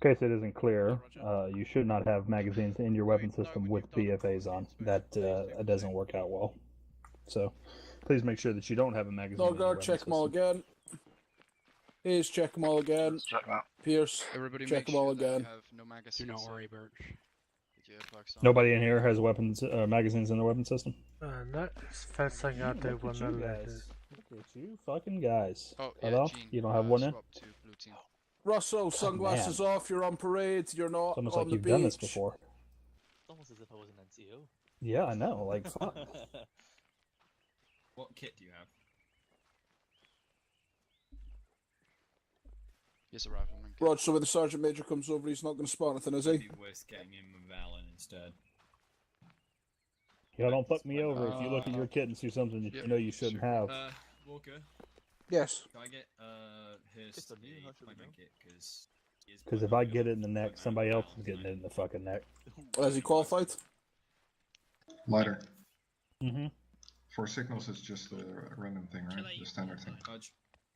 In case it isn't clear, you should not have magazines in your weapon system with BFAs on. That doesn't work out well. So please make sure that you don't have a magazine in your weapon check them all system. again. Hayes, check them all again. Check them out. Pierce, Everybody check make them all sure that again. you have no magazines. Do not worry, Birch. Get your earplugs on. Nobody in here has weapons magazines in their weapon system? No, it's first thing I do when I load it. Look at you fucking guys. Oh, Cut yeah, off? Gene, You don't have one in? swap to blue team. Russell, sunglasses off, you're on parade, you're not It's almost on like the you've beach. done this before. It's almost as if I was an NCO. Yeah, I know. Like, fuck. What kit do you have? He's a rifleman. Rog, so when the Sergeant Major comes over, he's not going to spot anything, is he? It'd be worth getting in with Valen instead. Yeah, don't fuck me over if you look at your kit and see something that you know you shouldn't have. Walker, Yes. can I get his appointment kit? Because if I get it in the neck, somebody else is getting it in the fucking neck. Has he qualified? Lyter. Mm-hmm. For signals, it's just a random thing, right? The standard thing.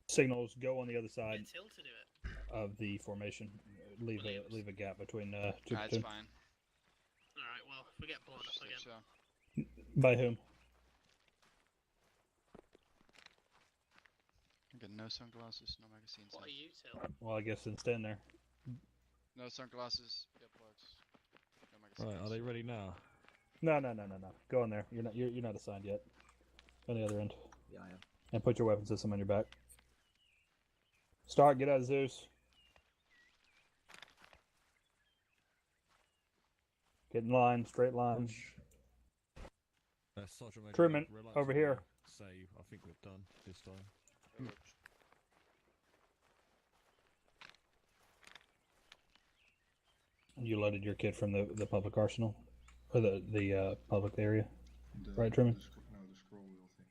Signals go on the other side Get Till to do it. of the formation. Leave a gap between two It's platoon. fine. Alright, well, if we get blown up again. So, By whom? again, no sunglasses, no magazines. What are you, Till? Well, I guess then stand there. No sunglasses, earplugs, no magazines. Right, are they ready now? No. Go in there. You're not assigned yet. On the other end. Yeah, I am. And put your weapon system on your back. Start. Get out of Zeus. Get in line. Straight line. Sergeant Major, Truman, relax over with here. your Save. I think we're done this time. You loaded your kit from the public arsenal, or the public area. Right, Truman? No, the scroll wheel thing.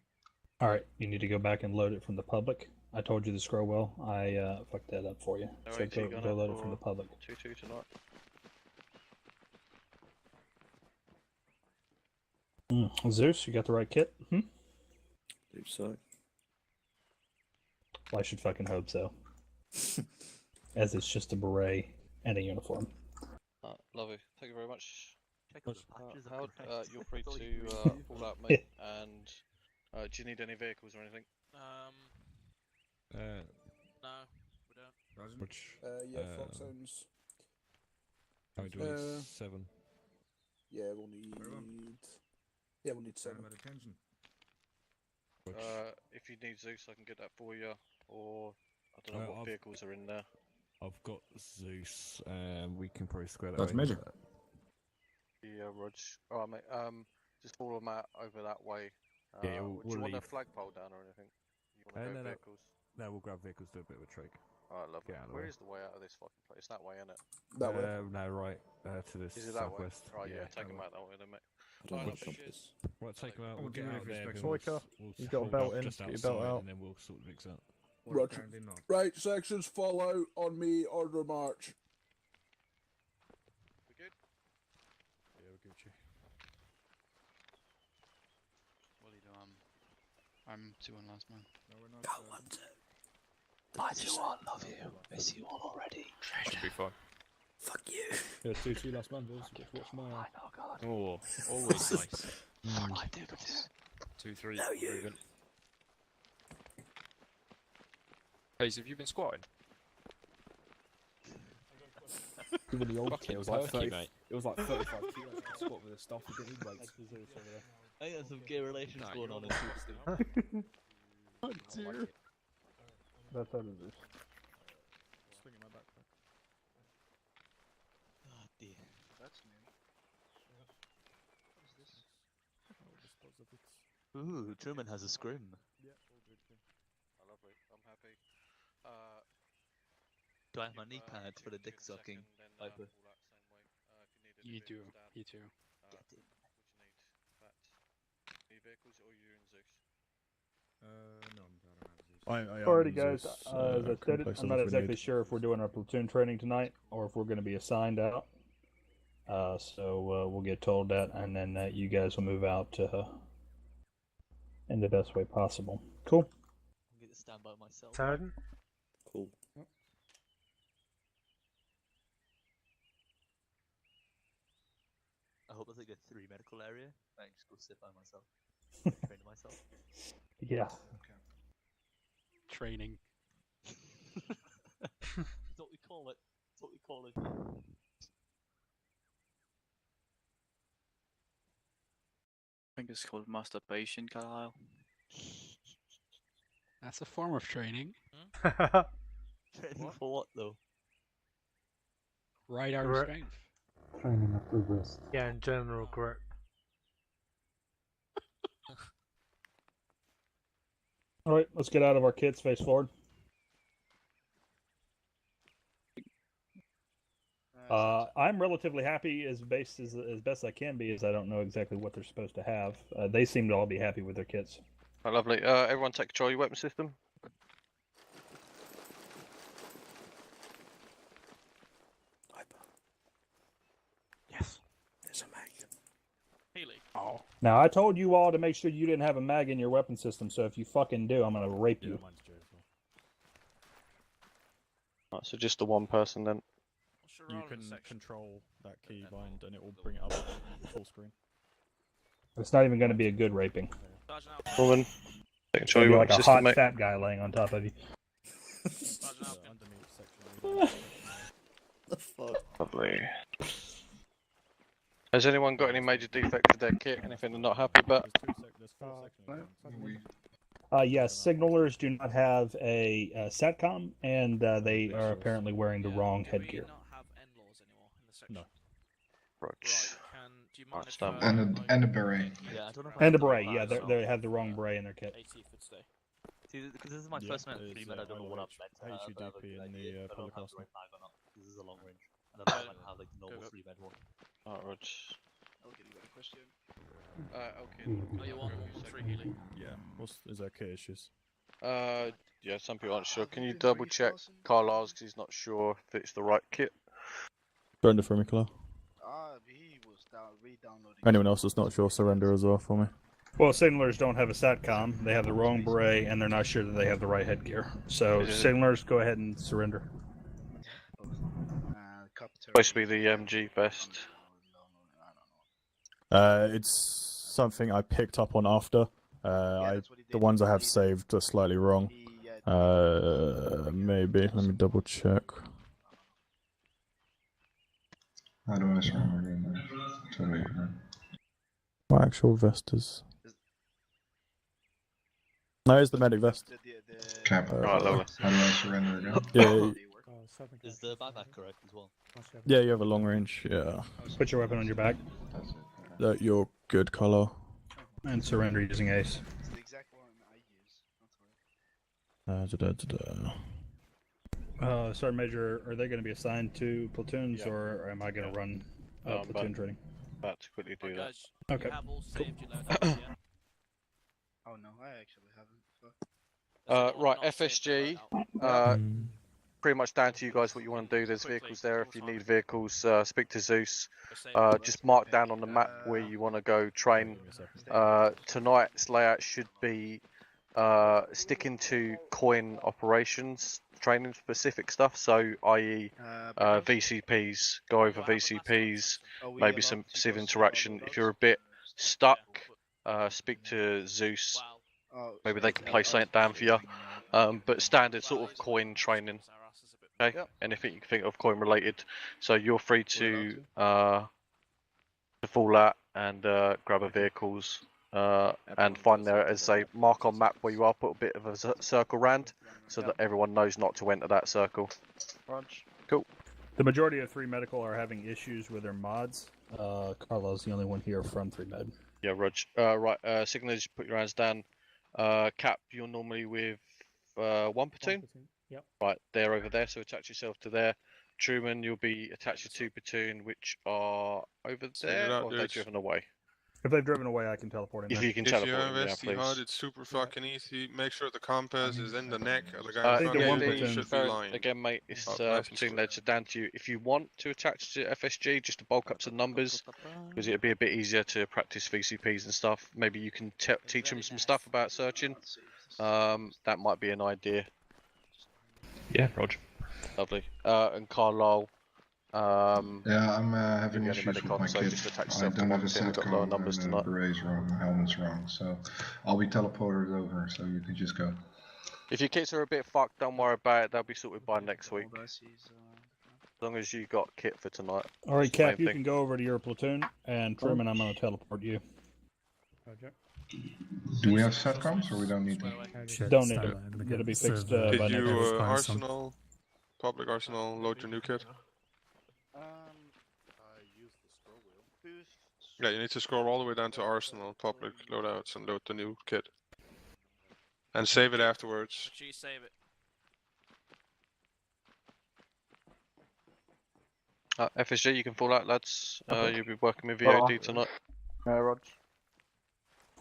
All right, you need to go back and load it from the public. I told you the scroll wheel. I fucked that up for you. So go load it from the public. 2-2 tonight. Zeus, you got the right kit? Hmm? Believe so. Well, I should fucking hope so. As it's just a beret and a uniform. Lovely. Thank you very much. How, You're free to pull out, mate. And do you need any vehicles or anything? No, we don't. Which? Yeah, Fox sounds. How are we doing? 7. Yeah, we'll need. Yeah, we'll need 7. Which? If you need Zeus, I can get that for you. Or I don't know what vehicles are in there. I've got Zeus, and we can probably square that. That's away. Major. Yeah, Rog. Alright, mate. Just follow them out over that way. Yeah, do we'll you want a leave. flagpole down or anything? You want to go No. vehicles? No, we'll grab vehicles, do a bit of a trick. Alright, lovely. Get out of the Where way. is the way out of this fucking place? That way, isn't it? That way. No, right. To this Is it that way? southwest. Right, yeah, take them out that way then, mate. I don't Alright, have cheers. compass. Right, take them out. Oh, We'll give get me out a there. respect. then Soika, we'll you've got a hold belt up in, just get your outside, belt out. and then we'll sort the mix out. Roger. Right, sections fall out on me, order march. We good? Yeah, we're Gucci. What do you do? I'm 2-1 last man. No, we're not. Go on, Lyter, I love you. Miss you all already. Should be fine. Fuck you. Yeah, 2-2 last man, boys. Get to watch my eye. Oh god. Oh, always nice. I do this. 2-3. No, you. Moving. Hayes, have you been squatting? Even the old kit was like 30, mate. it was like 35 kilos. Squat with the stuff. You didn't need weights. I think there's some gay relations going on in Houston. Oh dear. That's how it is. Swing in my backpack. Oh dear. That's new. What is this? Ooh, Truman has a scrim. Yeah, all good. I love it. I'm happy. Do I have my knee pads for the dick sucking? Viper? You do. You too. Get in. What you need? Any vehicles or you and Zeus? No, I don't have Zeus. Alrighty, guys. As I stated, I'm not exactly sure if we're doing our platoon training tonight or if we're going to be assigned out. So we'll get told that, and then you guys will move out in the best way possible. Cool. I'm going to stand by myself. Sergeant? Cool. was like a 3 medical area. I can just go sit by myself, train myself. Yeah. Okay. Training. That's what we call it. That's what we call it. I think it's called masturbation, Kyle. That's a form of training. Training for what though? Right arm Grip. strength. Training up the wrist. Yeah, in general grip. Alright, let's get out of our kits, face forward. I'm relatively happy as best I can be, as I don't know exactly what they're supposed to have. They seem to all be happy with their kits. Oh, lovely. Everyone take control of your weapon system. Yes, there's a mag. Healy. Oh. Now, I told you all to make sure you didn't have a mag in your weapon system, so if you fucking do, I'm gonna rape you. Mine's Joe as well. Right, so just the one person then. You can control that keybind and it will bring it up full screen. It's not even gonna be a good raping. Woman, take control It'll of be your like weapon a system, hot mate. fat guy laying on top of you. Underneath section. The fuck? Lovely. Has anyone got any major defects to their kit? Anything they're not happy about? There's 4 sections. Yes, signalers do not have a SATCOM, and they are apparently wearing the wrong headgear. Do we not have N-laws anymore in the section? No. Right. Do you mind if, And a beret. Yeah, I don't know if And a I beret, have yeah, that, they have the wrong beret in their kit. AT could stay. See, because this is my Yeah, first man it's, 3 men, I don't know what I'm meant to have. I have a HUDP good in idea, the, but I don't have the Polycaster. right mag or not. This is a long range. And I don't have like the normal Go. 3 men one. Alright, Rog. Okay, you got a question? Okay. Are you on 3 Healy? Yeah. Is there kit issues? Yeah, some people aren't sure. Can you double check Carlisle's because he's not sure if it's the right kit? Surrender for me, Claire. He was re-downloading. Anyone else that's not sure, surrender as well for me. Well, signalers don't have a SATCOM, they have the wrong beret, and they're not sure that they have the right headgear. So, signalers, go ahead and surrender. Supposed to be the MG vest. It's something I picked up on after. The ones I have saved are slightly wrong. Maybe. Let me double check. How do I surrender again? Totally ignorant. My actual vest is... No, it's the medic vest. Cap. Right, lovely. How do I surrender again? Yeah, Is the backpack correct as well? yeah, you have a long range. Yeah. Put your weapon on your back, You're good, Carlo. and surrender using ACE. It's the exact one I use. Sergeant Major, are they going to be assigned to platoons, Yeah. or am I going to run but- platoon training? About to quickly do that. Guys, Okay. you have all saved your loadouts, yeah? Oh no, I actually haven't. Right, FSG. Pretty much down to you guys what you want to do. There's vehicles there. If you need vehicles, speak to Zeus. Just mark down on the map where you want to go train. Tonight's layout should be sticking to coin operations, training specific stuff. So, i.e., VCPs. Go over VCPs. Maybe some civ interaction. If you're a bit stuck, speak to Zeus. Maybe they can play something down for you. But standard sort of coin training. Okay, anything you can think of coin related. So you're free to fall out and grab a vehicles and find there as a mark on map where you are. Put a bit of a circle round so that everyone knows not to enter that circle. Cool. The majority of 3 Medical are having issues with their mods. Carlo's the only one here from 3 Med. Yeah, Rog. Right, signalers, put your hands down. Cap, you're normally with 1 platoon? Yep. Right, they're over there, so attach yourself to there. Truman, you'll be attached to 2 platoon, which are over there, or have they driven away? If they've driven away, I can teleport in If there. you can If teleport you in, have yeah, SD HUD, please. it's super fucking easy. Make sure the compass is in the neck of the guy in front the one of you. platoon You should be Fair- lying. Again, mate, it's Oh, nice and platoon led, so down to you. If you want to attach to FSG, just to bulk up some numbers, because it'd be a bit easier to practice VCPs and stuff. Maybe you can teach them some stuff about searching. That might be an idea. Yeah, Rog. Lovely. And Carlisle, Yeah, I'm having Give me issues with Medicon, my so kit. just attach I yourself to don't have one a pin. We've got lower SATCOM numbers and tonight. beret's wrong, helmet's wrong, so I'll be teleported over, so you can just go. If your kits are a bit fucked, don't worry about it. They'll be sorted by next week. As long as you got kit for tonight. All right, That's the Cap, main you thing. can go over to your platoon, and Trim and I'm going to teleport you. Do we have SATCOMs or we don't need them? Don't need it. It'll be fixed by Did next you week. Arsenal, public Arsenal, load your new kit? Yeah, you need to scroll all the way down to Arsenal, public loadouts, and load the new kit. And save it afterwards. Make sure you save it. FSG, you can fall out, lads. Okay. You'll be working with Well, VOD tonight. Rog.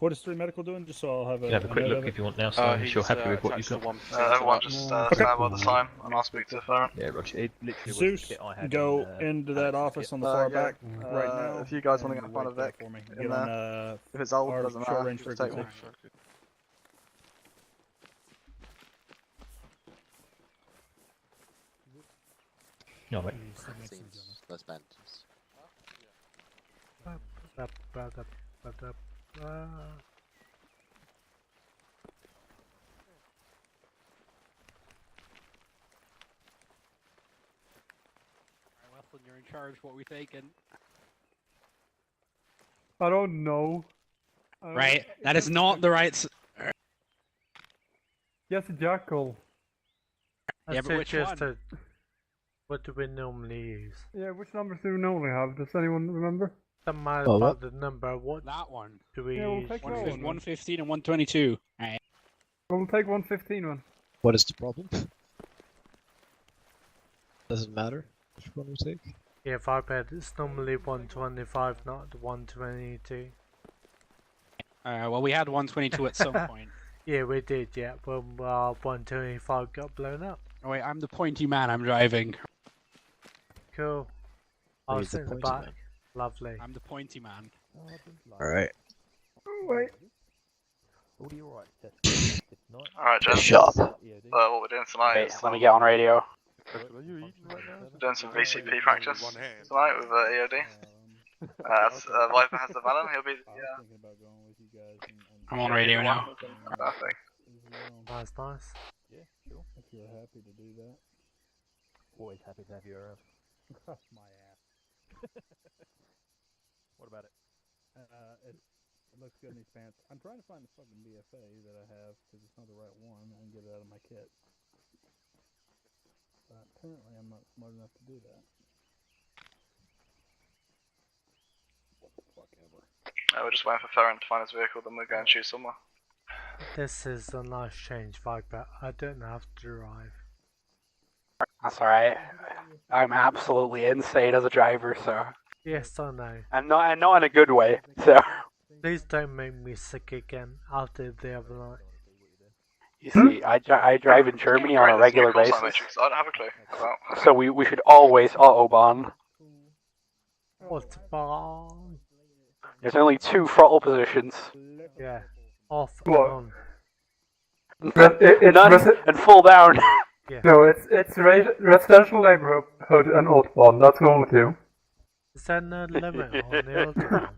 What is 3 medical doing? Just so I'll have a, have a quick note look of it. if you want now, Simon, if you're happy with what you've got. Everyone just stand by the sign and I'll speak to Farron. Yeah, Roger. It literally was Zeus, the kit I had go in, into that office on the far back right now. If you guys want to and go find a wait there Vec for me. in Get there, on if it's old, our doesn't short matter, range just take one. frequency. No, mate. Less bandages. You're in charge. What are we taking? I don't know. Right, that is not the right. Yes, a jackal. Yeah, but which one? What do we normally use? Yeah, which numbers do we normally have? Does anyone remember? Doesn't matter Oh, about the number. What That one. do we Yeah, we'll use? take 115 and 122. Right. We'll take 115 one. What is the problem? Doesn't matter which one we take. Yeah, if I bet it's normally 125, not 122. Well, we had 122 at some point. Yeah, we did, yeah. When 125 got blown up. Oh, wait, I'm the pointy man. I'm driving. Cool. Oh, I'll he's the sit in the pointy back. man. Lovely. I'm the pointy man. Alright. Wait. Alright, gents. Shut what we're doing tonight Wait, is let me get on radio. we're doing some VCP practice tonight with EOD. Viper has the Venom, he'll be... I'm on radio now. Perfect. Nice, nice. Yeah, sure. If you're happy to do that. Always happy to have you around. My ass. What about it? It looks good in these pants. I'm trying to find the fucking BFA that I have because it's not the right one. I can get it out of my kit. But apparently I'm not smart enough to do that. What the fuck ever. We're just waiting for Farron to find his vehicle, then we're going to shoot somewhere. This is a nice change, Viper. I don't have to drive. That's alright. I'm absolutely insane as a driver, so. Yes, I know. And not in a good way, so. Please don't make me sick again after the other night. You see, I drive in Germany on a regular basis. I don't have a clue about. So we should always autobahn. What's wrong? There's only 2 throttle positions. Yeah. Off and on. And full down. Yeah. No, it's residential neighborhood and autobahn. That's all we do. Is there no limit on the autobahn?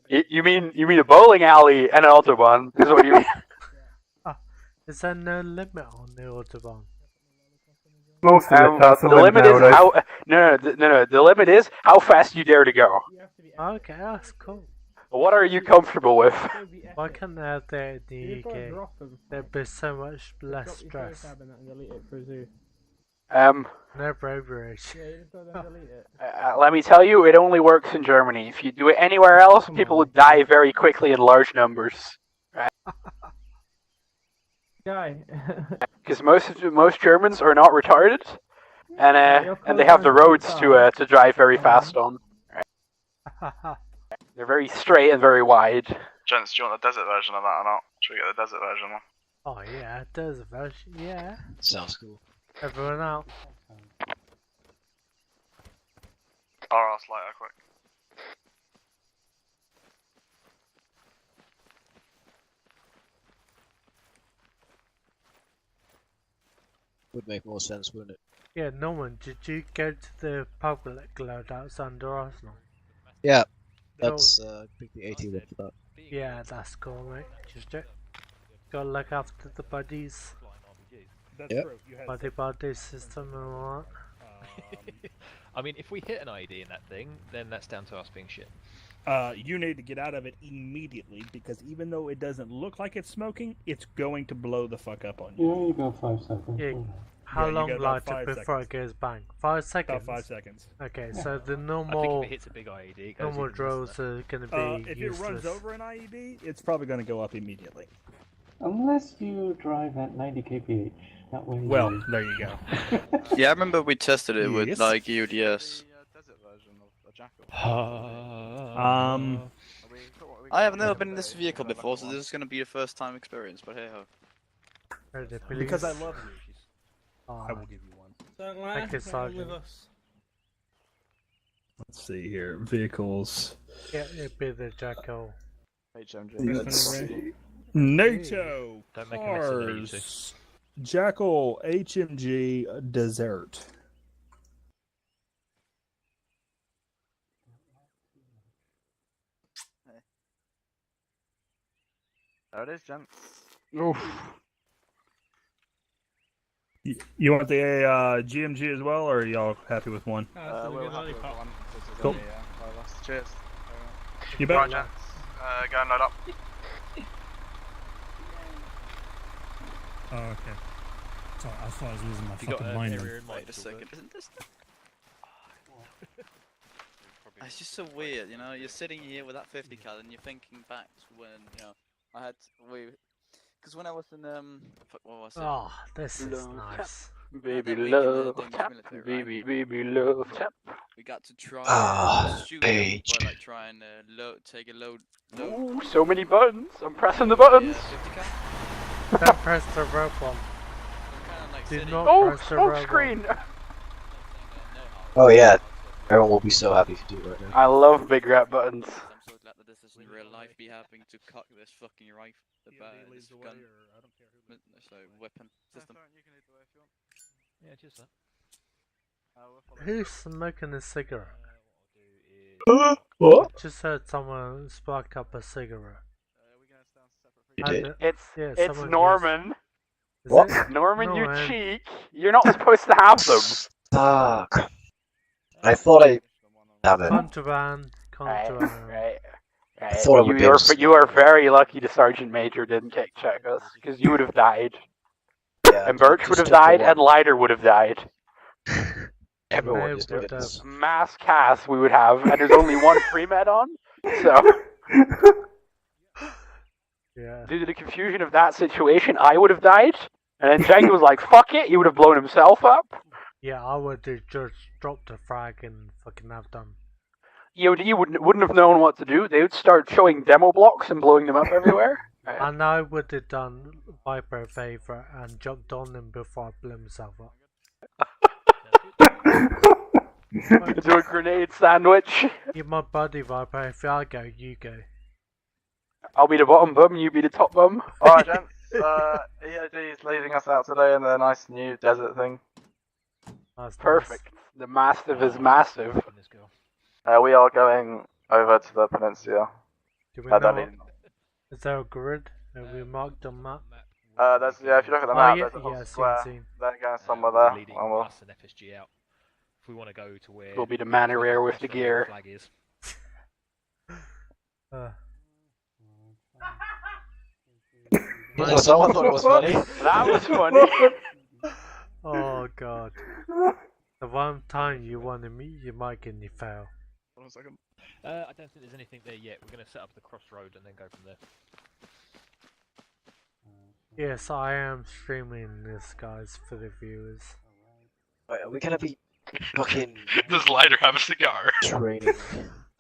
You mean a bowling alley and an autobahn? Is what you mean? Is there no limit on the autobahn? Most of it has a the limit is how no. The limit is how fast you dare to go. Okay, that's cool. What are you comfortable with? Why can't they have that in the UK? There'd be so much less stress. No brokerage. Let me tell you, it only works in Germany. If you do it anywhere else, people would die very quickly in large numbers. Because most Germans are not retarded, and they have the roads to drive very fast on. They're very straight and very wide. Gents, do you want the desert version of that or not? Should we get the desert version one? Oh yeah, there's a version, yeah. Sounds cool. Everyone out. I'll ask Lyter quick. Would make more sense, wouldn't it? Yeah, Norman, did you go to the public loadouts under Arsenal? Yeah, Cool. that's pick the 80 one for that. Yeah, that's cool, mate. Just gotta look after the buddies. That's Yep. true. You had Buddy system and all I mean, if we hit an IED in that thing, then that's down to us being shit. You need to get out of it immediately because even though it doesn't look like it's smoking, it's going to blow the fuck up on you. Yeah, you got 5 seconds. Yeah. How you long got about lighter 5 before seconds. it goes bang? 5 seconds? About 5 seconds. Okay, so the I think normal if it hits a big IED, it goes normal even drills are gonna be If useless. it runs over an IED, it's probably going to go up immediately. Unless you drive at 90 kph. That way. Well, there you go. Yeah, I remember we tested it with Yes. like EODs. I have never been in this vehicle before, so this is going to be a first time experience, but hey ho. Because I love you. I will give you one. Thank you, Sergeant. Let's see here. Vehicles. Yeah, it'd be the Jackal. Let's see. NATO. Don't make a mess of it, you Cars. Jackal HMG Desert. There it is, gents. Oof. You want the GMG as well, or are y'all happy with one? We'll have one. Cool. Cheers. You bet. Right, gents. Go and load up. Oh, okay. Sorry, I thought I was losing my You got fucking an mind. area then. in mind? Wait a second, isn't this the... It's just so weird, you know, you're sitting here with that 50 cal and you're thinking back to when, you know, I had, because when I was in, fuck, what was it? Oh, this is nice. Baby That week in the love Danish tap. military, right? Baby love tap. We got to try Ah, shoot Paige. them, or like try and take a load. Ooh, so many buttons. I'm pressing the buttons. Yeah, 50 cal. Don't press the rope one. Kind of like Do sitting. not Oh, press the smoke rope screen. Oh yeah, everyone will be so happy if you do it right now. I love big rat buttons. I'm so glad that this isn't real life. Be having to cock this fucking rifle, this gun, so weapon system. Yeah, just that. Who's smoking a cigarette? What? Just heard someone spark up a cigarette. You And, did. It's someone Norman. Is What? it? Norman, you Norman. cheek. You're not supposed to have them. Fuck. I thought I... Damn it. Contraband. Contraband. Right. I thought I would be You able are, to but you are very lucky the Sergeant Major didn't kick check us, because you would have died. Yeah, And Birch would have died, and Lyter would have died. Everyone just Maybe did would this. Mass cast we would have, and there's only one pre-med on, so... Yeah. Due to the confusion of that situation, I would have died, and then Django was like, fuck it, he would have blown himself up. Yeah, I would have just dropped a frag and fucking have done. EOD wouldn't have known what to do. They would start showing demo blocks and blowing them up everywhere. And I would have done Viper a favour and jumped on him before I blew himself up. Do a grenade sandwich. You're my buddy, Viper. If I go, you go. I'll be the bottom bum, you be the top bum. Alright, gents. EOD is leading us out today in their nice new desert thing. That's Perfect. The Mastiff is massive. We are going over to the peninsula. Do we I don't know- need... Is there a grid? Have we marked on map? There's, yeah, if you look at the Oh, map, yeah, there's a little yeah, square. seen. They're going somewhere there. Leading And we'll... us and FSG out. If we want to go to where... We'll be the man array with the gear. Flag is. Someone thought it was funny. That was funny. Oh god. The one time you wanted me, you might get me fail. Hold on a second. I don't think there's anything there yet. We're going to set up the crossroad and then go from there. Yes, I am streaming this, guys, for the viewers. Wait, are we gonna be fucking Does Lyter have a cigar? training?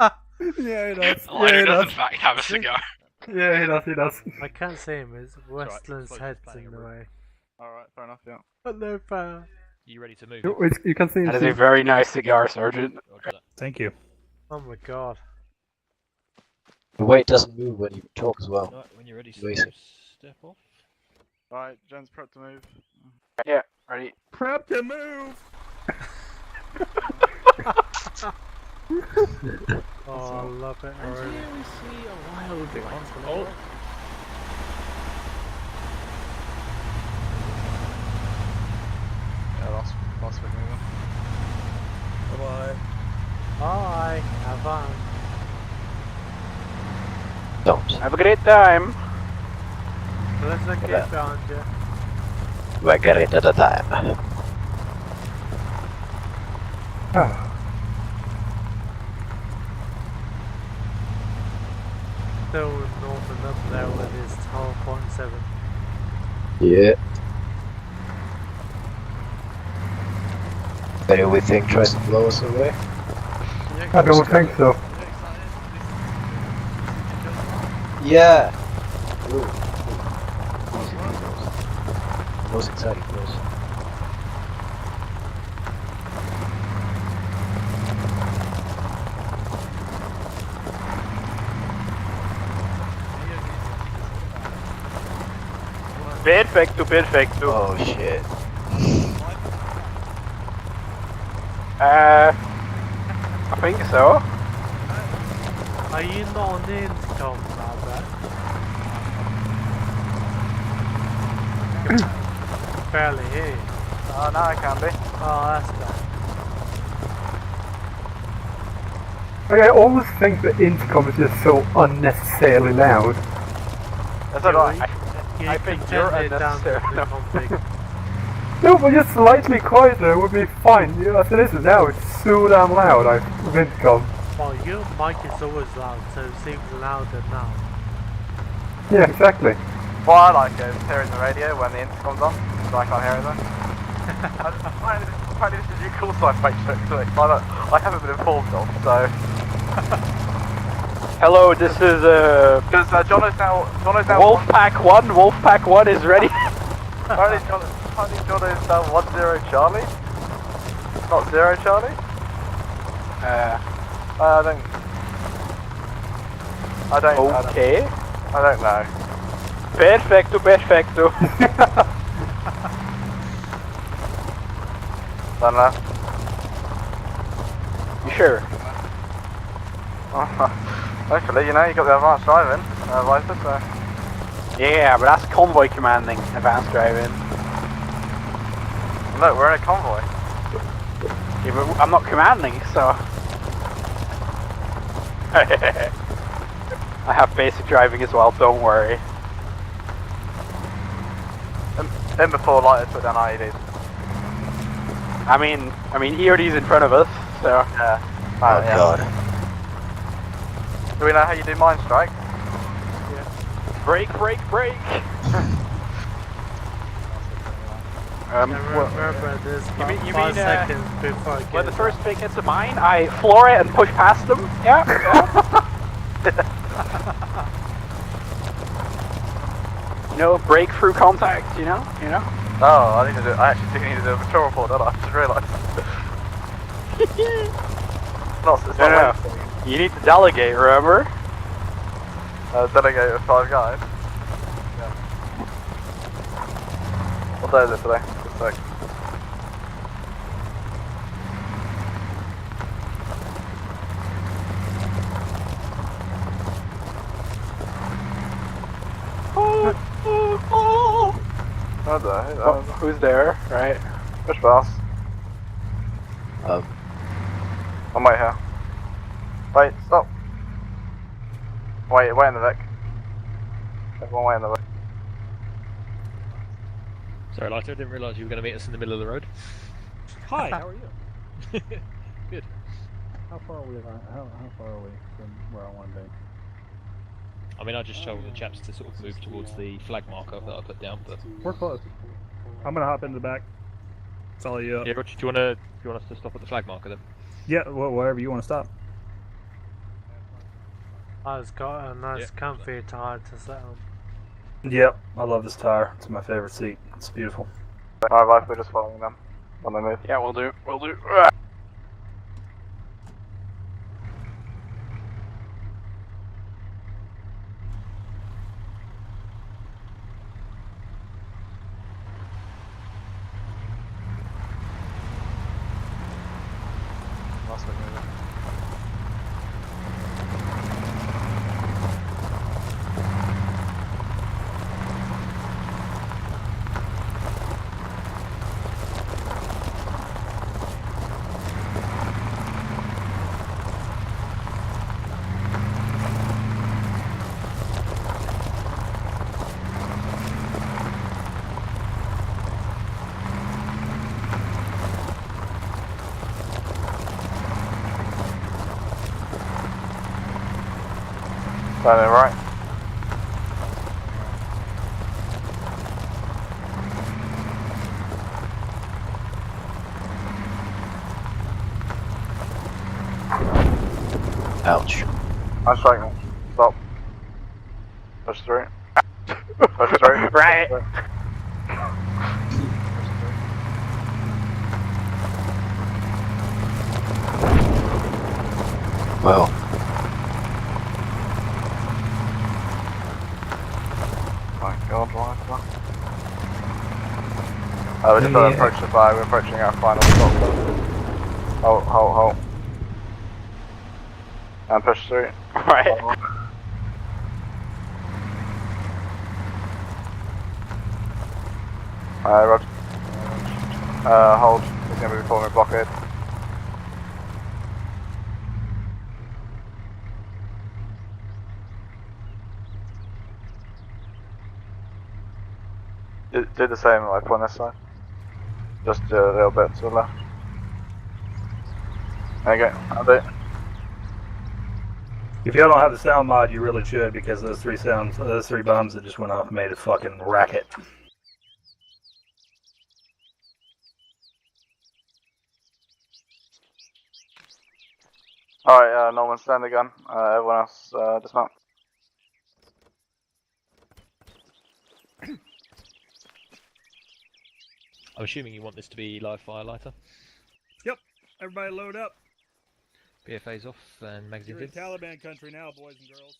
Yeah, he does. Lyter does in fact have a cigar. Yeah, he does. I can't see him, his Westland's head's in the way. Alright, fair enough, yeah. But no fair. You ready to move? You can see That is a very nice cigar, Sergeant. Thank you. Oh my god. The weight doesn't move when you talk as well. Right, when you're ready, Amazing. step off. Right, Jen's prep to move. Yeah, ready. Prep to move! Oh, I love it already. we see a wild Oh. Yeah, last bit moving. Bye-bye. Bye. Have fun. Don't. Have a great time. Let's not get down, Jeff. We're getting at a time. Still Northern up there with his 12.7. Yeah. Anything tries to blow us away? I don't think so. Yeah! Ooh. Most exciting place. Perfecto. Oh shit. I think so. Are you not on the intercom, Albert? Barely hear you. Oh, now I can be. Oh, that's bad. I always think the intercom is just so unnecessarily loud. That's alright. I think you're unnecessary. No, but just slightly quieter would be fine. Yeah, as it is now, it's so damn loud, with intercom. Well, your mic is always loud, so it seems louder now. Yeah, exactly. What I like is hearing the radio when the intercom's on, so I can't hear anything. Apparently this is your call sign feature, actually. I haven't been informed of, so... Hello, this is Because Jono's now Wolfpack 1. Wolfpack 1 is ready. Apparently Jono is now 10 Charlie. Not 0 Charlie. I don't. Okay. I don't know. Perfecto. Don't know. You sure? Hopefully, you know, you got the advanced driving, Lyter, so... Yeah, but that's convoy commanding, advanced driving. Look, we're in a convoy. Yeah, but I'm not commanding, so... I have basic driving as well, don't worry. In before Lyter put down IEDs. I mean, EOD's in front of us, so... Yeah. Oh yeah. god. Do we know how you do mine strike? Yeah. Break! Remember this about 5 seconds before I get when the first pig hits a mine, I floor it and push past them. Yeah. You know, break through contact. You know. Oh, I actually do need to do a patrol report, don't I? I just realised. It's not You need to delegate, remember? Delegate with 5 guys. Yeah. What day is it today? Just a sec. Who's there? Right. Which boss? I'm right here. Wait, stop. Wait in the Vic. Everyone wait in the Vic. Sorry, Lyter, I didn't realise you were going to meet us in the middle of the road. Hi, how are you? Good. How far are we from where I want to be? I mean, I just told the chaps to sort of move towards the flag marker that I put down, but... We're close. I'm gonna hop in the back. Follow you up. Yeah, Roger, do you want us to stop at the flag marker then? Yeah, wherever you want to stop. It's got a nice comfy tire to sit on. Yep, I love this tire. It's my favorite seat. It's beautiful. Alright, we're just following them when they move. Yeah, we'll do. last bit moving. Standing right. Ouch. I'm striking. Stop. Push through. Push through. Right. Well. My god, why is that? We're just going to approach the fire, we're approaching our final stop. Hold. And push through. Right. Rod. Hold. He's going to be forming a blockade. Do the same like on this side. Just a little bit to the left. There you go, I'll do it. If y'all don't have the sound mod, you really should, because those three bombs that just went off made a fucking racket. Alright, Norman, stand again. Everyone else, dismount. I'm assuming you want this to be live fire lighter. Yep, everybody load up. BFA's off and magazine You're in fits. Taliban country now, boys and girls.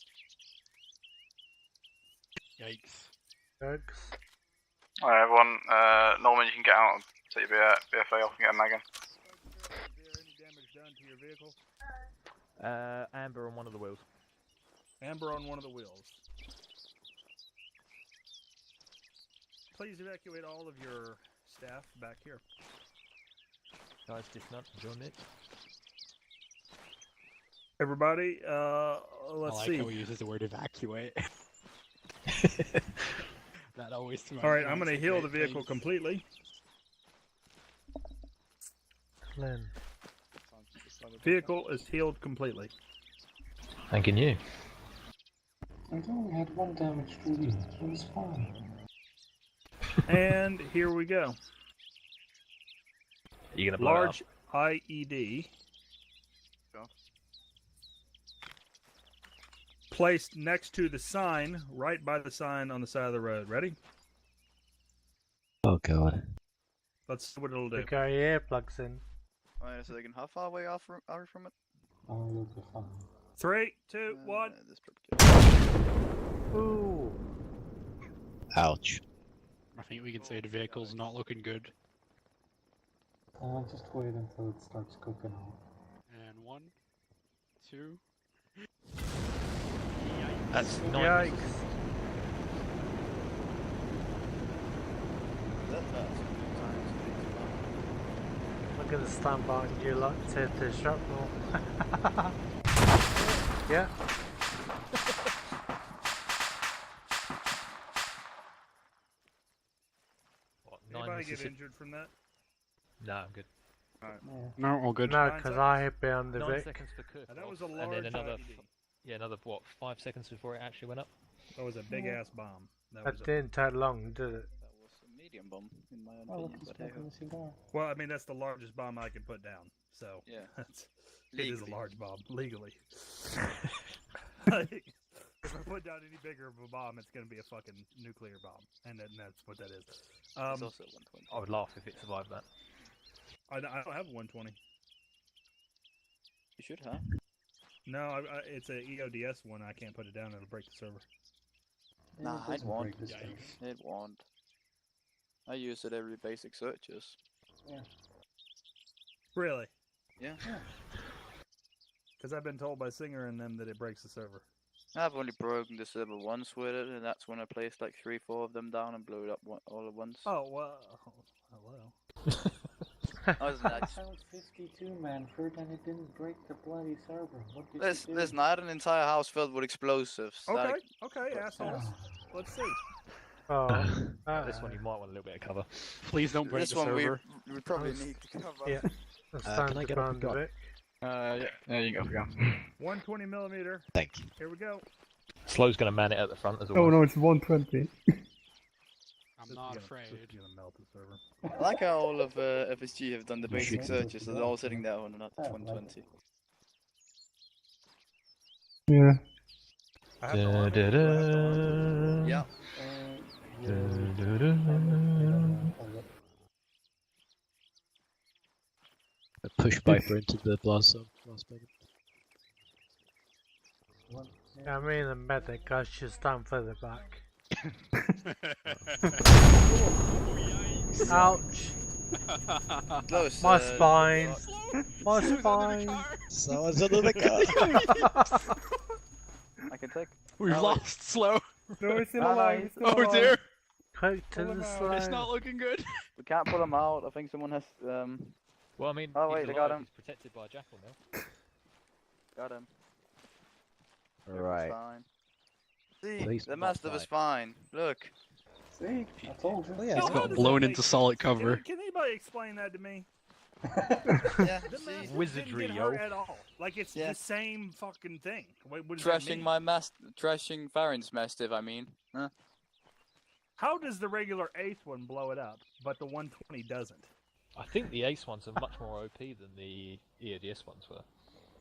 Yikes. Yikes. Alright, everyone, Norman, you can get out and take your BFA off and get a mag in. Is there any damage done to your vehicle? Amber on one of the wheels. Amber on one of the wheels. Please evacuate all of your staff back here. Guys, dismount. Join it. Everybody, let's I like see. how he uses the word evacuate. That always. Alright, I'm going to heal the vehicle completely. Lynn. Vehicle is healed completely. Thanking you. I only had one damage to you. It was fine. And here we go. You gonna blow large it up? IED. Placed next to the sign, right by the sign on the side of the road. Ready? Oh god. Let's see what it'll do. You got your earplugs in. Wait a second, how far away are we from it? Oh, you'll be fine. 3, 2, 1. Ooh. Ouch. I think we can say the vehicle's not looking good. Just wait until it starts cooking out. And 1, 2. That's Yikes. I'm gonna stand behind you like to shrapnel. Yeah. What, Anybody get injured from that? No, I'm good. Alright. No, all good. No, because I hit behind the 9 Vic. seconds for cook. That was a and large then another, IED. another what? 5 seconds before it actually went up. That was a big ass bomb. That didn't take long, did it? That was a medium bomb, in my Oh, opinion. look, But he's smoking a cigar. Well, I mean, that's the largest bomb I can put down. So, Yeah. it is a large bomb, legally. Like, if I put down any bigger of a bomb, it's going to be a fucking nuclear bomb. And that's what that is. it's also 120. I would laugh if it survived that. I don't have a 120. You should, huh? No, it's a EODS one. I can't put it down. It'll break the server. Nah, it won't. Break this thing. It won't. I use it every basic searches. Yeah. Really? Yeah. Because I've been told by Singer and them that it breaks the server. I've only broken the server once with it, and that's when I placed like 3-4 of them down and blew it up all at once. Oh, well. Hello. Sounds 52, man. Heard and it didn't break the bloody server. What did you do? Listen, I had an entire house filled with explosives. Okay, okay, assholes. Let's see. This one you might want a little bit of cover. Please don't break This the one server. we probably need to cover. Yeah. Can I get a gun? Yeah, there you go. 120mm. Thank you. Here we go. Slow's going to man it at the front as well. Oh no, it's 120. I'm not afraid. I like how all of FSG have done the basic searches, so they're all sitting there on not 120. Yeah. Yeah. Push Viper into the blast zone. Yeah, I mean the medic, I should stand further back. Ouch! Close, My spine! My spine! Someone's under the car! I can take. We've lost Slow. No, it's still alive, it's still Oh alive. dear! Quick to the slide. It's not looking good. We can't pull him out. I think someone has. Well, I mean, oh wait, he's they got alive, him. He's protected by a jackal now. Got him. Alright. Fine. See, Please the mastiff is fine. Look. See, I told you. He's got blown into solid cover. Can anybody explain that to me? Yeah, The see? mastiff Wizardry, didn't get hurt yo. at all. Like it's Yeah. the same fucking thing. What does that Trashing mean? trashing Farron's mastiff. I mean. Huh? How does the regular Ace one blow it up, but the 120 doesn't? I think the Ace ones are much more OP than the EODS ones were.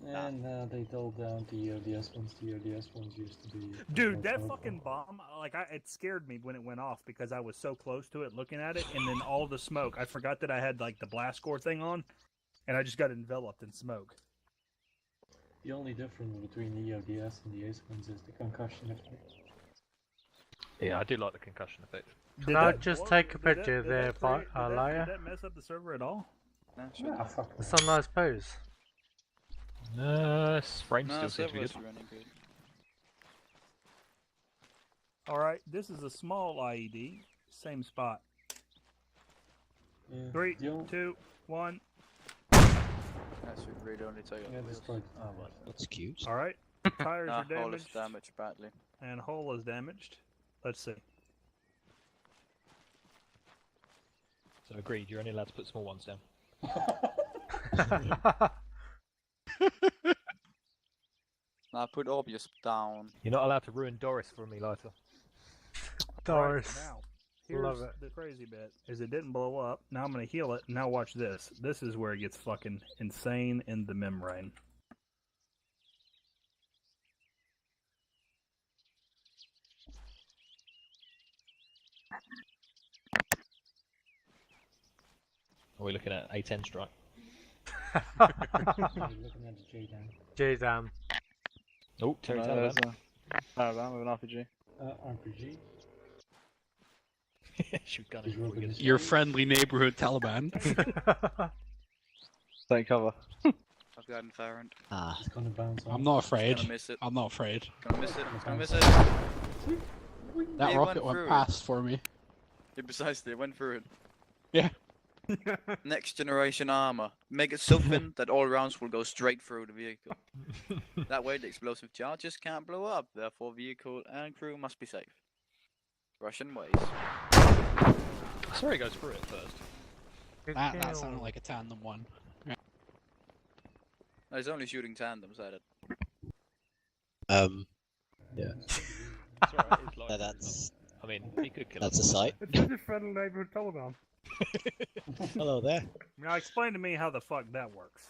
And they dulled down the EODS ones. The EODS ones used to be. Dude, that fucking bomb, like, it scared me when it went off because I was so close to it looking at it, and then all the smoke. I forgot that I had, like, the blast core thing on, and I just got enveloped in smoke. The only difference between the EODS and the Ace ones is the concussion effect. Yeah, I do like the concussion effect. Can I just take a picture there, Liar? Did that mess up the server at all? Yeah, fuck It's a nice pose. Frame still seems to be good. Running good. Alright, this is a small IED. Same spot. Yeah, 3, 2, 1. That should really only take up this wheels. That's cute. Alright, tires are Hull is damaged, damaged badly. and hull is damaged. Let's see. So agreed, you're only allowed to put small ones down. Now put obvious down. You're not allowed to ruin Doris for me, Lyter. Doris. Now, here's Love it. the crazy bit, is it didn't blow up. Now I'm going to heal it. Now watch this. This is where it gets fucking insane in the membrane. Are we looking at A10 strike? You're looking at the J-Dam. J-Dam. Oh, Terry Taliban. Taliban with an RPG. RPG. Shoot gun him before he gets- Your friendly neighborhood Taliban. Take cover. I've got an Farron. Ah. It's gonna bounce off. I'm not afraid. Gonna miss it. I'm not afraid. Gonna miss it. Gonna miss it. That It rocket went through it. past for me. Yeah, precisely, it went through it. Yeah. Next generation armor. Make it so thin that all rounds will go straight through the vehicle. That way the explosive charges can't blow up, therefore vehicle and crew must be safe. Russian ways. Sorry, it goes through it first. That sounded like a tandem one. Yeah. No, he's only shooting tandems at it. Yeah. It's alright, it's like, That's. I mean, he could kill That's us. a sight. It's just a friendly neighborhood Taliban. Hello there. Now explain to me how the fuck that works.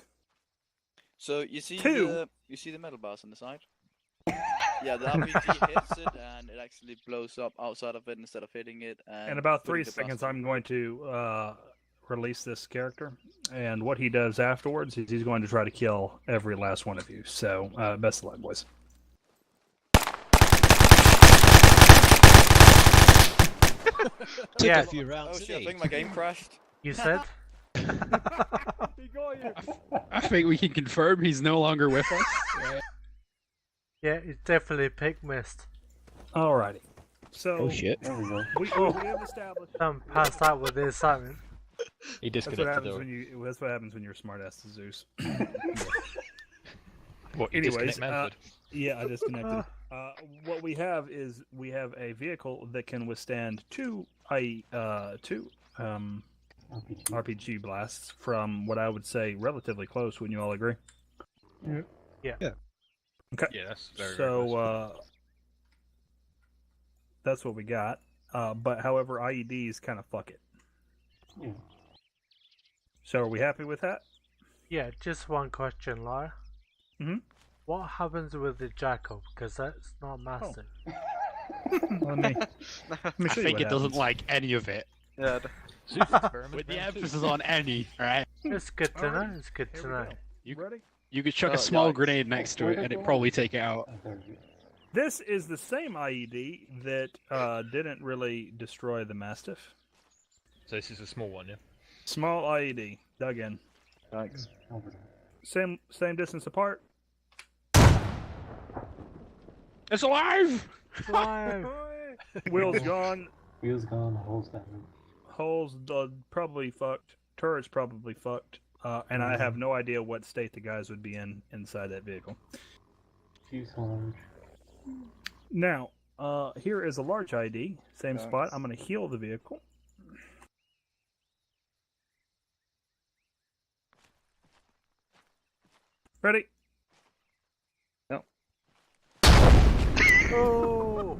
So you see Two. the metal bars on the side? Yeah, the RPG hits it and it actually blows up outside of it instead of hitting it. And In about 3 putting the seconds, blaster- I'm going to release this character, and what he does afterwards is he's going to try to kill every last one of you. So, best of luck, boys. Took Yeah. a few rounds. Oh shit, I didn't think he? my game crashed. You said? I think we can confirm he's no longer with us. Yeah, it's definitely pig mist. Alrighty. So Oh shit. we have established. I'm passed out with the excitement. He That's what disconnected happens though. when you. That's what happens when you're a smart ass to Zeus. What, you Anyways, disconnect Manfred? yeah, I disconnected. What we have is we have a vehicle that can withstand two RPG blasts from what I would say relatively close. Wouldn't you all agree? Yeah. Okay. Yeah, that's very So that's what we got. But however, IEDs kind of fuck it. Yeah. So are we happy with that? Yeah, just one question, Lyra. Mhm. What happens with the jackal? Because that's not massive. Let me I show you think what it doesn't happens. like any of it. Yeah. With the emphasis on any, right? It's good to know. It's good to know. You could chuck a small grenade next to it and it'd probably take it out. This is the same IED that didn't really destroy the Mastiff. So this is a small one, yeah? Small IED, dug in. Thanks. Same distance apart. It's alive! Alive! Wheels gone. Wheels gone, holes down. Holes probably fucked. Turrets probably fucked. And I have no idea what state the guys would be in inside that vehicle. Fuselage. Now, here is a large ID. Same spot. I'm going to heal the vehicle. Ready? No. Oh!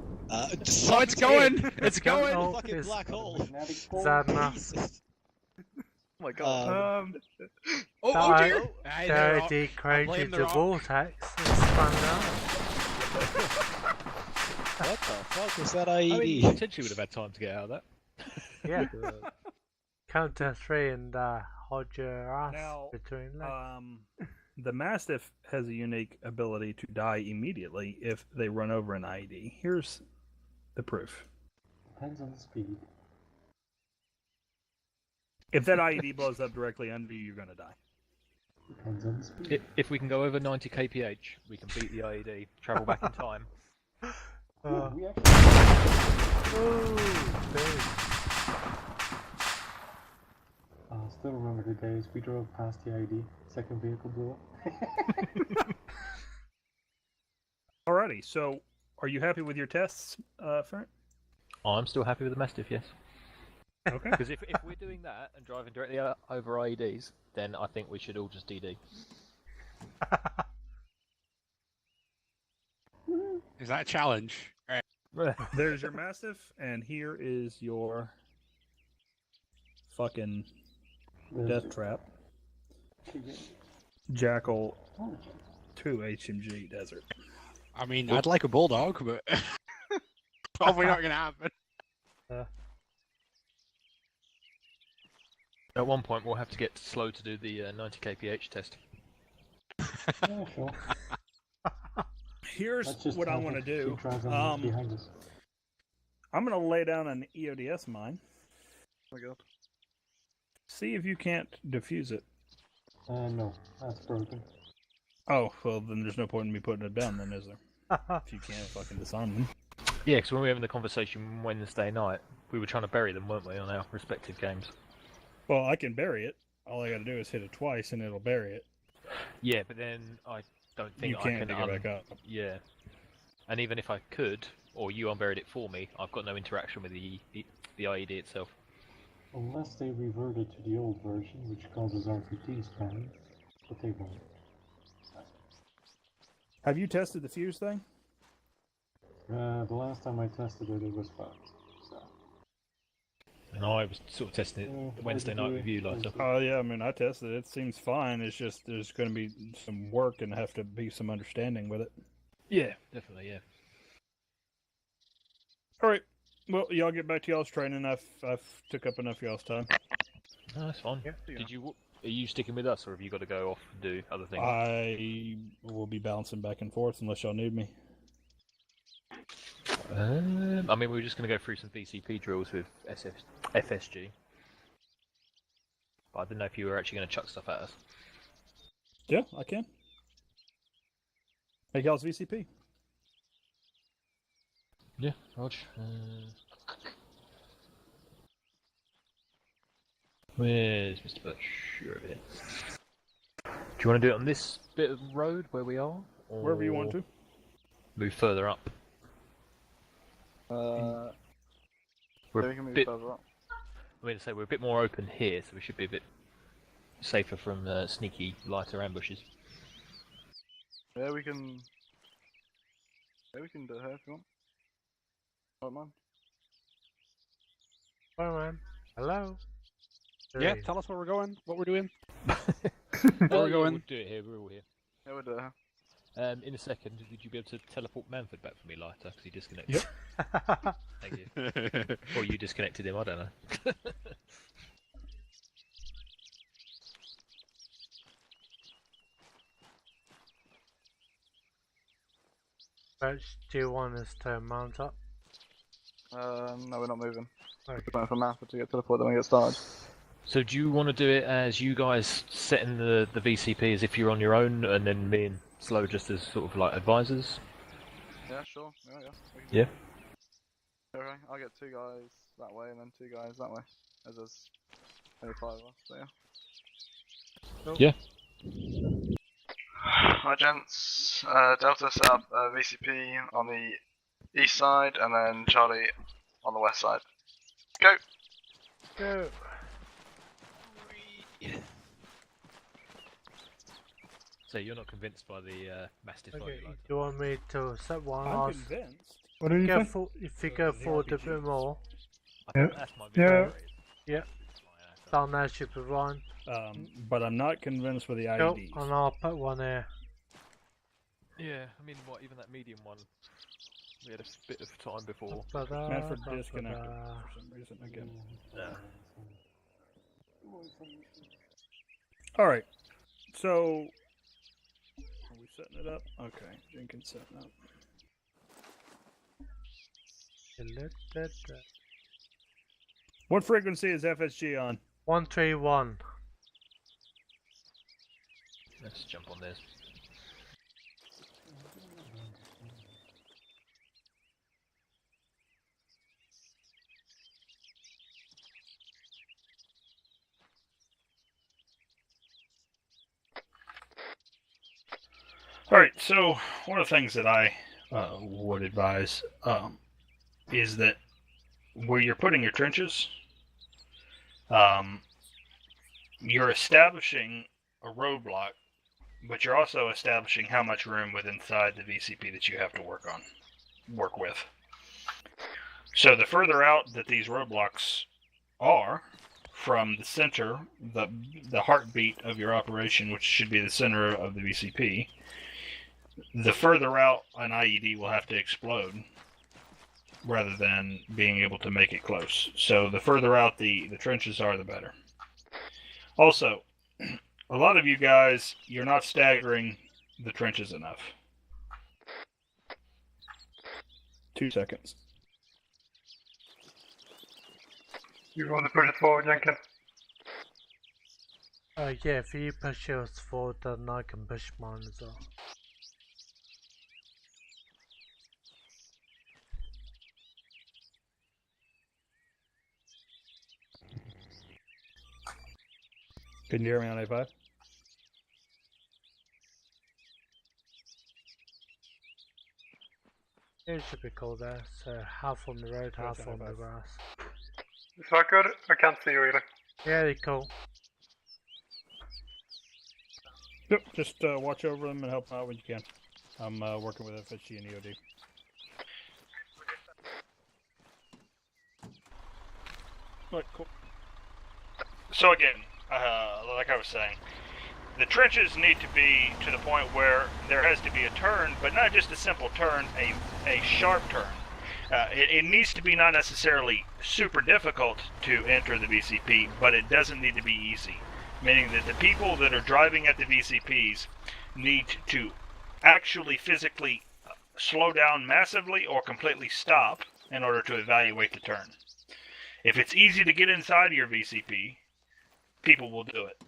So it's going! It's going! Oh, Fucking it's black hole! Zadna. Oh my god. Oh dear! Dirty created the vortex and spun out. What the fuck was that I IED? mean, potentially would have had time to get out of that. Yeah. Count to 3 and hold your ass Now, between legs. the Mastiff has a unique ability to die immediately if they run over an IED. Here's the proof. Depends on the speed. If that IED blows up directly under you, you're going to die. Depends on the speed. If we can go over 90 kph, we can beat the IED, travel back in time. We actually... still remember the days we drove past the ID, second vehicle blew up. Alrighty, so are you happy with your tests, Fernt? I'm still happy with the Mastiff, yes. Okay. Because if we're doing that and driving directly over IEDs, then I think we should all just DD. Is that a challenge? Right. There's your Mastiff, and here is your fucking death trap. Jackal 2 HMG Desert. I mean, I'd like a bulldog, but probably not gonna happen. At one point, we'll have to get slow to do the 90 kph test. Yeah, sure. Here's what I want to do. Behind us. I'm going to lay down an EODS mine. Oh my god. See if you can't defuse it. No, that's broken. Oh, well, then there's no point in me putting it down, then, is there? If you can't fucking disarm them. Yeah, because when we were having the conversation Wednesday night, we were trying to bury them, weren't we, on our respective games? Well, I can bury it. All I got to do is hit it twice, and it'll bury it. Yeah, but then I don't think You can't dig it back up. Yeah. And even if I could, or you unburied it for me, I've got no interaction with the IED itself. Unless they reverted to the old version, which causes RPG spamming, but they won't. Have you tested the fuse thing? The last time I tested it, it was fucked. So. And I was sort of testing it Wednesday night with you, Lyter. Oh, yeah, I mean, I tested it. It seems fine. It's just there's going to be some work and have to be some understanding with it. Yeah, definitely, yeah. All right. Well, y'all get back to y'all's training. I've took up enough of y'all's time. No, that's fine. Yeah. Are you sticking with us, or have you got to go off and do other things? I will be bouncing back and forth unless y'all need me. I mean, we were just going to go through some VCP drills with FSG. But I didn't know if you were actually going to chuck stuff at us. Yeah, I can. Hey, y'all's VCP. Yeah, Rog. Where's Mr. Birch? You're over here. Do you want to do it on this bit of road where we are? Or Wherever you want to. Move further up. We can move further up. I mean, we're a bit more open here, so we should be a bit safer from sneaky lighter ambushes. Yeah, we can. Yeah, we can do it here if you want. Don't mind. Hello, man. Hello. Yeah, tell us where we're going, what we're doing. Where we're going. We'll do it here, we're all here. Yeah, we'll do it here. In a second, would you be able to teleport Manford back for me, Lyter? Because he disconnected. Yep. Thank you. Or you disconnected him, I don't know. Birch, do you want us to mount up? No, we're not moving. Okay. We're waiting for Manford to get teleported, then we get started. So do you want to do it as you guys setting the VCP as if you're on your own, and then me and Slow just as sort of like advisors? Yeah, sure. Yeah. Yeah. Okay, I'll get 2 guys that way and then 2 guys that way. As there's only 5 of us, so yeah. Cool. Yeah. Hi gents, Delta set up VCP on the east side and then Charlie on the west side. Go! Go! So you're not convinced by the Mastiff, are Okay, you, Lyter? do you want me to set one I'm off? convinced. What do you think? If you go forward a bit more. Yeah. Yeah. Yeah. Down there should be one. But I'm not convinced with the Go, IEDs. and I'll put one here. Yeah, I mean, even that medium one, we had a bit of time before. Manford disconnected for some reason again. Yeah. Alright, so are we setting it up? Okay, Jenkins setting up. What frequency is FSG on? 131. Let's jump on this. Alright, so one of the things that I would advise is that where you're putting your trenches, you're establishing a roadblock, but you're also establishing how much room within inside the VCP that you have to work with. So the further out that these roadblocks are from the center, the heartbeat of your operation, which should be the center of the VCP, the further out an IED will have to explode rather than being able to make it close. So the further out the trenches are, the better. Also, a lot of you guys, you're not staggering the trenches enough. 2 seconds. You want to push it forward, Jenkins? Yeah, if you push yours forward, then I can push mine as well. Can you hear me on A5? It should be cool there, so half on the road, half on the grass. Is that good? I can't see you either. Yeah, they're cool. Yep, just watch over them and help them out when you can. I'm working with FSG and EOD. Alright, cool. So again, like I was saying, the trenches need to be to the point where there has to be a turn, but not just a simple turn, a sharp turn. It needs to be not necessarily super difficult to enter the VCP, but it doesn't need to be easy. Meaning that the people that are driving at the VCPs need to actually physically slow down massively or completely stop in order to evaluate the turn. If it's easy to get inside your VCP, people will do it.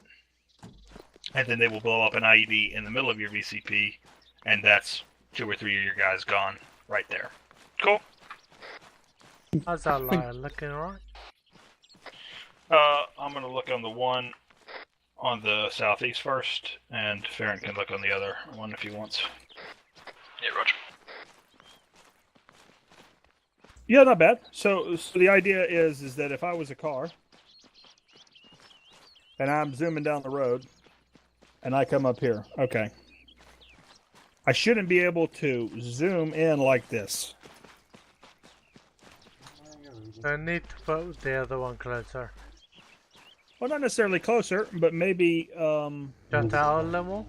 And then they will blow up an IED in the middle of your VCP, and that's 2 or 3 of your guys gone right there. Cool? How's that Lyter looking alright? I'm going to look on the one on the southeast first, and Farron can look on the other one if he wants. Yeah, Roger. Yeah, not bad. So the idea is that if I was a car, and I'm zooming down the road, and I come up here, okay. I shouldn't be able to zoom in like this. I need to put the other one closer. Well, not necessarily closer, but maybe, Just out a little?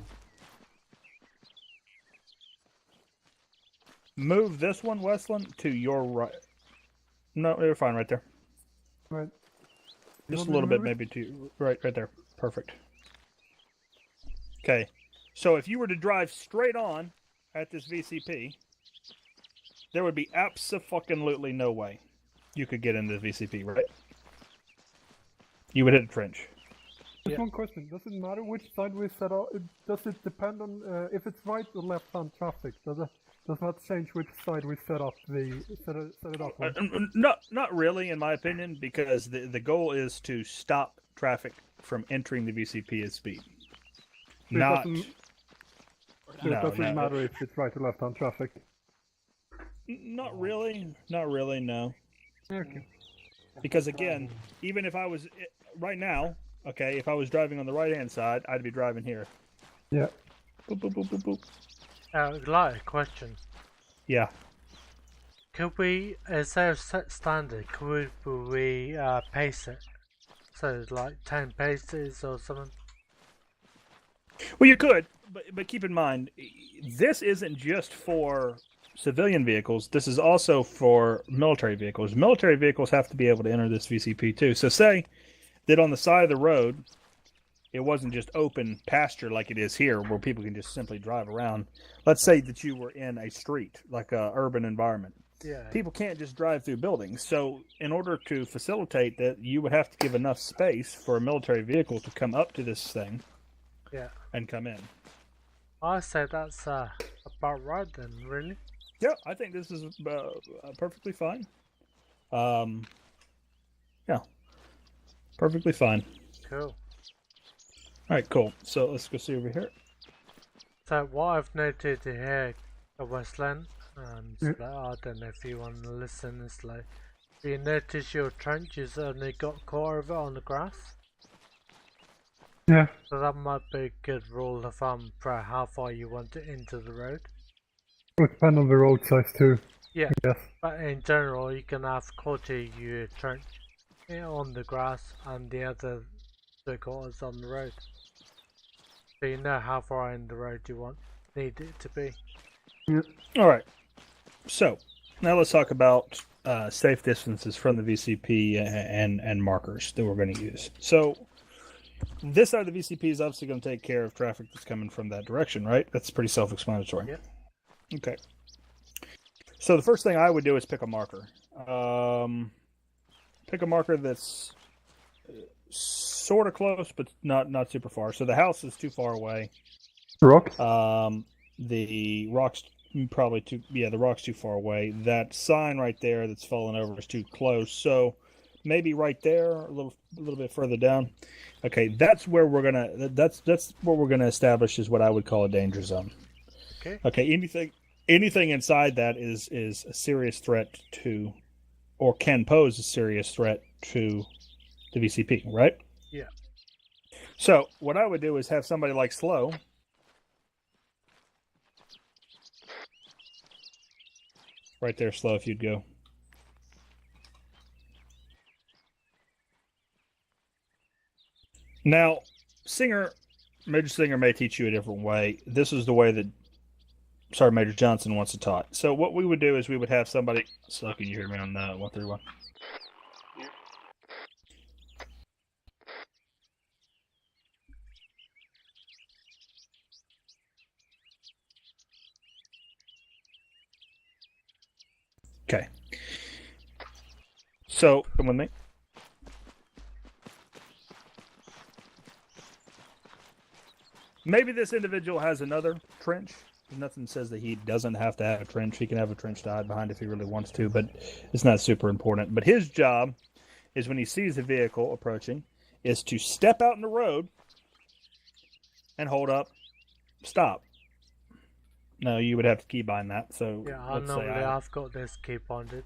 Move this one, Westland, to your right. No, you're fine right there. Right. Just a little bit, maybe to right there. Perfect. Okay, so if you were to drive straight on at this VCP, there would be abso-fucking-lutely no way you could get into the VCP, right? You would hit a trench. Just one question. Does it matter which side we set up? Does it depend on if it's right or left-hand traffic? Does that change which side we set it up on? Not really, in my opinion, because the goal is to stop traffic from entering the VCP at speed. It doesn't matter if it's right or left-hand traffic. Not really, no. Okay. Because again, even if I was right now, okay, if I was driving on the right-hand side, I'd be driving here. Yeah. Boop, boop, boop, boop, boop. Lyter, question. Yeah. Could we, is there a set standard, could we pace it? So like 10 paces or something? Well, you could, but keep in mind, this isn't just for civilian vehicles. This is also for military vehicles. Military vehicles have to be able to enter this VCP too. So say that on the side of the road, it wasn't just open pasture like it is here, where people can just simply drive around. Let's say that you were in a street, like a urban environment. Yeah. People can't just drive through buildings. So in order to facilitate that, you would have to give enough space for a military vehicle to come up to this thing. Yeah. And come in. I say that's about right then, really. Yeah, I think this is perfectly fine. Yeah, perfectly fine. Cool. All right, cool. So let's go see over here. So what I've noted here at Westland, I don't know if you want to listen, it's like, you notice your trenches only got a quarter of it on the grass? Yeah. So that might be a good rule of thumb for how far you want it into the road. It would depend on the road size too. Yeah, Yes. but in general you can have quarter your trench on the grass and the other 3/4 on the road. So you know how far in the road you need it to be. Yep. All right. So now let's talk about safe distances from the VCP and markers that we're going to use. So this side of the VCP is obviously going to take care of traffic that's coming from that direction, right? That's pretty self-explanatory. Yep. Okay. So the first thing I would do is pick a marker. Pick a marker that's sort of close, but not super far. So the house is too far away. Rocks? The rock's probably the rock's too far away. That sign right there that's fallen over is too close. So maybe right there, a little bit further down. Okay, that's where we're gonna. That's what we're gonna establish is what I would call a danger zone. Okay. Okay. Anything inside that is a serious threat to, or can pose a serious threat to, the VCP. Right. Yeah. So what I would do is have somebody like Slow. Right there, Slow. If you'd go. Now, Major Singer may teach you a different way. This is the way that, Major Johnson wants it taught. So what we would do is we would have somebody. So can you hear me on 131? Okay. So come with me. Maybe this individual has another trench. Nothing says that he doesn't have to have a trench. He can have a trench to hide behind if he really wants to, but it's not super important. But his job is when he sees a vehicle approaching, is to step out in the road and hold up, stop. No, you would have to keybind that. So yeah, I know I've got this key binded.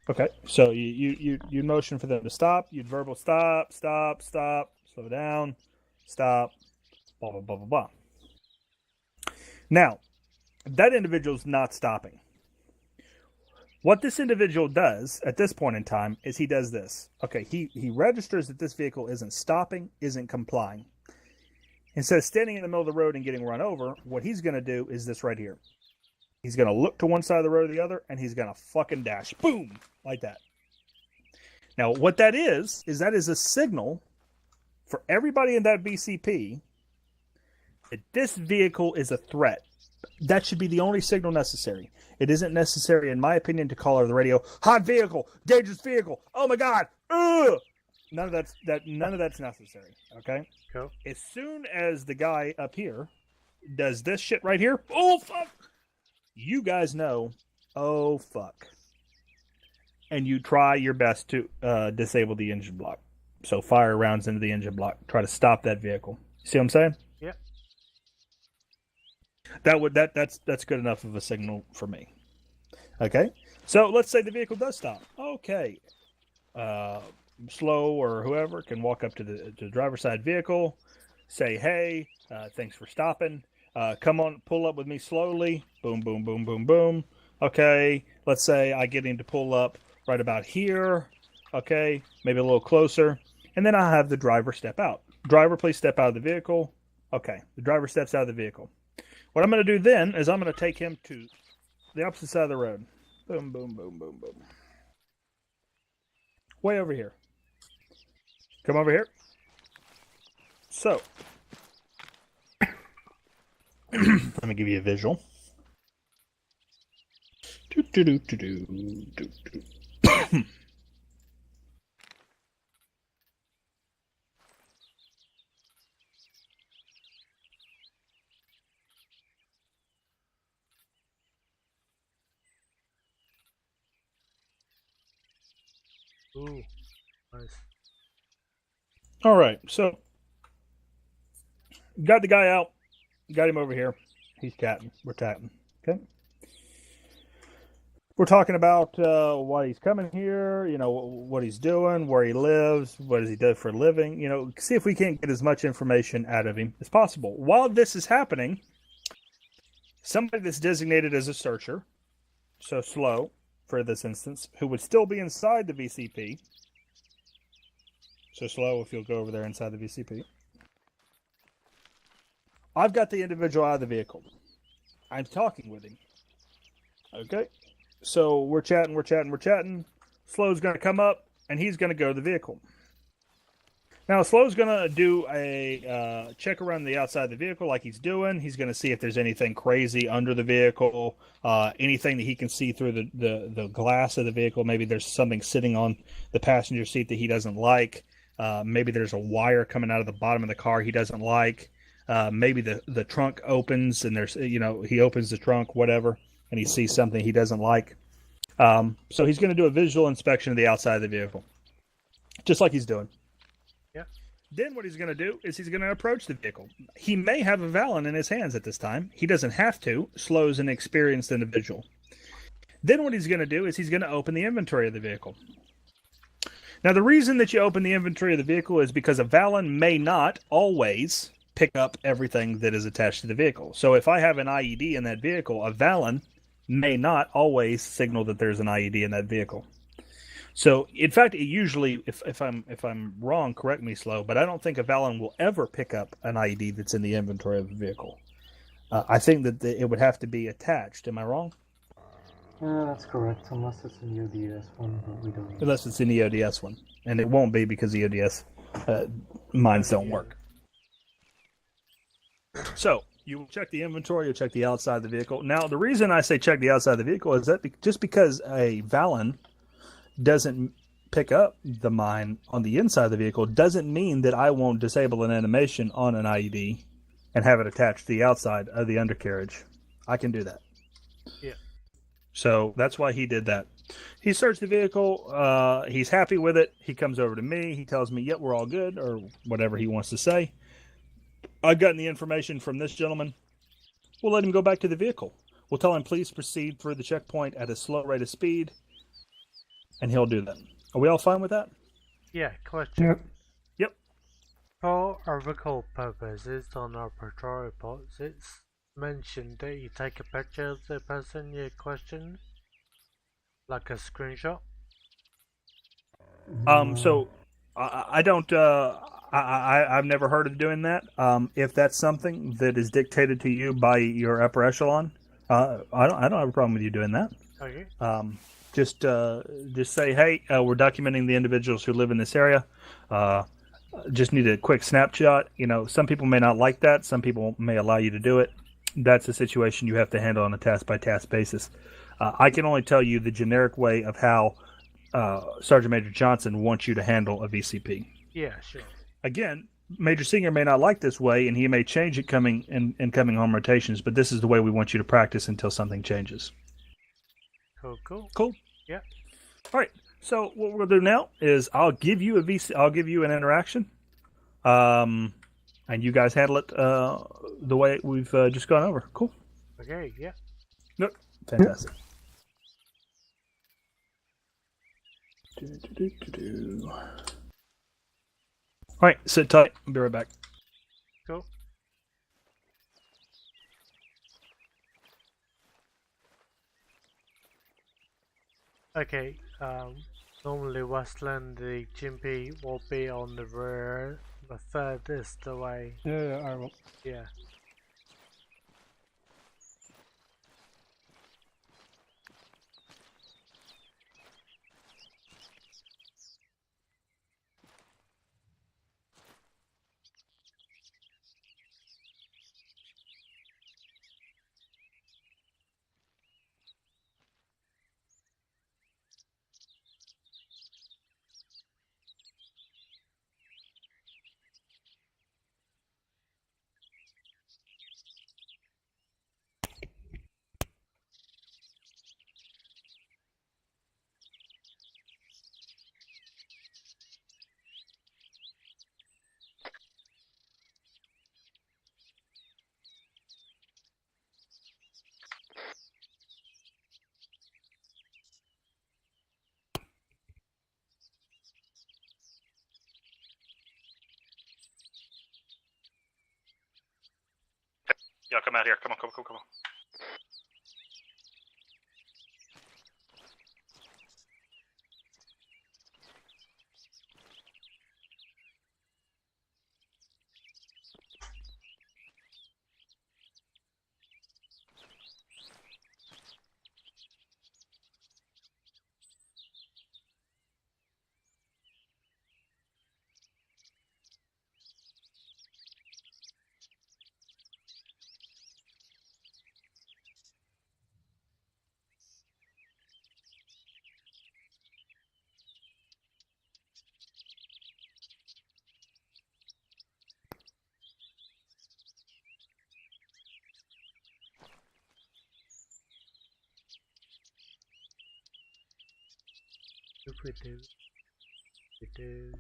Okay, so you motion for them to stop. You'd verbal stop, stop, stop, slow down, stop, blah blah blah blah blah. Now, that individual's not stopping. What this individual does at this point in time is he does this. Okay, he registers that this vehicle isn't stopping, isn't complying. Instead of standing in the middle of the road and getting run over, what he's going to do is this right here. He's going to look to one side of the road or the other, and he's going to fucking dash. Boom! Like that. Now, what that is that is a signal for everybody in that BCP that this vehicle is a threat. That should be the only signal necessary. It isn't necessary, in my opinion, to call over the radio, hot vehicle, dangerous vehicle, oh my god, ugh! None of that's necessary. Okay? Cool. As soon as the guy up here does this shit right here, oh fuck! You guys know, oh fuck. And you try your best to disable the engine block. So fire rounds into the engine block. Try to stop that vehicle. See what I'm saying? Yeah. That's good enough of a signal for me. Okay? So let's say the vehicle does stop. Okay. Slow or whoever can walk up to the driver's side vehicle, say, hey, thanks for stopping. Come on, pull up with me slowly. Boom, boom, boom, boom, boom. Okay, let's say I get him to pull up right about here. Okay, maybe a little closer. And then I'll have the driver step out. Driver, please step out of the vehicle. Okay, the driver steps out of the vehicle. What I'm going to do then is I'm going to take him to the opposite side of the road. Boom, boom, boom, boom, boom. Way over here. Come over here. So, let me give you a visual. Ooh, nice. All right, so got the guy out, got him over here. He's chatting. We're chatting. Okay. We're talking about why he's coming here, what he's doing, where he lives, what does he do for a living, see if we can't get as much information out of him as possible. While this is happening, somebody that's designated as a searcher, so slow for this instance, who would still be inside the VCP, so slow if you'll go over there inside the VCP. I've got the individual out of the vehicle. I'm talking with him. Okay. So we're chatting. Slow's going to come up, and he's going to go to the vehicle. Now, Slow's going to do a check around the outside of the vehicle like he's doing. He's going to see if there's anything crazy under the vehicle, anything that he can see through the glass of the vehicle. Maybe there's something sitting on the passenger seat that he doesn't like. Maybe there's a wire coming out of the bottom of the car he doesn't like. Maybe the trunk opens and there's, he opens the trunk, whatever, and he sees something he doesn't like. So he's going to do a visual inspection of the outside of the vehicle, just like he's doing. Yeah. Then what he's going to do is he's going to approach the vehicle. He may have a Valen in his hands at this time. He doesn't have to. Slow's an experienced individual. Then what he's going to do is he's going to open the inventory of the vehicle. Now, the reason that you open the inventory of the vehicle is because a Valen may not always pick up everything that is attached to the vehicle. So if I have an IED in that vehicle, a Valen may not always signal that there's an IED in that vehicle. So, in fact, it usually, if I'm wrong, correct me, Slow, but I don't think a Valen will ever pick up an IED that's in the inventory of the vehicle. I think that it would have to be attached. Am I wrong? That's correct, unless it's an EODS one, but we don't. Unless it's an EODS one. And it won't be because EODS mines don't work. So, you will check the inventory, you'll check the outside of the vehicle. Now, the reason I say check the outside of the vehicle is that just because a Valen doesn't pick up the mine on the inside of the vehicle doesn't mean that I won't disable an animation on an IED and have it attached to the outside of the undercarriage, I can do that. Yeah. So that's why he did that. He searched the vehicle. He's happy with it. He comes over to me. He tells me, yep, we're all good, or whatever he wants to say. I've gotten the information from this gentleman. We'll let him go back to the vehicle. We'll tell him, please proceed through the checkpoint at a slow rate of speed, and he'll do that. Are we all fine with that? Yeah, question. Yep. For our record purposes on our patrol reports, it's mentioned that you take a picture of the person you question, like a screenshot. So I don't. I've never heard of doing that. If that's something that is dictated to you by your upper echelon, I don't have a problem with you doing that. Okay. Just say, hey, we're documenting the individuals who live in this area. Just need a quick snapshot. You know, some people may not like that. Some people may allow you to do it. That's a situation you have to handle on a task-by-task basis. I can only tell you the generic way of how Sergeant Major Johnson wants you to handle a VCP. Yeah, sure. Again, Major Singer may not like this way, and he may change it coming home rotations, but this is the way we want you to practice until something changes. Cool. Yeah. All right. So what we're gonna do now is I'll give you an interaction, and you guys handle it the way we've just gone over. Cool. Okay. Yeah. Nope. Fantastic. All right, sit tight. I'll be right back. Cool. Okay. Normally Westland, the GMP will be on the rear, the furthest away. Yeah, I will. Yeah. Yeah, come out here. Come on. If we do.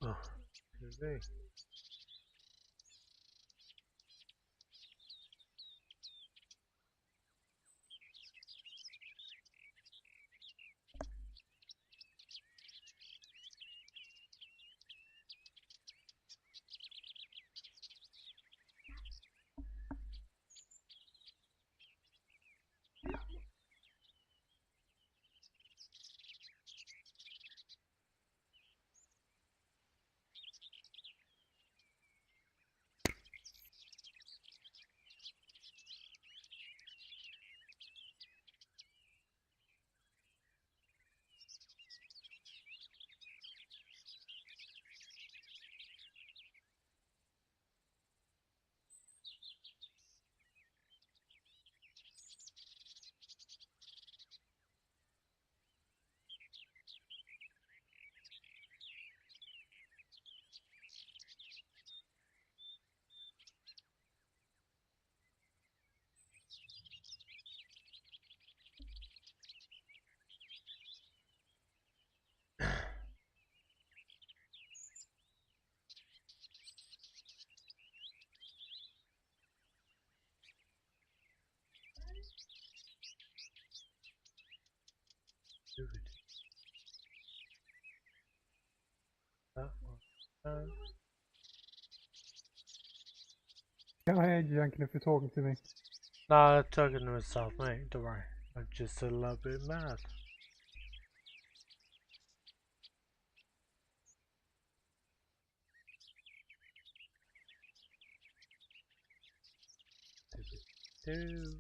Oh, excuse me. Go ahead, Jankin, if you're talking to me. No, I'm talking to myself, mate. Don't worry. I'm just a little bit mad. Do.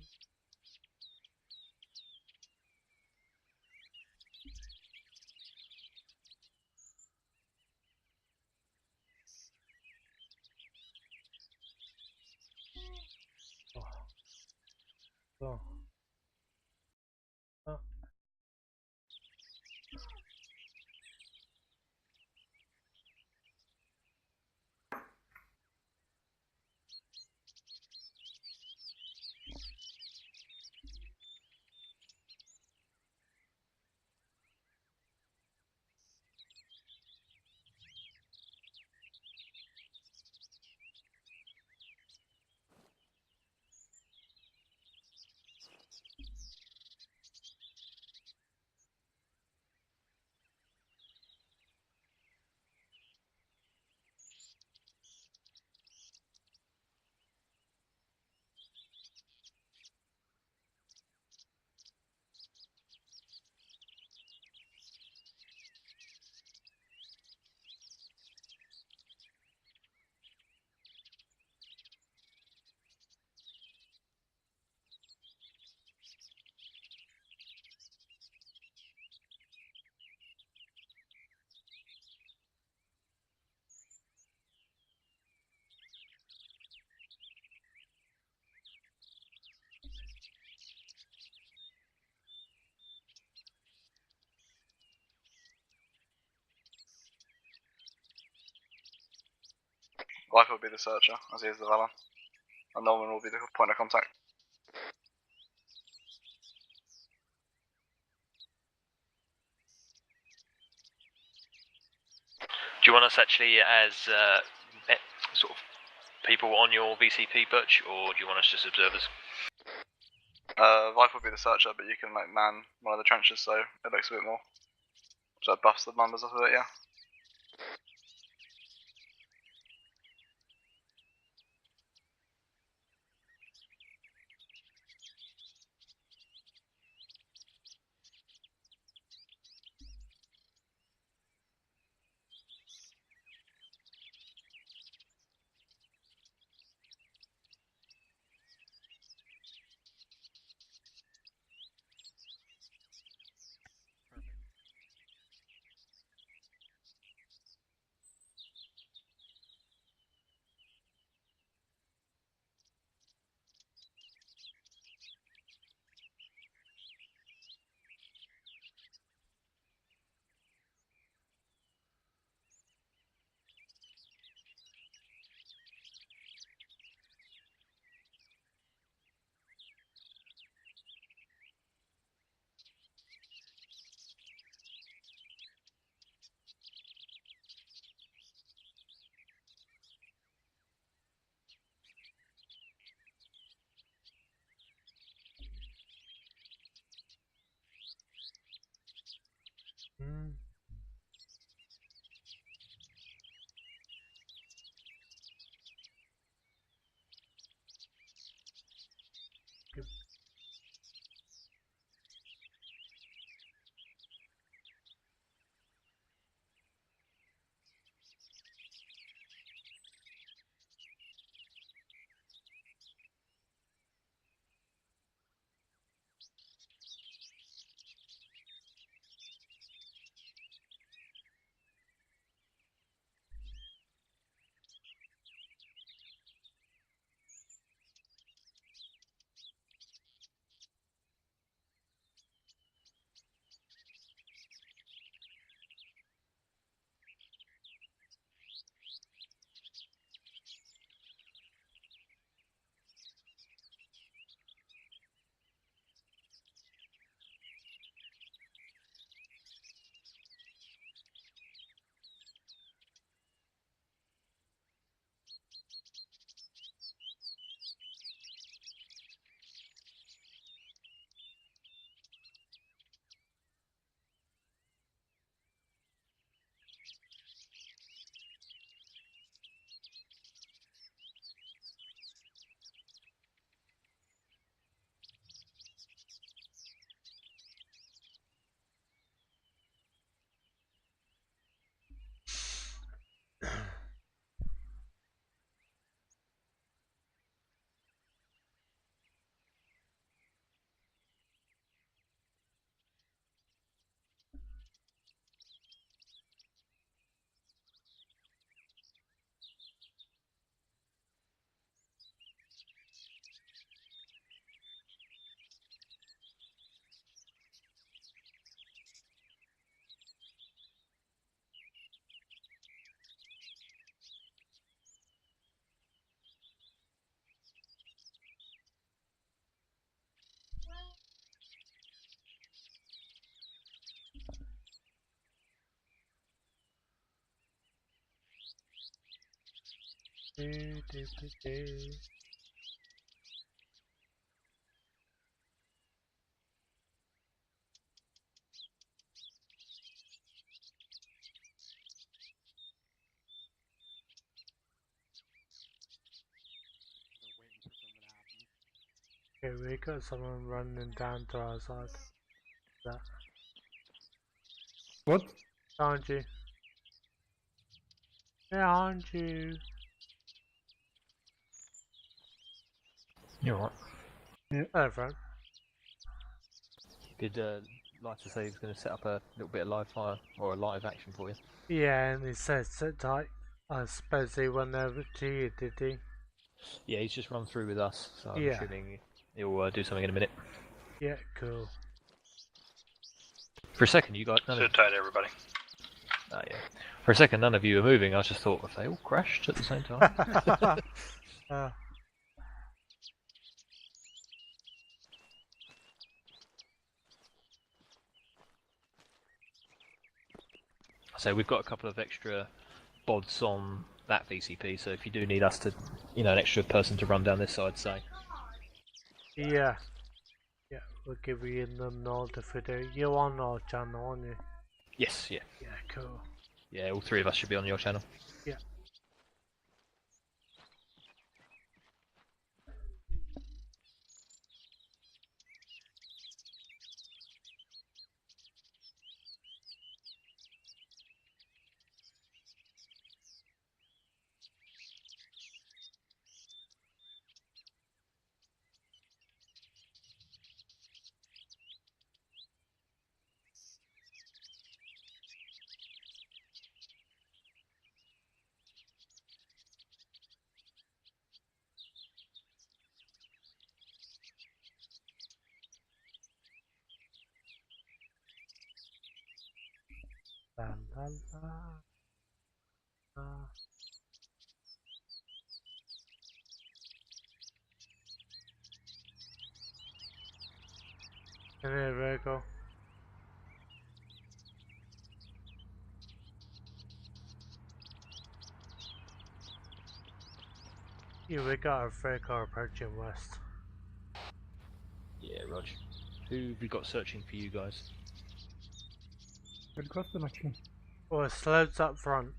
Oh. Oh. Life will be the searcher, as he is the Valor. And Norman will be the point of contact. Do you want us actually as sort of people on your VCP, Butch, or do you want us just observers? Life will be the searcher, but you can like man one of the trenches, so it looks a bit more. So it buffs the numbers off of it, yeah. Okay, we got someone running down to our side. That. What? Aren't you? Yeah, aren't you? You're right. Yeah. Over. Did Lyter say he's going to set up a little bit of live fire or a live action for you? Yeah, and he said sit tight. I suppose he went over to you, did he? Yeah, he's just run through with us, so I'm Yeah. assuming he'll do something in a minute. Yeah, cool. For a second, you got Sit tight, everybody. Oh, yeah. For a second, none of you were moving. I just thought if they all crashed at the same time. So we've got a couple of extra bods on that VCP. So if you do need us to, an extra person to run down this side, say. Yeah. Yeah, we'll give you the nod if we do. You're on our channel, aren't you? Yes, yeah. Yeah, cool. Yeah, all three of us should be on your channel. Yeah. La, la, la. And there we go. Yeah, we got a freight car approaching west. Yeah, Rog. Who have we got searching for you guys? Good question, actually. Well, it's loads up front.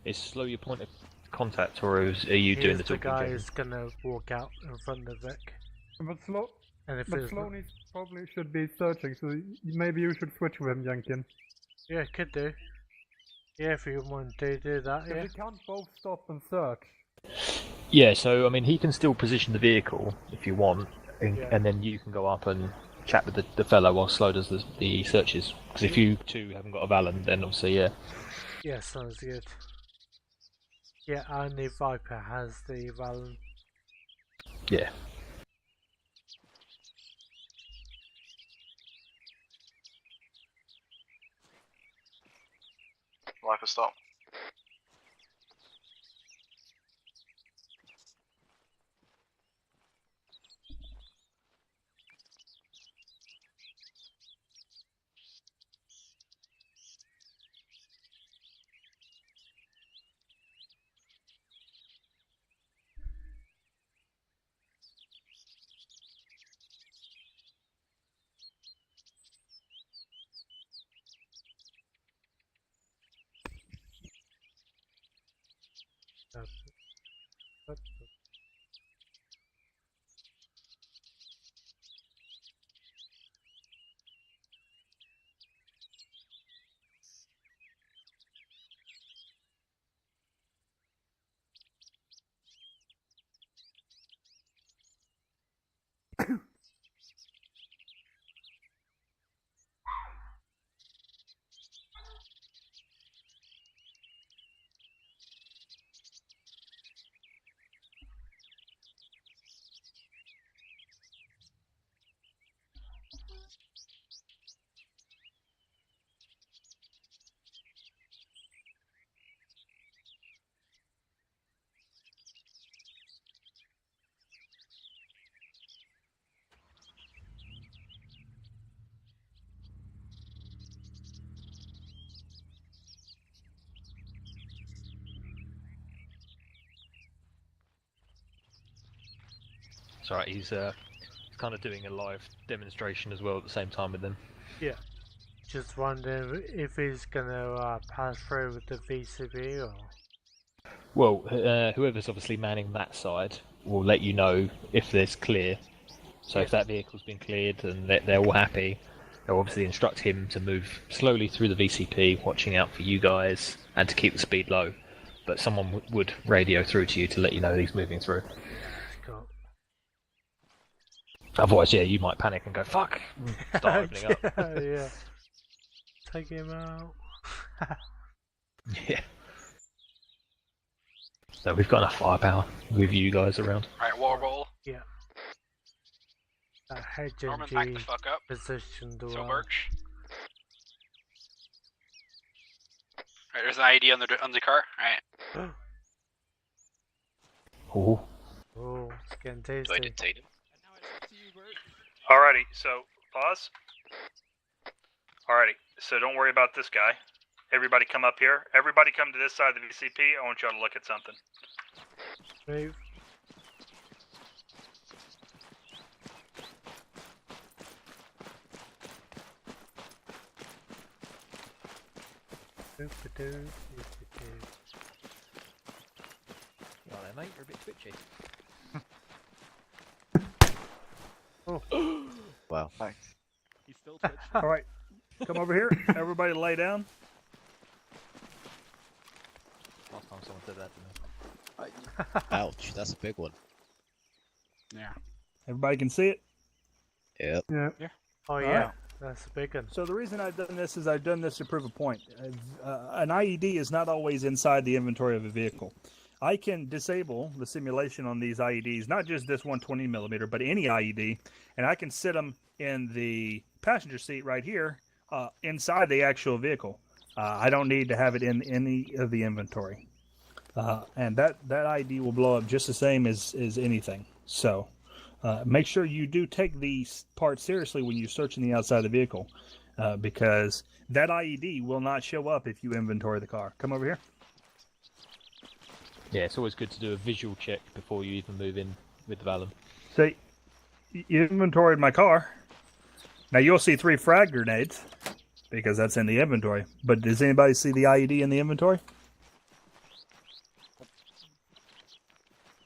Is Slow your point of contact, or are you doing the talking? The guy is gonna walk out in front of Vic. But Slow, and if but Slow probably should be searching, so maybe you should switch with him, Yankin. Yeah, could do. Yeah, if you want to do that, yeah. We can't both stop and search. Yeah, so I mean, he can still position the vehicle if you want, and, Yeah. and then you can go up and chat with the fellow while Slow does the searches. Because if you two haven't got a Valen, then obviously, yeah. Yeah, sounds good. Yeah, only Viper has the Valen. Yeah. Life is stop. Sorry, he's kind of doing a live demonstration as well at the same time with them. Yeah. Just wondering if he's gonna pass through with the VCB or. Well, whoever's obviously manning that side will let you know if there's clear. So if that vehicle's been cleared and they're all happy, they'll obviously instruct him to move slowly through the VCP, watching out for you guys, and to keep the speed low. But someone would radio through to you to let you know he's moving through. Cool. Otherwise, yeah, you might panic and go, fuck! Start opening up. Yeah. Take him out. Yeah. So we've got enough firepower with you guys around. Alright, wall roll. Yeah. Hedge Norman, and back G the fuck up. positioned So well. works. Alright, there's an ID on the car. Alright. Oh. Oh, it's getting tasty. Do I detain him? Alrighty, so pause. Alrighty, so don't worry about this guy. Everybody come up here. Everybody come to this side of the VCP. I want y'all to look at something. Move. Well then, mate, you're a bit twitchy. Oh. Wow. Thanks. He's still twitching. Alright, come over here. Everybody lay down. Last time someone said that to me. Ouch, that's a big one. Yeah. Everybody can see it? Yep. Yeah. Oh yeah, Alright. that's a big one. So the reason I've done this is I've done this to prove a point. An IED is not always inside the inventory of a vehicle. I can disable the simulation on these IEDs, not just this 120mm, but any IED, and I can sit them in the passenger seat right here inside the actual vehicle. I don't need to have it in any of the inventory. And that IED will blow up just the same as anything. So make sure you do take these parts seriously when you're searching the outside of the vehicle, because that IED will not show up if you inventory the car. Come over here. Yeah, it's always good to do a visual check before you even move in with the Valen. So you inventoried my car. Now you'll see 3 frag grenades because that's in the inventory. But does anybody see the IED in the inventory?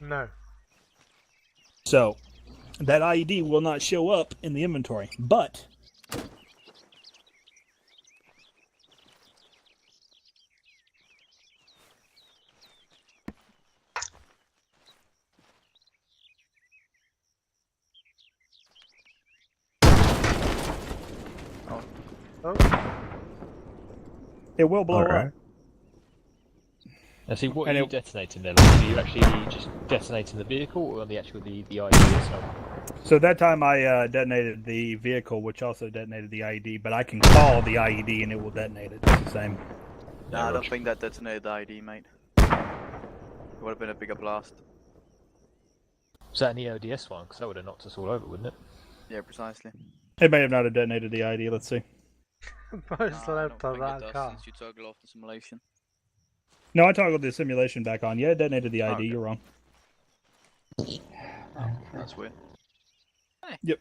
No. So that IED will not show up in the inventory, but it will blow up. Now see, what And are you it- detonating there? Like, are you actually just detonating the vehicle or the actual the IED itself? So that time I detonated the vehicle, which also detonated the IED, but I can call the IED and it will detonate it. It's the same. Nah, I don't think that detonated the ID, mate. It would have been a bigger blast. Was that an EODS one? Because that would have knocked us all over, wouldn't it? Yeah, precisely. It may have not have detonated the IED. Let's see. Most left on Think it that does car. since you toggle off the simulation. No, I toggled the simulation back on. Yeah, it detonated the IED. Okay. You're wrong. Oh, that's weird. Yep.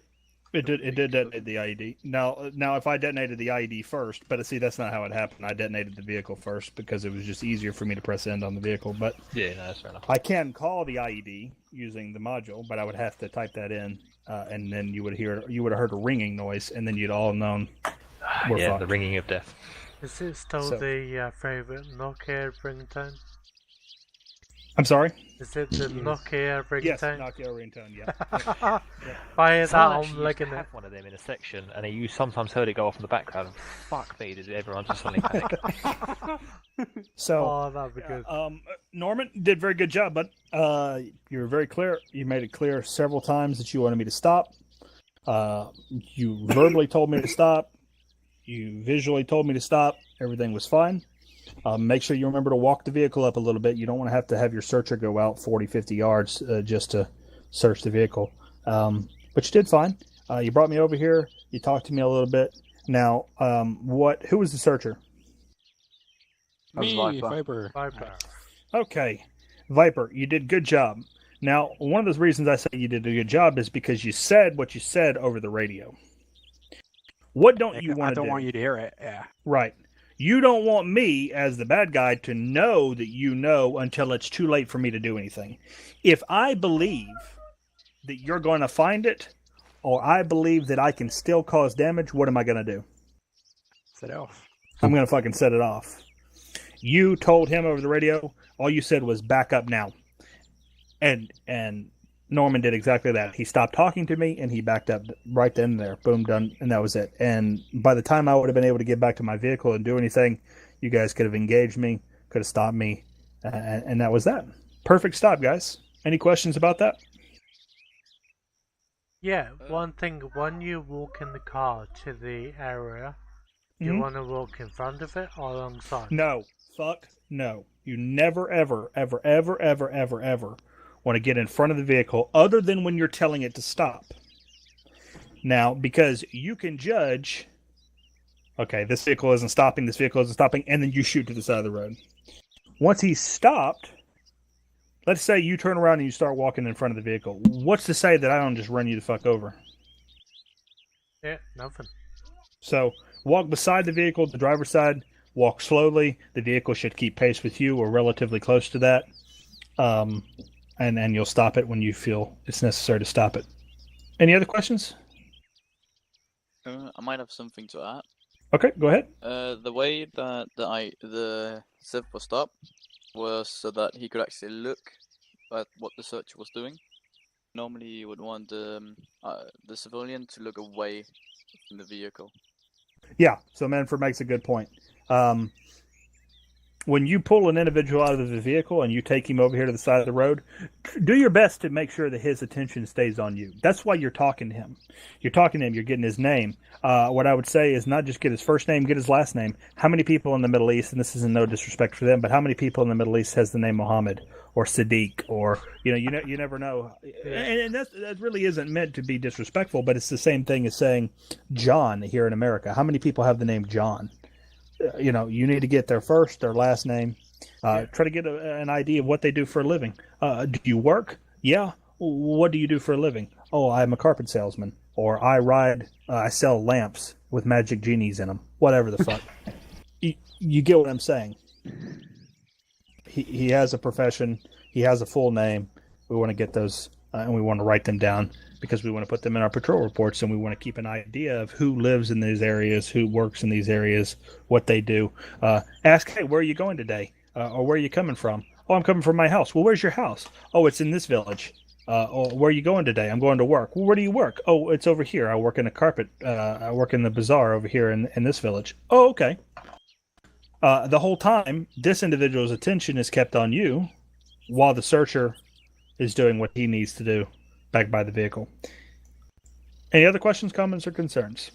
It did detonate the IED. Now, if I detonated the IED first, but see, that's not how it happened. I detonated the vehicle first because it was just easier for me to press end on the vehicle. But Yeah, no, that's fair enough. I can call the IED using the module, but I would have to type that in, and then you would have heard a ringing noise, and then you'd all known we're Yeah, fucked. the ringing of death. Is it still So- the favourite Nokia ringtone? I'm sorry. Is it the Nokia ringtone? Yes, Nokia ringtone. Yeah. If I hear that, Someone I'm actually used licking to it. have one of them in a section, and you sometimes heard it go off in the background. Fuck me, did everyone just suddenly panic? So, Oh, that'd be good. Norman did a very good job, but you were very clear. You made it clear several times that you wanted me to stop. You verbally told me to stop. You visually told me to stop. Everything was fine. Make sure you remember to walk the vehicle up a little bit. You don't want to have your searcher go out 40, 50 yards just to search the vehicle. But you did fine. You brought me over here. You talked to me a little bit. Now, who was the searcher? Me, Viper. Okay, Viper, you did good job. Now, one of the reasons I say you did a good job is because you said what you said over the radio. What don't you want to do? I don't want you to hear it, yeah. Right. You don't want me, as the bad guy, to know that you know until it's too late for me to do anything. If I believe that you're going to find it, or I believe that I can still cause damage, what am I going to do? Set it off. I'm going to fucking set it off. You told him over the radio, all you said was back up now. And Norman did exactly that. He stopped talking to me and he backed up right then and there. Boom, done, and that was it. And by the time I would have been able to get back to my vehicle and do anything, you guys could have engaged me, could have stopped me, and that was that. Perfect stop, guys. Any questions about that? Yeah, one thing, when you walk in the car to the area, you want to walk in front of it or alongside? No. Fuck no. You never, ever, ever, ever, ever, ever, ever want to get in front of the vehicle other than when you're telling it to stop. Now, because you can judge, okay, this vehicle isn't stopping, and then you shoot to the side of the road. Once he's stopped, let's say you turn around and you start walking in front of the vehicle. What's to say that I don't just run you the fuck over? Yeah, nothing. So, walk beside the vehicle, the driver's side, walk slowly. The vehicle should keep pace with you or relatively close to that. And you'll stop it when you feel it's necessary to stop it. Any other questions? I might have something to add. Okay, go ahead. The way that the Civ was stopped was so that he could actually look at what the searcher was doing. Normally, you would want the civilian to look away from the vehicle. Yeah, so Manfred makes a good point. When you pull an individual out of the vehicle and you take him over here to the side of the road, do your best to make sure that his attention stays on you. That's why you're talking to him. You're talking to him, you're getting his name. What I would say is not just get his first name, get his last name. How many people in the Middle East, and this is no disrespect for them, but how many people in the Middle East has the name Mohammed or Sadiq or, you never know. And that really isn't meant to be disrespectful, but it's the same thing as saying John here in America. How many people have the name John? You need to get their first, their last name. Try to get an idea of what they do for a living. Do you work? Yeah. What do you do for a living? Oh, I'm a carpet salesman. Or I sell lamps with magic genies in them. Whatever the fuck. You get what I'm saying. He has a profession. He has a full name. We want to get those, and we want to write them down because we want to put them in our patrol reports, and we want to keep an idea of who lives in these areas, who works in these areas, what they do. Ask, hey, where are you going today? Or where are you coming from? Oh, I'm coming from my house. Well, where's your house? Oh, it's in this village. Or where are you going today? I'm going to work. Well, where do you work? Oh, it's over here. I work in I work in the bazaar over here in this village. Oh, okay. The whole time, this individual's attention is kept on you while the searcher is doing what he needs to do back by the vehicle. Any other questions, comments, or concerns?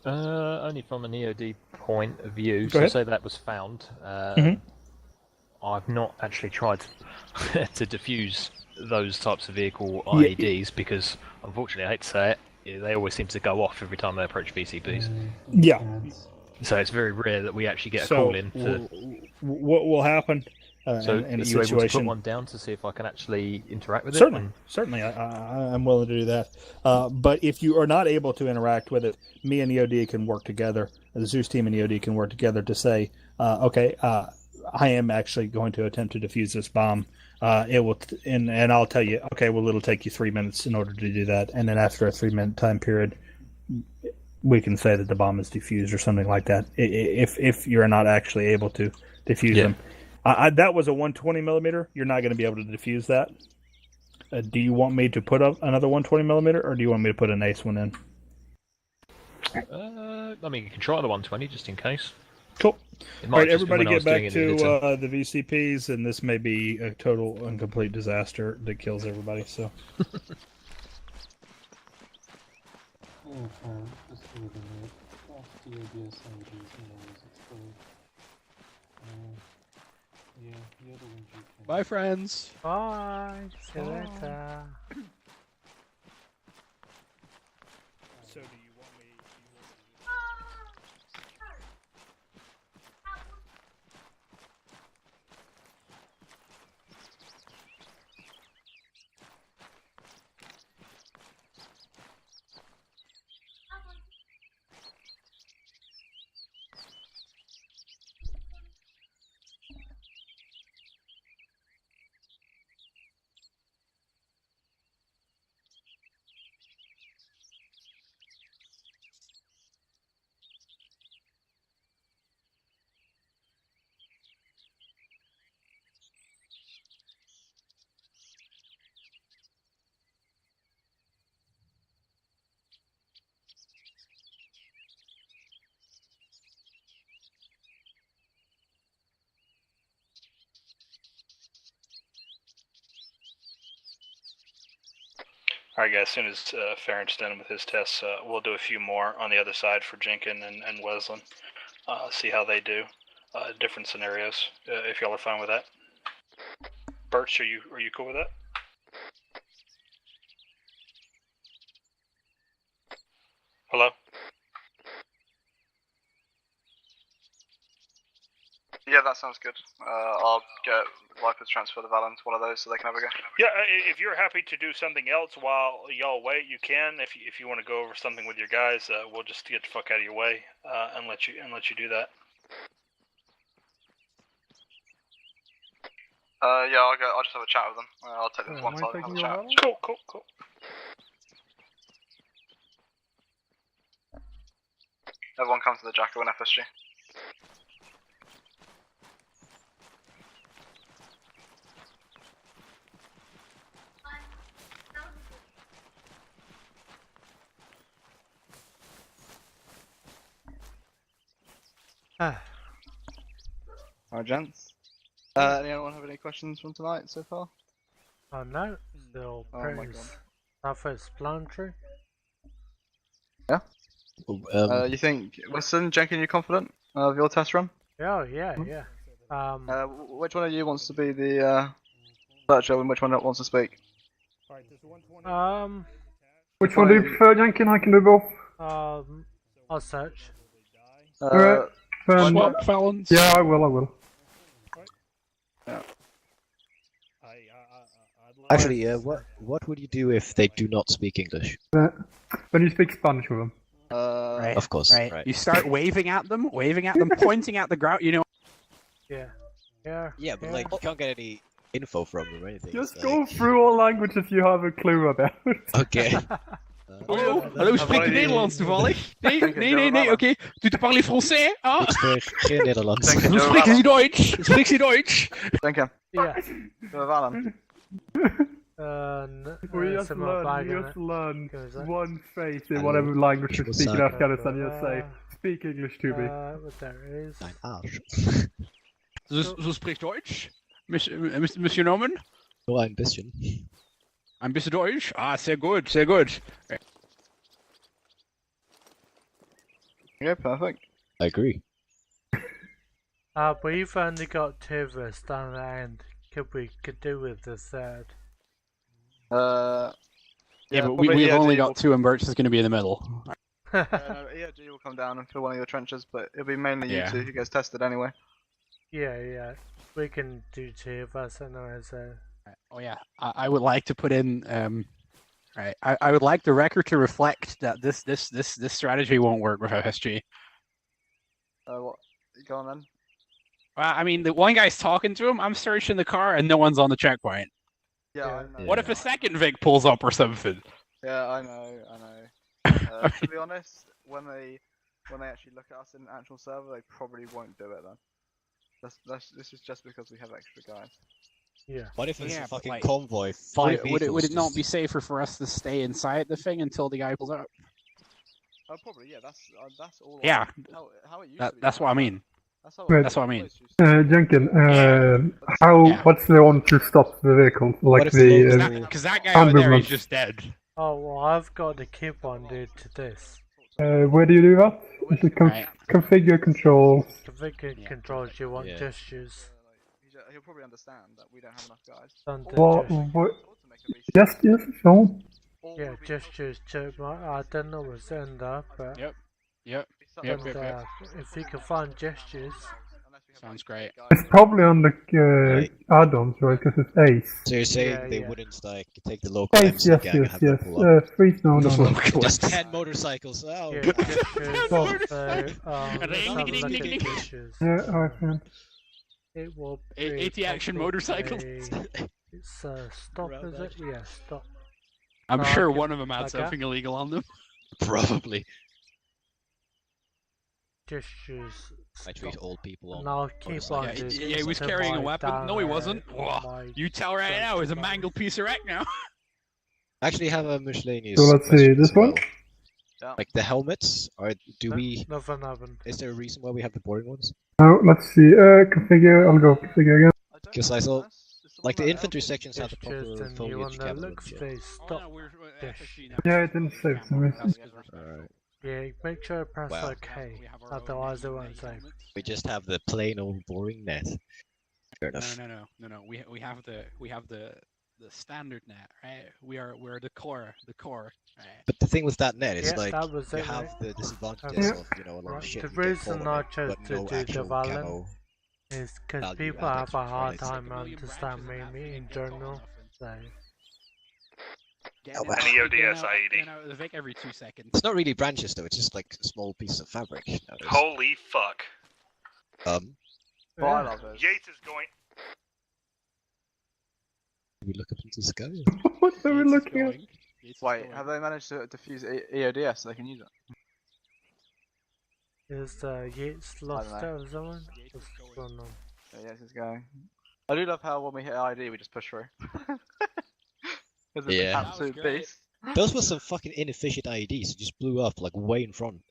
Only from an EOD point of view. Go So ahead. say that was found. I've not actually tried to defuse those types of vehicle IEDs because, unfortunately, I hate to say it, they always seem to go off every time they approach VCPs. Yeah. So it's very rare that we actually get a call in. What will happen So in are a you able to situation? put one down to see if I can actually interact with Certainly, it? certainly, I'm willing to do that. But if you are not able to interact with it, me and EOD can work together. The Zeus team and EOD can work together to say, okay, I am actually going to attempt to defuse this bomb. It will, and I'll tell you, okay, well, it'll take you 3 minutes in order to do that, and then after a 3-minute time period, we can say that the bomb is defused or something like that. If you're not actually able to defuse them. That was a 120 millimeter. You're not going to be able to defuse that. Do you want me to put up another 120 millimeter, or do you want me to put an ace one in? I mean, you can try the 120 just in case. Cool. It All might right, just be everybody when I was get doing back it in to Hitler. the VCPs, and this may be a total and complete disaster that kills everybody. So. Just a little bit. After the OBS images and all this explode. Yeah, the other ones you can. Bye, friends. Bye. See you later. So do you want me? Alright guys, as soon as Farron's done with his tests, we'll do a few more on the other side for Jenkin and Wesleyan. See how they do. Different scenarios, if y'all are fine with that. Birch, are you cool with that? Hello? Yeah, that sounds good. I'll get Lyper to transfer the Valen to one of those so they can have a go. Yeah, if you're happy to do something else while y'all wait, you can. If you want to go over something with your guys, we'll just get the fuck out of your way and let you do that. Yeah, I'll just have a chat with them. I'll take them to one side and have a chat. Cool. Everyone come to the Jacko and FSG. Alright, gents. Anyone have any questions from tonight so far? No, still pretty self-explanatory. Yeah? You think, Weston, Jenkin, you confident of your test run? Yeah. Which one of you wants to be the searcher and which one wants to speak? Which one do you prefer, Jenkin? I can do both. I'll search. Alright. Swap balance. Yeah, I will. Yeah. Actually, what would you do if they do not speak English? When you speak Spanish with them. Right. Of course. Right. You start waving at them, pointing at the ground. You know. Yeah. Yeah, but like you can't get any info from them or anything. Just go through all languages you have a clue about. Okay. Hallo, spreek je Nederlands toevallig? Nee, oké. Doet u parler français? Ah? Ik spreek geen Nederlands. Hoe spreken ze Duits? Spreekt ze Duits? Jenkin. Yeah. Valen. We just learn one phrase in whatever language you speak in Afghanistan. You say, speak English to me. What there is. Mijn Arsch. Zo spreekt Duits? Monsieur Norman? Nur ein bisschen. Ein bisschen Deutsch? Ah, sehr gut, sehr gut. Yeah, perfect. I agree. We've only got 2 of us down the end. Could do with the third. Yeah, but we've only got 2 and Birch is going to be in the middle. EOD will come down and fill one of your trenches, but it'll be mainly you two who gets tested anyway. Yeah. We can do 2 of us anyway, so... Oh yeah, I would like to put in, right. I would like the record to reflect that this strategy won't work with FSG. What? Go on then. Well, I mean, the one guy's talking to him. I'm searching the car, and no one's on the checkpoint. Yeah, I know. What if a second Vic pulls up or something? Yeah, I know. To be honest, when they actually look at us in an actual server, they probably won't do it then. This is just because we have extra guys. Yeah. What if it's a fucking like, convoy? Would it not be safer for us to stay inside the thing until the guy pulls up? Probably, yeah. That's all. Yeah. How it used to be. That's what I mean. That's what I mean. Jenkin, what's the one to stop the vehicle? Like because that guy over there is just dead. Oh well, I've got the keep on dude to this. Where do you do that? Is it configure controls? Configure controls. You want gestures. He'll probably understand that we don't have enough guys. What? Gestures? No. Yeah, gestures to I don't know what's in there, but Yep. If you can find gestures, sounds great. It's probably on the add-ons, right? Because it's Ace. So you're saying they wouldn't like take the local Ace, MC gang and have them pull up? Freeze, no. Just 10 motorcycles. Oh. Yeah, gestures. Yeah, alright, man. It will be 80 action motorcycles. It's stop, is it? Yeah, stop. I'm sure one of them had something illegal on them. Probably. Gestures. I treat old people on. No, keep on. Yeah, he was carrying a weapon. No, he wasn't. You tell right now, he's a mangled piece of wreck now. I actually have a miscellaneous. So let's see, this one? Like the helmets, or do we? Nothing happened. Is there a reason why we have the boring ones? No, let's see. Configure. I'll go configure again. Because I saw Like the infantry sections have the Just proper choose the new foliage one that camera looks rooms, the stop dish. Yeah, it didn't save some reason. Alright. Yeah, make sure to press Wow. OK, otherwise it won't save. We just have the plain old boring net. Fair enough. No. We have the standard net, right? We're the core, right? But the thing with that net is Yeah, like that was you it, have right? the disadvantages Yeah. of a lot of shit. The you get reason caught I in, chose but to no do the actual Valen camo is because value people have added a hard from it. time understanding me in general. So. Oh, well. An EODS IED. The Vic every 2 seconds. It's not really branches though. It's just like a small piece of fabric. Nowadays. Holy fuck. Well, I love those. Yates is going. We look up into the sky. What are we looking at? Wait, have they managed to defuse EODS so they can use it? Is Yates lost out of someone? What's going on? Yeah, Yates is going. I do love how when we hit ID we just push through. It's an Yeah. absolute beast. Those were some fucking inefficient IEDs. It just blew up like way in front.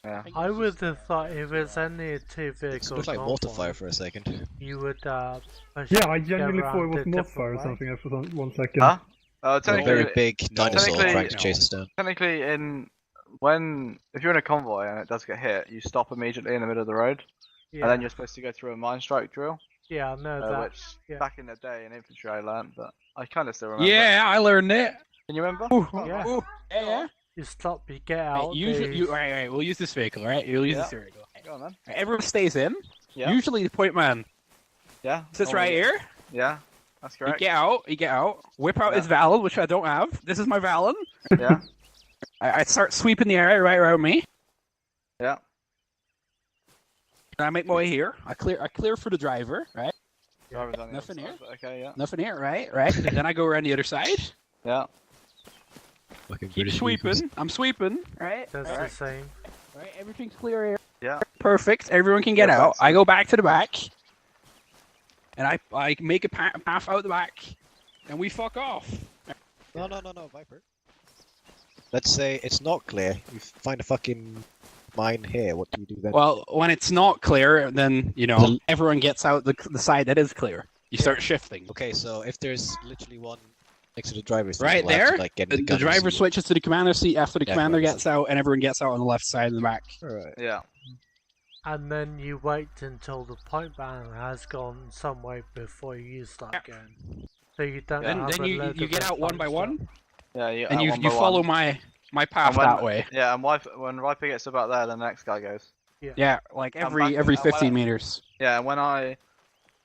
Yeah. I would have thought if there's any two It vehicles looked like mortar fire for a second. you would push Yeah, I go genuinely around thought it was the mortar different fire or way. something there for 1 second. Huh? A Technically, very big dinosaur technically- trying to chase us down. Technically, if you're in a convoy and it does get hit, you stop immediately in the middle of the road, Yeah. and then you're supposed to go through a mine strike drill. Yeah, I know that. Which Yeah. back in the day in infantry I learned, but I kind of still remember. Yeah, I learned it. Can you remember? Yeah. Yeah. You stop, you get out. Right, we'll use this vehicle, right? We'll use this vehicle. Go on, man. Right, everyone stays in. Yeah. Usually the point man Yeah. sits right here. Yeah, that's correct. You get out, whip out his Valen, which I don't have. This is my Valen. Yeah. I start sweeping the area right around me. Yeah. And I make my way here. I clear for the driver, right? Driver's on the Nothing other here. side, but okay, yeah. Nothing here, right? Then I go around the other side. Yeah. Keep sweeping. I'm sweeping, right? That's right. the same. Right, everything's clear here. Yeah. Perfect. Everyone can get out. I go back to the back, and I make a path out the back, and we fuck off. No, Viper. Let's say it's not clear. You find a fucking mine here. What do you do then? Well, when it's not clear, then everyone gets out the side that is clear. You start shifting. Okay, so if there's literally one next to the driver's seat, Right we'll have there, to, like, get in the gun driver seat. switches to the commander seat after the Yeah, commander right. gets out, and everyone gets out on the left side of the back. Alright. Yeah. And then you wait until the point man has gone some way before you start going. So you don't have Then a you load of get out one by response. one, Yeah, and you follow my path And when- that way. Yeah, and when Viper gets about there, the next guy goes. Yeah, like And every back- 15 meters. Yeah, when I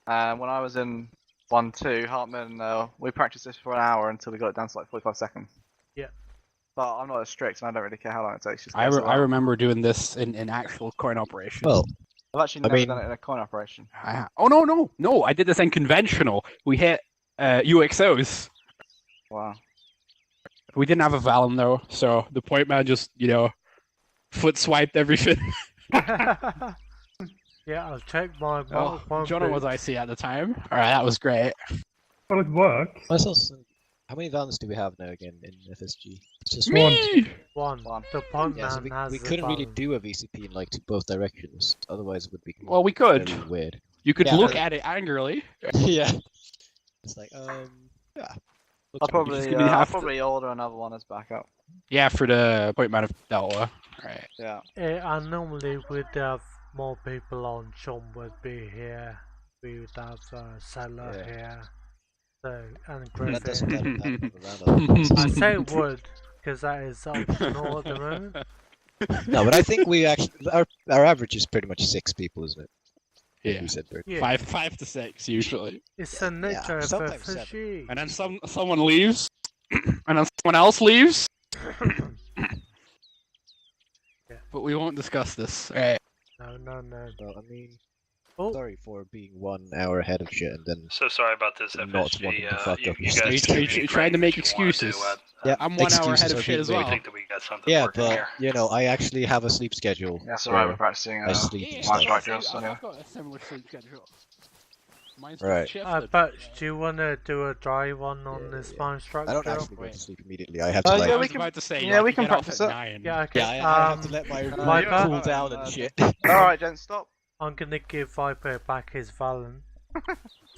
was in 1-2, Hartman, we practiced this for an hour until we got it down to like 45 seconds. Yeah. But I'm not as strict, and I don't really care how long it takes. Just I get us around. remember doing this in actual coin operation. Well, I've actually never done it in a coin operation. Oh no! I did this in conventional. We hit UXOs. Wow. We didn't have a Valen though, so the point man just foot swiped everything. Yeah, I'll check my Jonah was IC at the time. All right, that was great. Well, it worked. How many Valens do we have now again in FSG? It's just Me! One. The point Yeah, so man has we the couldn't really balance. do a VCP in like both directions. Otherwise, it would be Well, we could. very weird. You could Yeah, look but- at it angrily. Yeah. It's like yeah. I'll just gonna have to- probably order another one as backup. Yeah, for the point man of Delta. Right. Yeah. And normally we'd have more people on. Sean would be here. We would have Sailor Yeah. here. So, and That doesn't Griffin. happen around other places. I say would, because that is optional at the moment. No, but I think we actually our average is pretty much 6 people, isn't it? Yeah. We said Yeah. 5 to 6 usually. It's a nature of sometimes FSG. And then someone leaves, and then someone else leaves. But we won't discuss this. Right. No. Well, I mean, Oh. sorry for being 1 hour ahead of shit and then So sorry about this, not FSG. wanting to fuck You up your guys stuff. Are you trying to make excuses? Yeah, I'm 1 hour excuses ahead of are shit as being well. I think that we got something Yeah, working but here. I actually have a sleep schedule. That's so alright, we're practicing I sleep and mine stuff. strike drills. So yeah. I've got a similar sleep schedule. Mine's Right. shifted. But do you want to do a dry one on this mine structure? I don't actually go to sleep immediately. I have to yeah, like. we I was can- about to say, yeah, we you can get off practice at it. 9. Yeah, okay. Yeah, I have to let my room Viper? cool down and shit. Alright, gents, stop. I'm gonna give Viper back his Valen.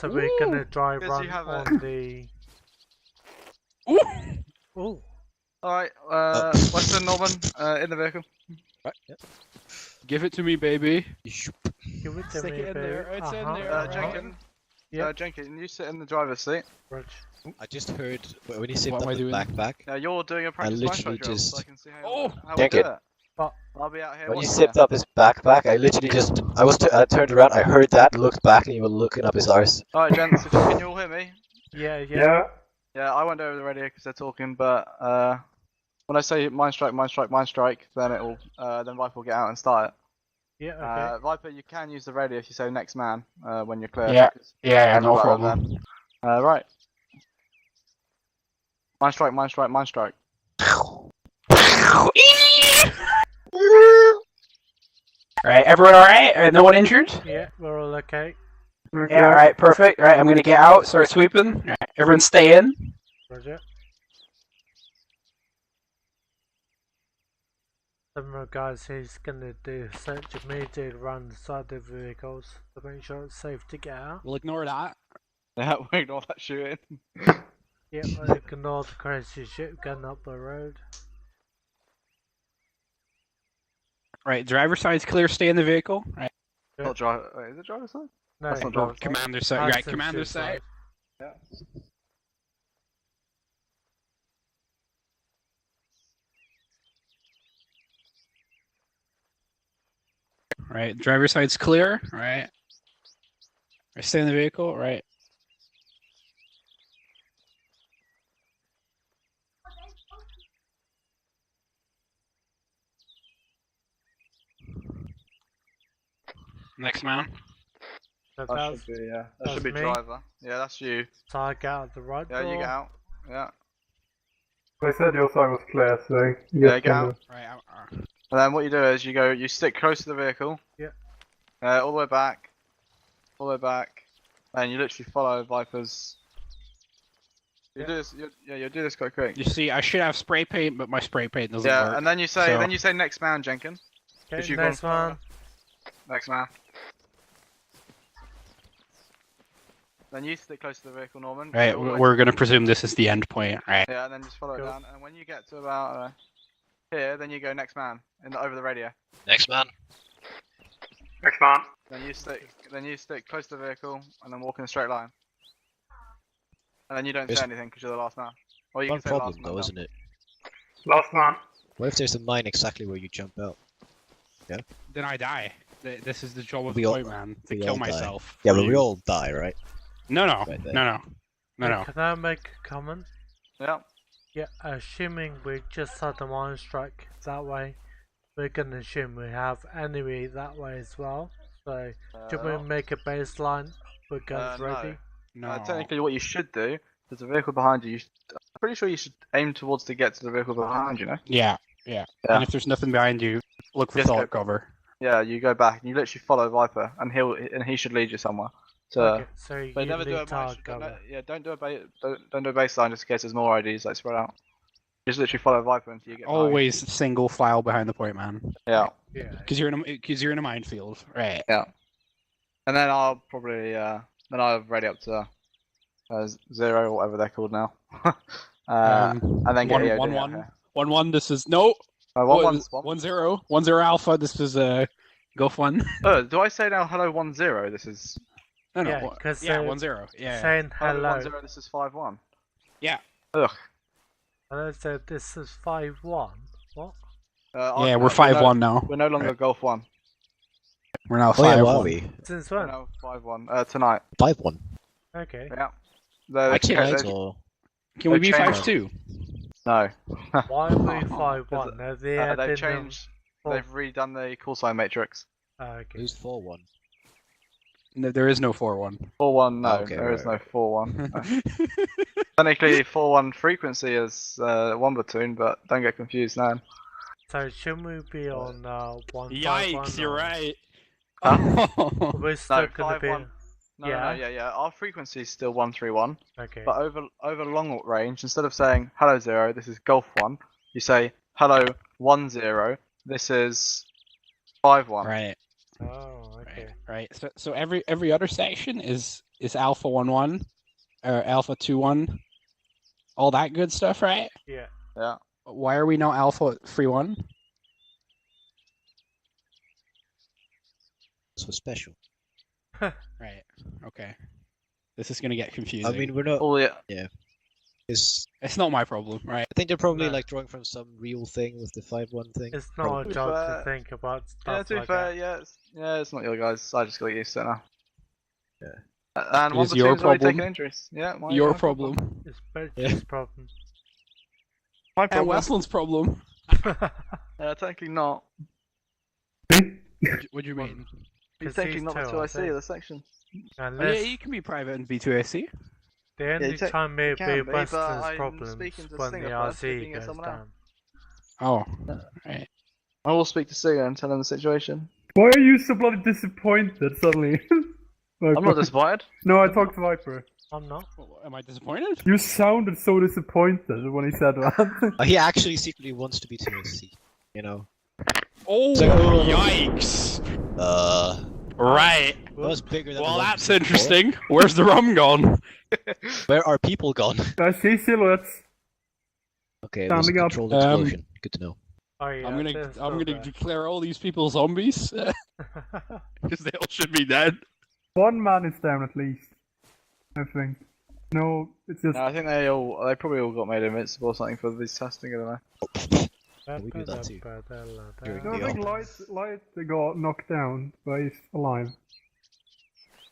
So we're gonna dry Because run you have on a- the. Ooh. Alright, Western Norman, in the vehicle. Right, yep. Give it to me, baby. Give it to Stick me, it in there. baby. It's in there. Jenkins. Yep. Jenkins, you sit in the driver's seat. I just heard when you zipped What up am I the doing? backpack. You're doing a practice literally drill, so I just- can see Oh! how we do Jenkins. it. I'll be out here. When you watching zipped you. up his backpack, I literally just I turned around, I heard that, looked back, and you were looking up his arse. Alright, gents, can you all hear me? Yeah. Yeah, I won't do over the radio because they're talking, but when I say mine strike, then it will then Viper will get out and start it. Yeah, okay. Viper, you can use the radio if you say next man when you're clear. Yeah, because- yeah, no right, problem. then. Right. Mine strike. Right, everyone alright? No one injured? Yeah, we're all okay. Yeah, alright, perfect. Right, I'm gonna get out, start sweeping. Right, everyone stay in. Roger. Some guys, he's gonna do search immediately around the side of the vehicles to make sure it's safe to get out. We'll ignore that. Yeah, we ignore that shooting. Yep, I ignore the crazy shit going up the road. Right, driver's side's clear, stay in the vehicle. Right. Not driver. Wait, is it driver's side? No, That's not driver's side. Commander side. Right, Passenger commander side. Yeah. Right, driver's side's clear. Right. Right, stay in the vehicle. Right. Next man. So That should be, yeah. That should be me. driver. Yeah, that's you. So I get out the right Yeah, door. you get out. Yeah. They said your side was clear, so Yeah, get out. Right. And then what you do is you stick close to the vehicle. Yeah. All the way back. All the way back. And you literally follow Viper's. You do this. You'll do this quite quick. You see, I should have spray paint, but my spray paint doesn't work. Yeah, and then you say next man, Jenkins. Okay, If you've next gone one. Next man. Then you stick close to the vehicle, Norman. Right, All the way we're gonna presume this is the end point. Right. Yeah, and then just follow it down. And when you get to about here, then you go next man over the radio. Next man. Next man. Then you stick close to the vehicle and then walk in a straight line. And then you don't Yes. say anything because you're the last man. Or you One can say problem last man. though, now. isn't it? Last man. What if there's a mine exactly where you jump out? Yeah? Then I die. This is the job of We the all- point man to we kill all die. myself. Yeah, for but we you. all die, right? No, Right there. no. Can I make a comment? Yeah. Yeah, assuming we just had a mine strike that way, we're gonna assume we have enemy that way as well. So, should we make a baseline with guns ready? No. Technically, what you should do, there's a vehicle behind you. I'm pretty sure you should aim towards to get to the vehicle behind you, know? Yeah. And if there's nothing behind you, look for Just solid go- cover. Yeah, you go back and you literally follow Viper, and he should lead you somewhere. So, Okay, so but you never do lead a target cover. don't do a don't do a baseline just in case there's more IDs like spread out. Just literally follow Viper until you get. behind. Always single file behind the point man. Yeah. Yeah. Because you're in a minefield, right? Yeah. And then I'll probably then I'll ready up to 0 or whatever they're called now. And then get EOD out here. 1-1. This is no. 1-1. 1-0. 1-0 alpha. This is Gulf 1. Oh, do I say now hello 1-0? This is. No, Yeah, 'cause yeah, they're 1-0. Yeah. Saying hello. 1-0. This is 5-1. Yeah. Ugh. Hello, so this is 5-1. What? Yeah, we're 5-1 now. We're no longer Gulf 1. We're now Oh yeah, 5-1. what are we? Since We're when? now 5-1. Tonight. 5-1. Okay. Yeah. Tonight or? Can we be changed- 5-2? No. Why are we 5-1? Have they they've added changed. them- They've redone the call sign matrix. Okay. Who's 4-1? No, there is no 4-1. 4-1, no, Okay, there is right, no 4-1. Technically, 4-1 frequency is 1 platoon, but don't get confused now. So shouldn't we be on 1-5-1? Yikes, you're right. We're still gonna be. 5-1. No, yeah. Our frequency is still 131. Okay. But over long range, instead of saying hello 0, this is Gulf 1, you say hello 10, this is 5-1. Right. Oh, okay. Right. So every other section is Alpha 1-1 or Alpha 2-1, all that good stuff, right? Yeah. Yeah. Why are we not Alpha 3-1? So special. Right. Okay. This is gonna get confusing. I mean, we're not. Oh yeah. Yeah. It's not my problem, right? I think they're probably No. like drawing from some real thing with the 5-1 thing. It's not Probably. our job to think about Yeah, stuff to be like fair, that. it's not your guys. I just got used to it now. Yeah. And It one is your platoon's already problem. taken injuries. Yeah, Your my problem. It's Bertie's problem. My And problem. Westland's problem. Technically not. What do you mean? He's technically not the 2IC of the section. Oh, Unless yeah, you can be private and B2AC. the only time maybe can be, but Westland's I'm problems speaking to when the Singer first, RC looking at goes someone down. else. Oh, right. I will speak to Singer and tell him the situation. Why are you so bloody disappointed suddenly? I'm not disappointed. No, I talked to Viper. I'm not. Am I disappointed? You sounded so disappointed when he said that. He actually secretly wants to be 2AC, you know. Oh, So- yikes! Right. That was bigger than Well, the one that's before. interesting. Where's the rum gone? Where are people gone? I see silhouettes. Okay, it was a Standing up. controlled explosion. Good to know. Oh, yeah, I'm gonna there's I'm gonna progress. declare all these people zombies because they all should be dead. One man is down at least. I think. No, it's just. No, I think they probably all got made invincible or something for this testing. I don't know. We do that too. No, I think Light got knocked down, but he's alive.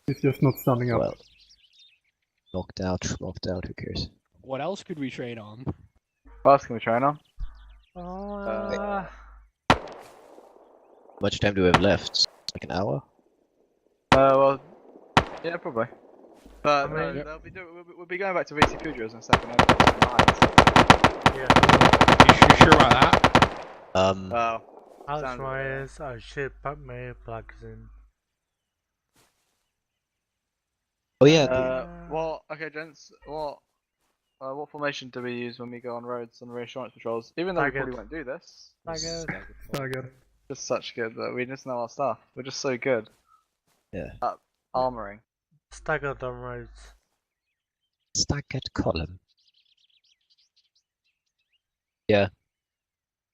He's just not standing up. Well, knocked out, who cares? What else could we trade on? What else can we train on? How much time do we have left? Like an hour? Well, yeah, probably. But I mean- we'll be going back to VC Kudras in a second. You sure about that? Well, That's sounds why about is I should put my plugs in. Oh yeah. Well, okay, gents. What formation do we use when we go on roads and reassurance patrols? Even though we probably won't do this. Staggered. Just such good, but we just know our stuff. We're just so good. Yeah. At armoring. Staggered on roads. Staggered column. Yeah.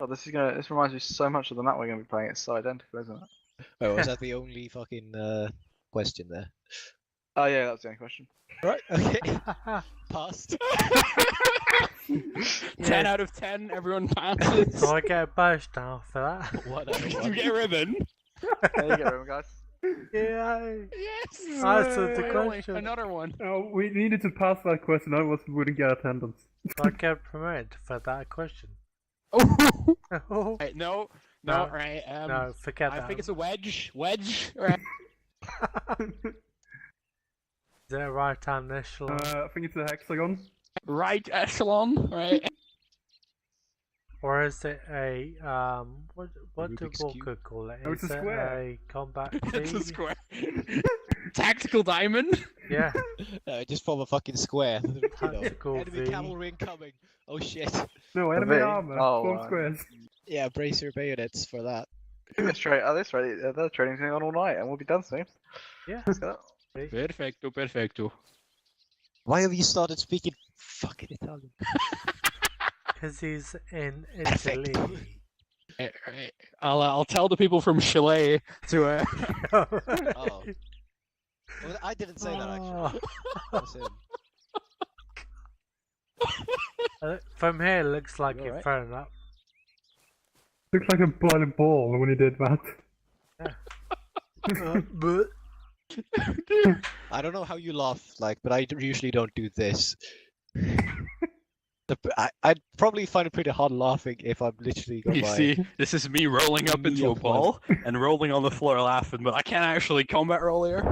Oh, this reminds me so much of the map we're going to be playing. It's so identical, isn't it? Oh, was that the only fucking question there? Oh yeah, that's the only question. Right. Okay. Passed. 10 out of 10. Everyone passes. Do I get a badge now for that? Whatever. You get a ribbon. There you go, guys. Yeah. Yes. Answered the Finally, question. Another one. Oh, we needed to pass that question, otherwise we wouldn't get attendance. Do I get promoted for that question? Oh. Right, no, right. No, forget that. I think it's a wedge. Wedge. Right. Is it a right-hand echelon? I think it's a hexagon. Right echelon. Right. Or is it a what do Walker call it? Oh, it's Is a it square. a combat It's a team? square. Tactical diamond. Yeah. Just form a fucking square. You know. Tactical Enemy V. cavalry incoming. Oh shit. No, A enemy V? armor. Oh, Form squares. Yeah, brace your bayonets for that. This training's going on all night, and we'll be done soon. Yeah. Let's go. Perfecto, perfecto. Why have you started speaking fucking Italian? Because he's in Italy. Right. I'll tell the people from Chile to Oh. Well, I didn't say that actually. That's him. From here, it looks like You you're alright? throwing up. Looked like a bloody ball when he did that. But I don't know how you laugh, but I usually don't do this. I'd probably find it pretty hard laughing if I'm literally got You my... see, this is me rolling up into a ball and rolling on the floor laughing, but I can't actually combat roll here.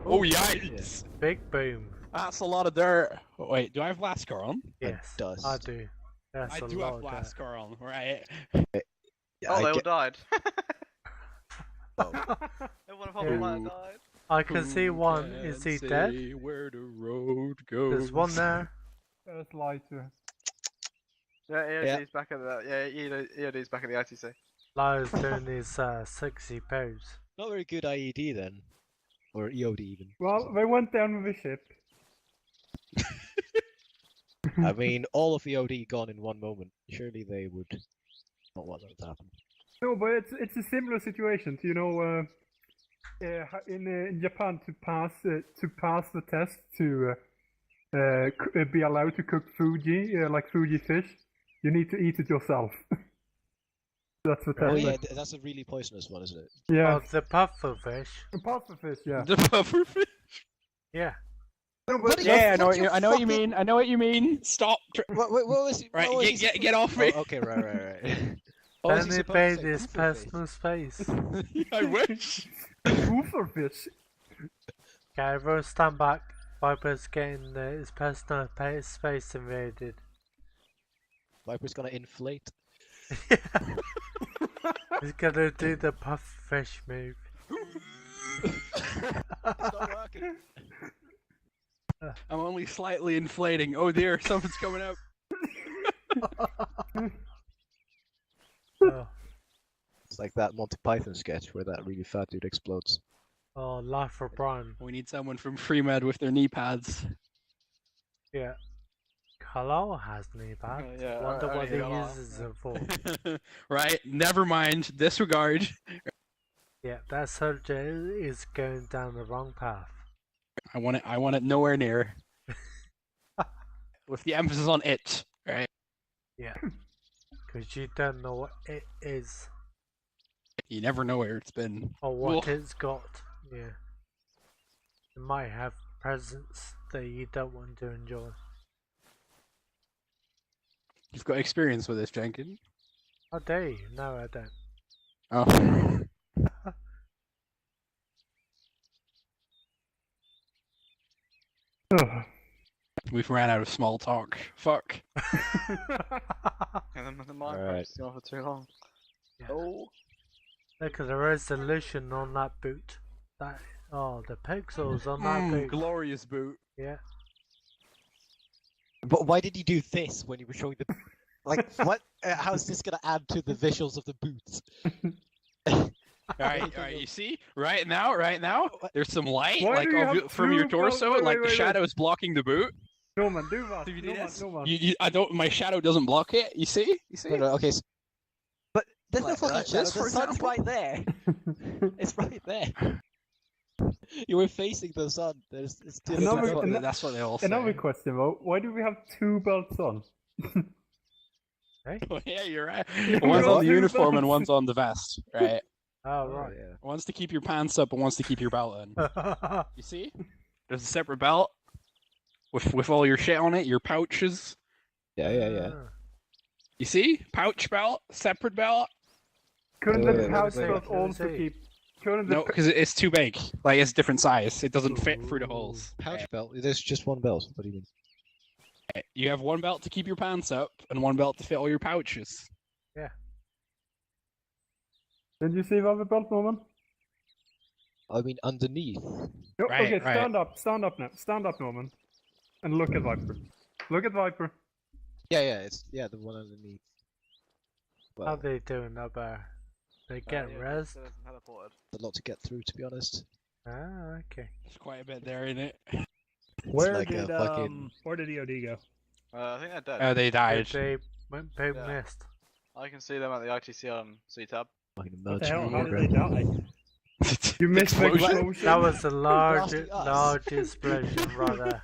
Oh, yikes! big boom. That's a lot of dirt. Oh, wait, do I have Lascar on? Yes, does. I do. That's I a do lot have of dirt. Lascar on, right? Yeah, Oh, I they all get- died. Oh. Everyone apart from mine died. I can see one. Is he dead? Where the road goes. There's one there. There's Lyter. Yeah, EOD's back at the EOD's back at the ITC. Lyle's doing his sexy pose. Not very good IED then. Or EOD even. Well, they went down with the ship. I mean, all of EOD gone in one moment. Surely they would not want that to happen. No, but it's a similar situation. You know, in Japan to pass the test to be allowed to cook Fuji, like Fuji fish, you need to eat it yourself. That's the test. Oh yeah, that's a really poisonous one, isn't it? Yeah. Oh, the pufferfish. The pufferfish, yeah. The pufferfish. Yeah. Yeah, I know what you mean. I know what you mean. Stop. What was it? Right, get off me. Oh, okay, right. Then it made his personal space. I wish. Pufferfish. Okay, everyone stand back. Viper's getting his personal space invaded. Viper's gonna inflate. He's gonna do the pufferfish move. It's not working. I'm only slightly inflating. Oh dear, something's coming out. Oh. It's like that Monty Python sketch where that really fat dude explodes. Oh, life for Brian. We need someone from Freemed with their knee pads. Yeah. Hello has knee pads. Yeah, Wonder what he hello. uses them for. Right, never mind. Disregard. Yeah, that soldier is going down the wrong path. I want it nowhere near. With the emphasis on it, right? Yeah. Because you don't know what it is. You never know where it's been. Or what Ugh. it's got. Yeah. It might have presence that you don't want to enjoy. You've got experience with this, Jenkins. Oh, do you? No, I don't. Oh. We've ran out of small talk. Fuck. And the Minecraft's gone for too long. Yeah. Oh. Look at the resolution on that boot. The pixels on that boot. Glorious boot. Yeah. But why did you do this when you were showing the... Like, what? How's this gonna add to the visuals of the boots? Alright, you see? Right now, there's some light, Why like, do you have from your two torso, wait, and, like, wait, the wait. shadow is blocking the boot. Norman, do that. So if you do this, Norman. I don't, my shadow doesn't block it, you see? No, okay, but there's no Like fucking that, shadow, this, the for sun's example? right there. It's right there. You were facing the sun. There's still That's what they all say. Another question though, why do we have two belts on? Hey? Oh, yeah, you're right. Yeah, One's we're on the all uniform and belts. one's on the vest, right? Oh, right. yeah. One's to keep your pants up and one's to keep your belt in. You see? There's a separate belt with all your shit on it, your pouches. Yeah. You see? Pouch belt, separate belt. Couldn't Wait, the wait, pouch wait, belt wait. also keep? Couldn't the No, because it's too big. Like, it's different size. It doesn't fit through the holes. Pouch belt? There's just one belt. What do you mean? You have one belt to keep your pants up and one belt to fit all your pouches. Yeah. Did you see the other belt, Norman? I mean, underneath. No, Right, okay, right. stand up now. Stand up, Norman. And look at Viper. Look at Viper. Yeah, it's the one underneath. How Well, they doing up there? They get res? a lot to get through, to be honest. Ah, okay. There's quite a bit there in it. Where like did a fucking- where did EOD go? I think they're dead. They died. They went big Yeah. mist. I can see them at the ITC on C-Tab. Fucking What the hell? emergency How did they program. die? You missed the Explosion? explosion. That was the blasting us. large explosion right there.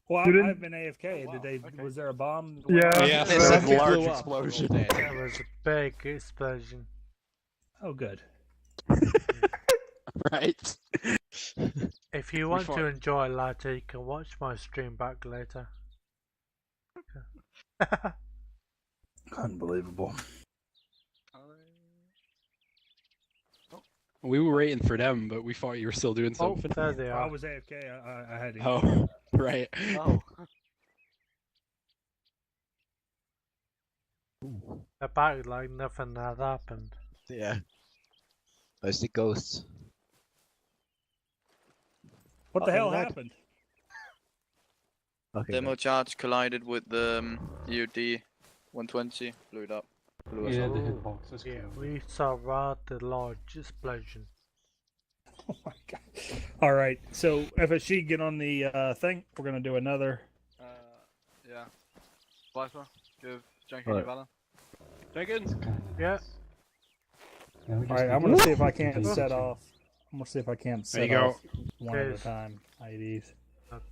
Well, You didn't- I've been AFK. Oh, wow. Did they? Okay. Was there a bomb? Yeah. Yes, It it's said a it large blew up. explosion. That was a big explosion. Oh, good. Right? If you want Before- to enjoy later, you can watch my stream back later. Unbelievable. We were waiting for them, but we thought you were still doing Oh, something. there they I are. was AFK. I had to. Oh, right. Oh. They're back like nothing had happened. Yeah. Where's the ghosts? What the Oh, hell that- happened? Okay. Demo charge collided with the EOD 120, blew it up. Blew us Yeah, up. the hitbox is Yeah, cool. we saw rather large explosion. Oh my god. All right, so FSG, get on the thing. We're gonna do another. Yeah. Viper, give Jenkins your Valor. Jenkins? Yeah. All right, I'm gonna see if I can't set off. I'm gonna see if I can't There you set go. off one at a time IEDs.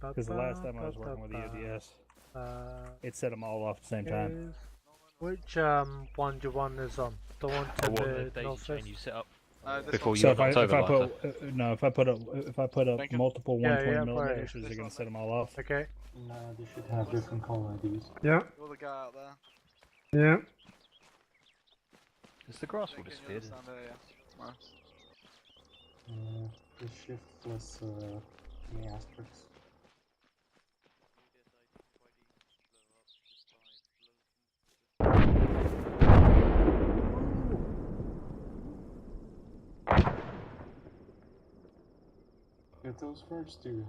Because the last time I was working with EODS, it set them all off at the same time. Which one do you want is on? The one to the northwest? You set up Before you if I put up multiple 120 millimeters, is it gonna set them all off? Okay. No, they should have different call IDs. Yeah. You're the guy out there. Yeah. Is the grass all disappeared? The shift plus the asterisk. Get those first two.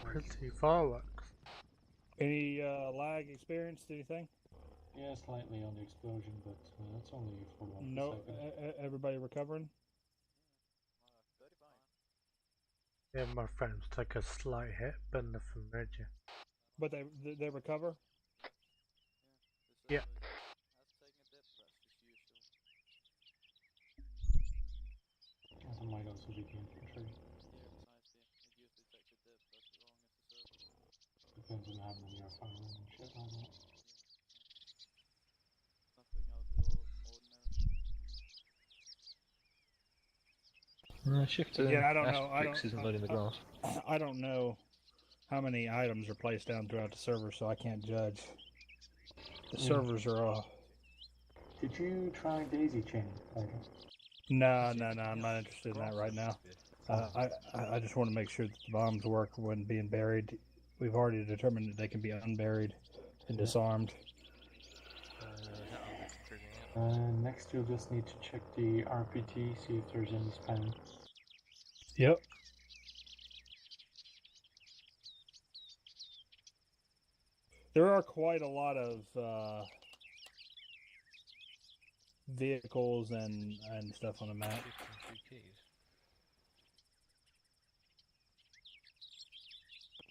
Pretty fireworks. Any lag experienced? Anything? Yeah, slightly on the explosion, but that's only for 1 No. second. Everybody recovering? Yeah, my friends took a slight hit, but nothing major. But they recover? Yeah. That might also be the infantry. Depends on how many are firing and shit like that. Shift Again, I don't know. isn't loading the grass. I don't know how many items are placed down throughout the server, so I can't judge. The servers are. Did you try daisy chain? No, I'm not interested in that right now. I just want to make sure that the bombs work when being buried. We've already determined that they can be unburied and disarmed. Next, you'll just need to check the RPT, see if there's any spam. Yep. There are quite a lot of vehicles and stuff on the map.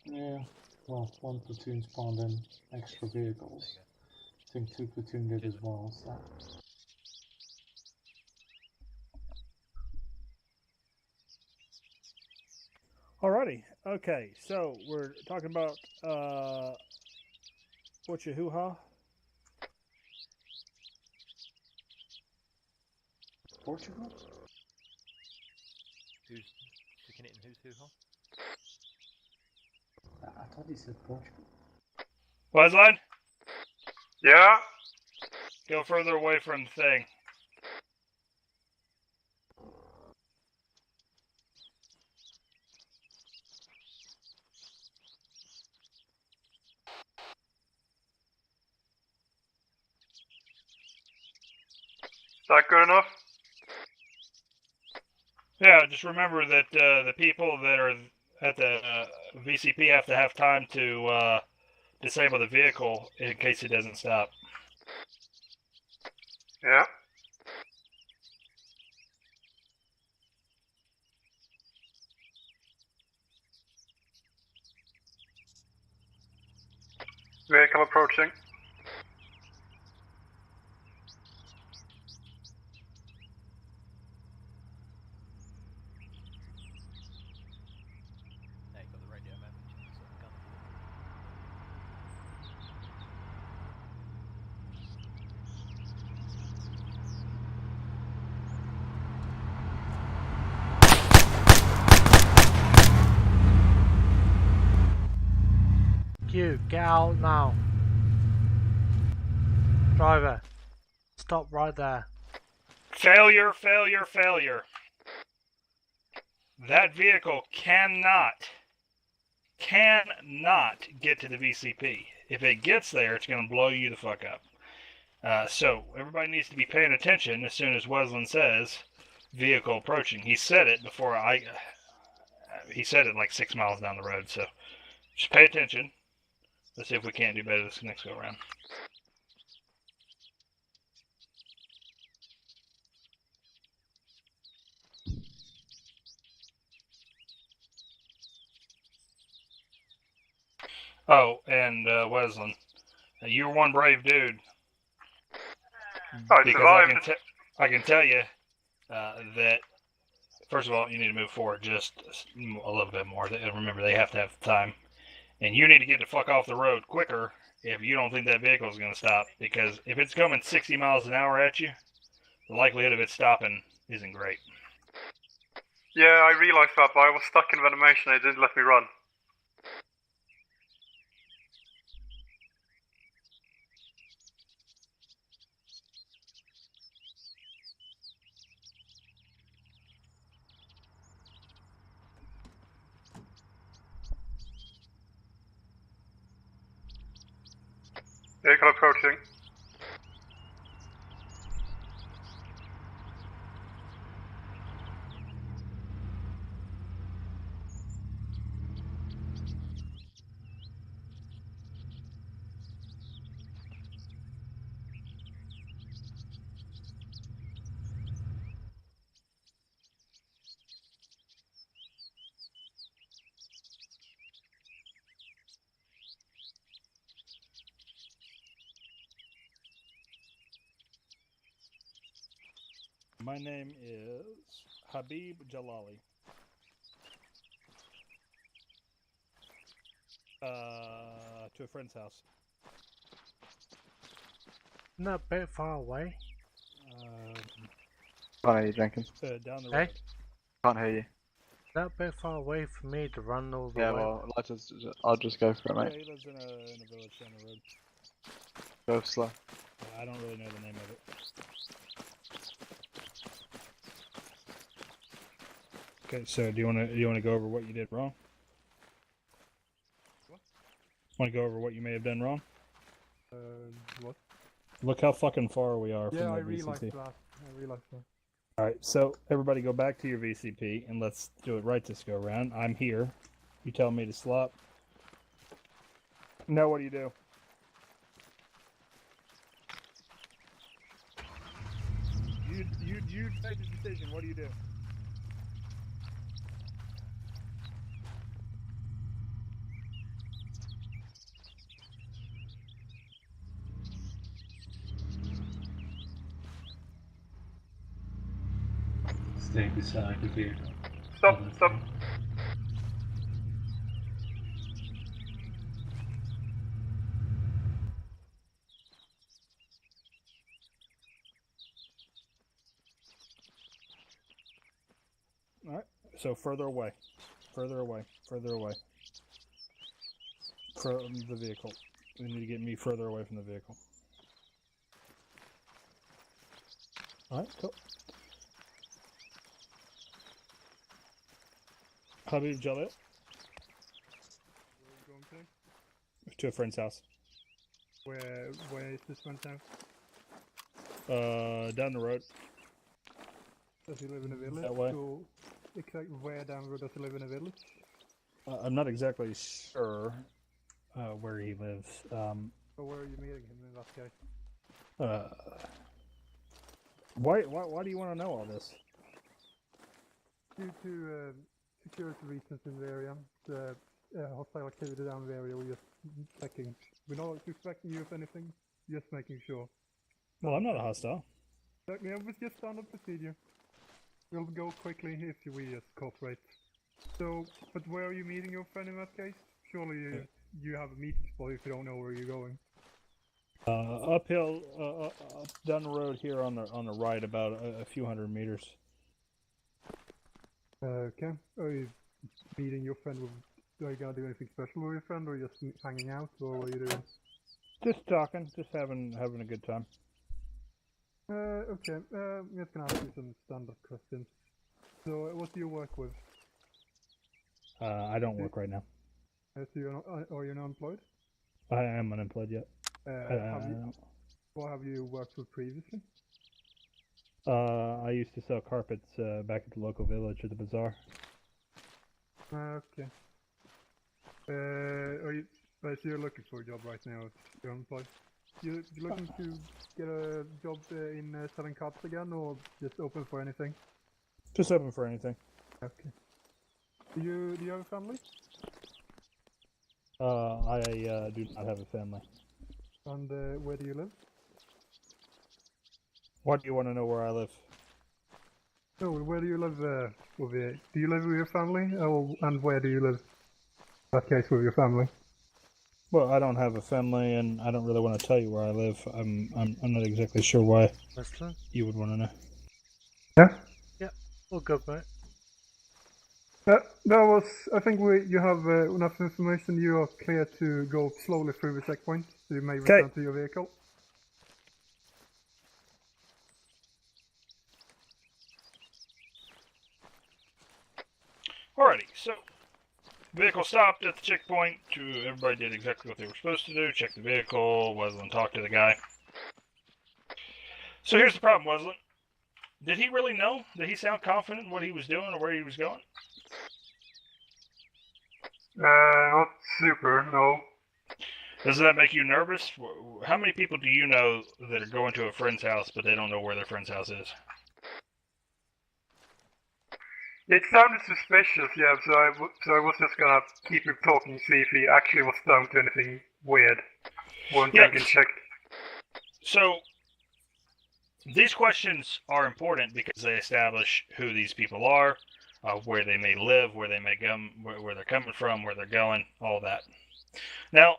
Yeah, well, 1 platoon spawned in extra vehicles. I think 2 platoon did as well, so... Alrighty, okay, so we're talking about, what's your hoo-ha? Portugal? Who's sticking it in who's hoo-ha? I thought he said Portugal. Wesline? Yeah? Go further away from the thing. Is that good enough? Yeah, just remember that the people that are at the VCP have to have time to disable the vehicle in case it doesn't stop. Yeah. Vehicle approaching. You get out now. Driver, stop right there. Failure, failure, failure. That vehicle cannot get to the VCP. If it gets there, it's going to blow you the fuck up. So everybody needs to be paying attention as soon as Wesleyan says vehicle approaching. He said it before he said it like 6 miles down the road. So just pay attention. Let's see if we can't do better this next go around. Oh, and Wesley, you're one brave dude. I Because survived. I can tell you that, first of all, you need to move forward just a little bit more. Remember, they have to have time. And you need to get the fuck off the road quicker if you don't think that vehicle is going to stop. Because if it's coming 60 miles an hour at you, the likelihood of it stopping isn't great. Yeah, I realised that, but I was stuck in animation. It didn't let me run. Vehicle approaching. My name is Habib Jalali. To a friend's house. Not a bit far away. Can't hear you, Jenkins. Down the Hey? road. Can't hear you. Not a bit far away for me to run all the Yeah, way. well, I'll just go for it, Yeah, mate. he lives in a village down the road. Go slow. I don't really know the name of it. Okay, so do you want to go over what you did wrong? What? Want to go over what you may have done wrong? What? Look how fucking far we are from Yeah, the I VCP. realized that. I realized that. Alright, so everybody go back to your VCP and let's do it right this go around. I'm here. You tell me to slop. Now what do you do? You take the decision. What do you do? Stay beside the vehicle. Stop, stop. Alright, so further away. Further away. Further away. From the vehicle. We need to get me further away from the vehicle. Alright, cool. Habib Jalil. Where are you going to? To a friend's house. Where is this friend's house? Down the road. Does he live in a village? That way. So, exactly where down the road does he live in a village? I'm not exactly sure where he lives. So where are you meeting him in that case? Why do you want to know all this? Due to security reasons in the area, the hostile activity down the area, we're just checking. We're not suspecting you of anything, just making sure. Well, I'm not a hostile. Yeah, it was just standard procedure. We'll go quickly if we just cooperate. So, but where are you meeting your friend in that case? Surely you have a meeting spot if you don't know where you're going. Uphill, up down the road here on the right, about a few hundred meters. Okay. Are you meeting your friend with? Are you gonna do anything special with your friend, or just hanging out, or what are you doing? Just talking, just having a good time. Okay. I'm just gonna ask you some standard questions. So, what do you work with? I don't work right now. So are you unemployed? I am unemployed yet. What have you worked with previously? I used to sell carpets back at the local village at the bazaar. Okay. So you're looking for a job right now? You're unemployed. You're looking to get a job in selling carpets again, or just open for anything? Just open for anything. Okay. Do you have a family? I do not have a family. And where do you live? Why do you want to know where I live? No, where do you live? Do you live with your family? And where do you live? In that case, with your family. Well, I don't have a family, and I don't really want to tell you where I live. I'm not exactly sure why you would want to know. Yeah. Yeah, all good, mate. I think you have enough information. You are clear to go slowly through the checkpoint. So you may return to your vehicle. Alrighty, so vehicle stopped at the checkpoint. Everybody did exactly what they were supposed to do. Check the vehicle. Wesleyan talked to the guy. So here's the problem, Wesleyan. Did he really know? Did he sound confident in what he was doing or where he was going? Not super, no. Does that make you nervous? How many people do you know that are going to a friend's house but they don't know where their friend's house is? It sounded suspicious, yeah, so I was just gonna keep him talking, see if he actually was down to anything weird. Once I can check. So, these questions are important because they establish who these people are, where they may live, where they may come, where they're coming from, where they're going, all that. Now,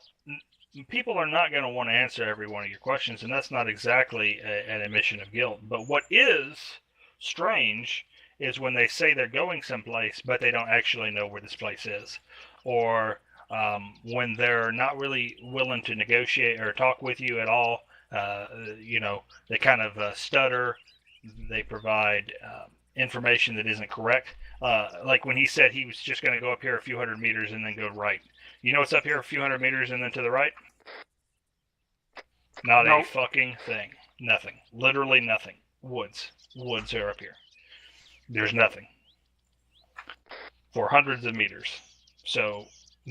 people are not going to want to answer every one of your questions, and that's not exactly an admission of guilt. But what is strange is when they say they're going someplace, but they don't actually know where this place is. Or when they're not really willing to negotiate or talk with you at all. They kind of stutter. They provide information that isn't correct. Like when he said he was just going to go up here a few hundred meters and then go right. You know what's up here a few hundred meters and then to the right? Not a fucking thing. Nothing. Literally nothing. Woods. Woods are up here. There's nothing. For hundreds of meters. So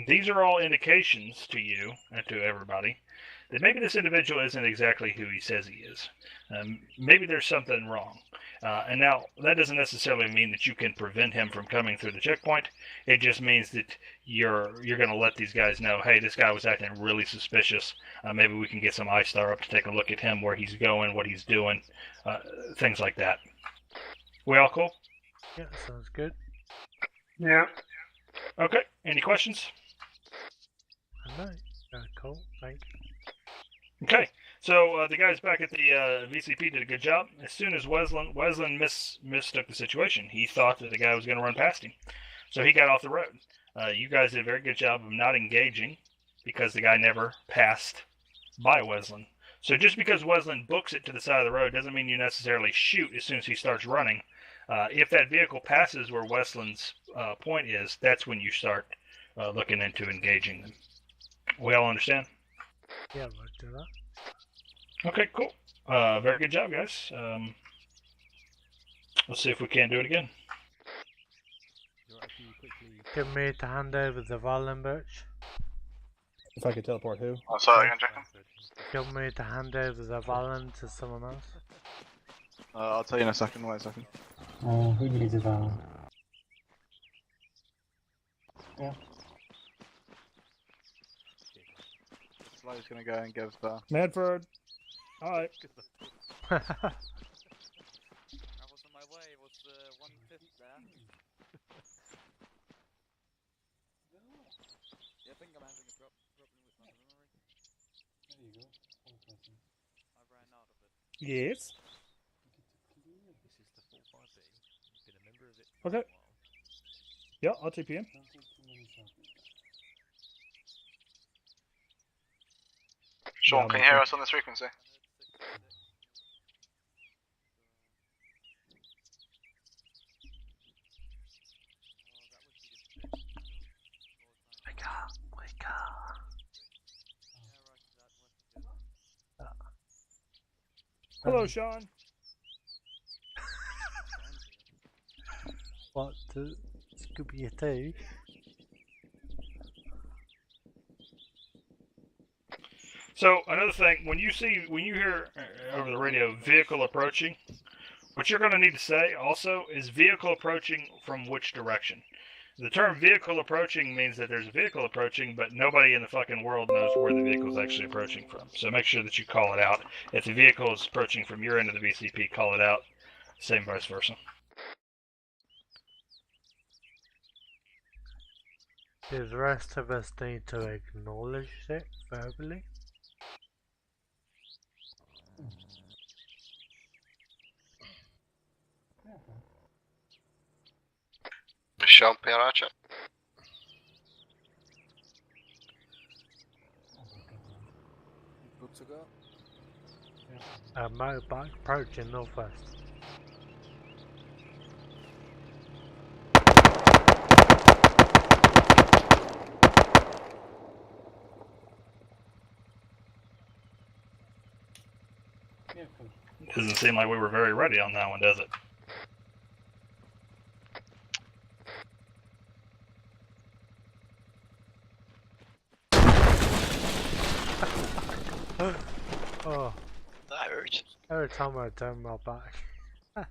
these are all indications to you and to everybody that maybe this individual isn't exactly who he says he is. Maybe there's something wrong. And now, that doesn't necessarily mean that you can prevent him from coming through the checkpoint. It just means that you're going to let these guys know, hey, this guy was acting really suspicious. Maybe we can get some iStar up to take a look at him, where he's going, what he's doing, things like that. We all cool? Yeah, sounds good. Yeah. Okay, any questions? No. Cool, thank you. Okay, so the guys back at the VCP did a good job. As soon as Wesleyan mistook the situation, he thought that the guy was going to run past him. So he got off the road. You guys did a very good job of not engaging because the guy never passed by Wesleyan. So just because Wesleyan books it to the side of the road doesn't mean you necessarily shoot as soon as he starts running. If that vehicle passes where Wesleyan's point is, that's when you start looking into engaging them. We all understand? Yeah, we'll do that. Okay, cool. Very good job, guys. Let's see if we can do it again. Give me to hand over the Valen Birch. If I could teleport who? Oh, sorry, again, Jacob. Give me to hand over the Valen to someone else. I'll tell you in a second, wait a second. Who needs a Valen? Yeah. Sly's gonna go and give the... Manfred! Alright. I was on my way, it was 1/5 there. Yeah, I think I'm having a problem with my memory. There you go. I ran out of it. Yes? This is the 45B. You've been a member of it for Okay. a while. Yeah, I'll TP in. Sean, can you hear us on this frequency? Wake up. Hello, Sean. What the Scooby-Doo? So another thing, when you hear over the radio vehicle approaching, what you're going to need to say also is vehicle approaching from which direction. The term vehicle approaching means that there's a vehicle approaching, but nobody in the fucking world knows where the vehicle is actually approaching from. So make sure that you call it out. If the vehicle is approaching from your end of the VCP, call it out. Same vice versa. Do the rest of us need to acknowledge it verbally? Kör Piracha. Good to go. A motorbike approaching northwest. Doesn't seem like we were very ready on that one, does it? Oh. That hurt. Every time I turn my back. Let's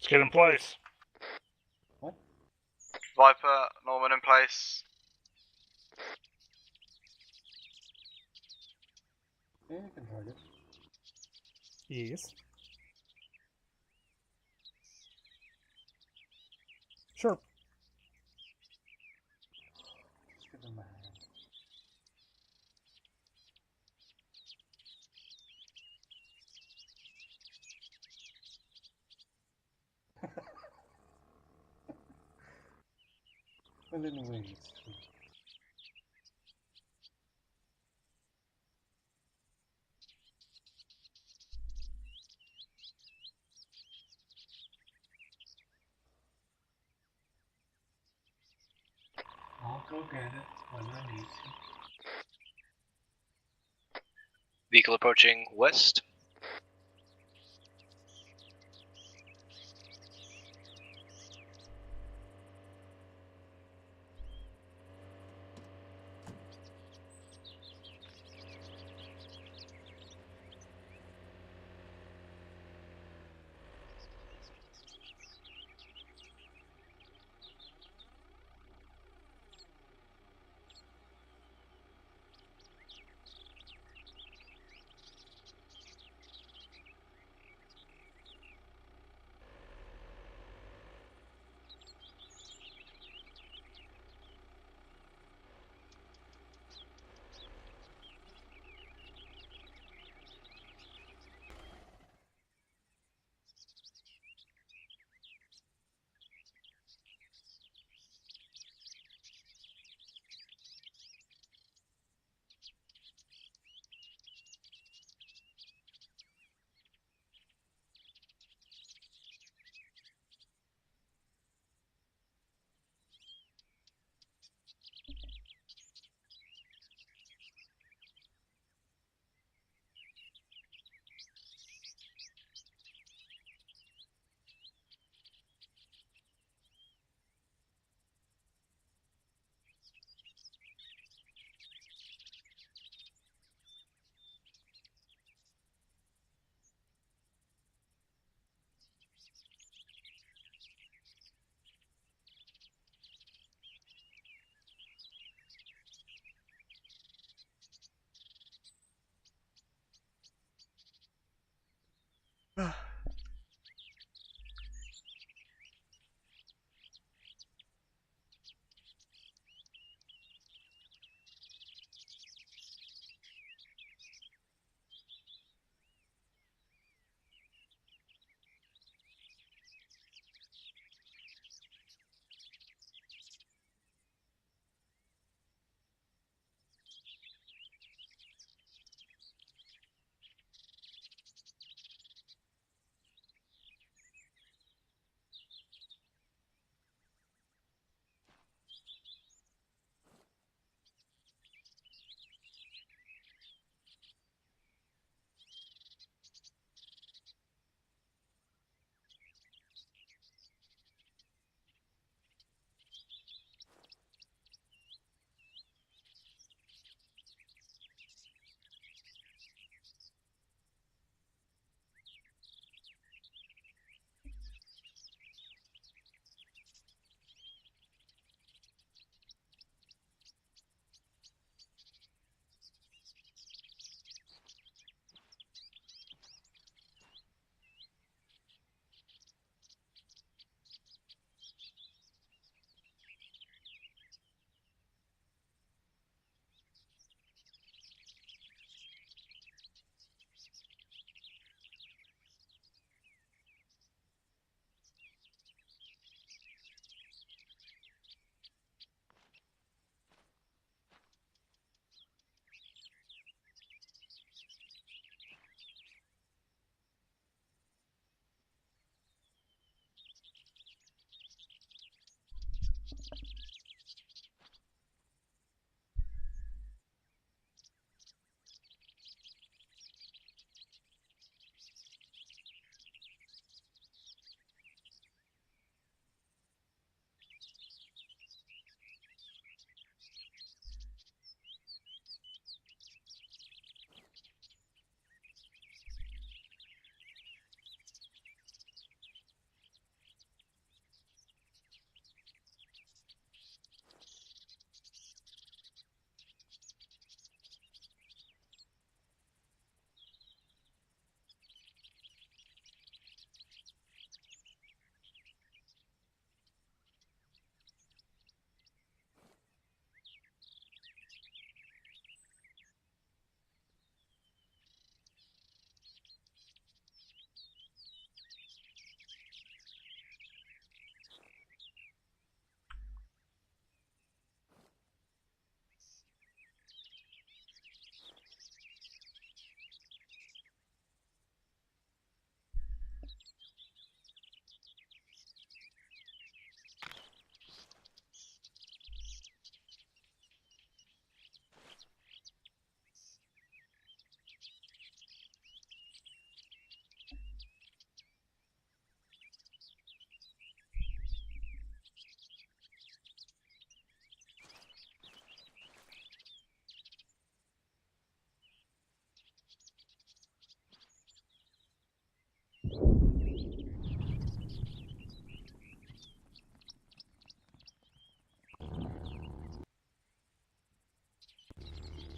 get in place. Viper, Norman in place. Yeah, you can try this. Yes. Sure. Just give them a hand. Well, in a way, it's true. I'll go get it when I need to. Vehicle approaching west.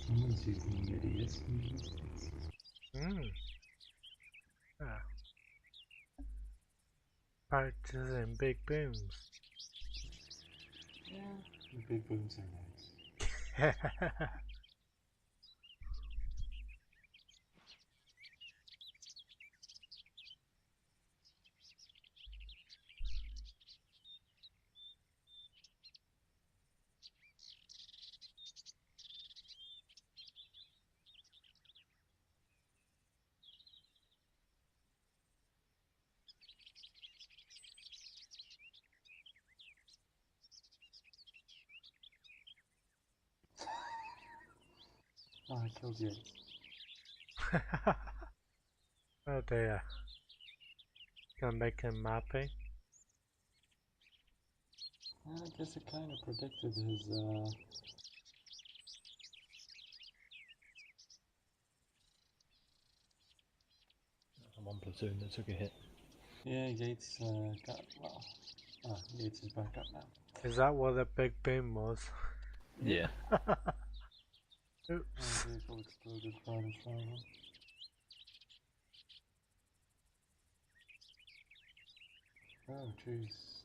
Someone's using idiots. Yeah. Practicing big booms. Yeah, the big booms are nice. Oh, I killed you. Oh dear. Gonna make him happy. Well, I guess it kind of predicted his, I'm on platoon that took a hit. Yeah, Yates, got, well, Yates is back up now. Is that what the big boom was? Yeah. Oops. Vehicle exploded right in front of him. Oh, jeez.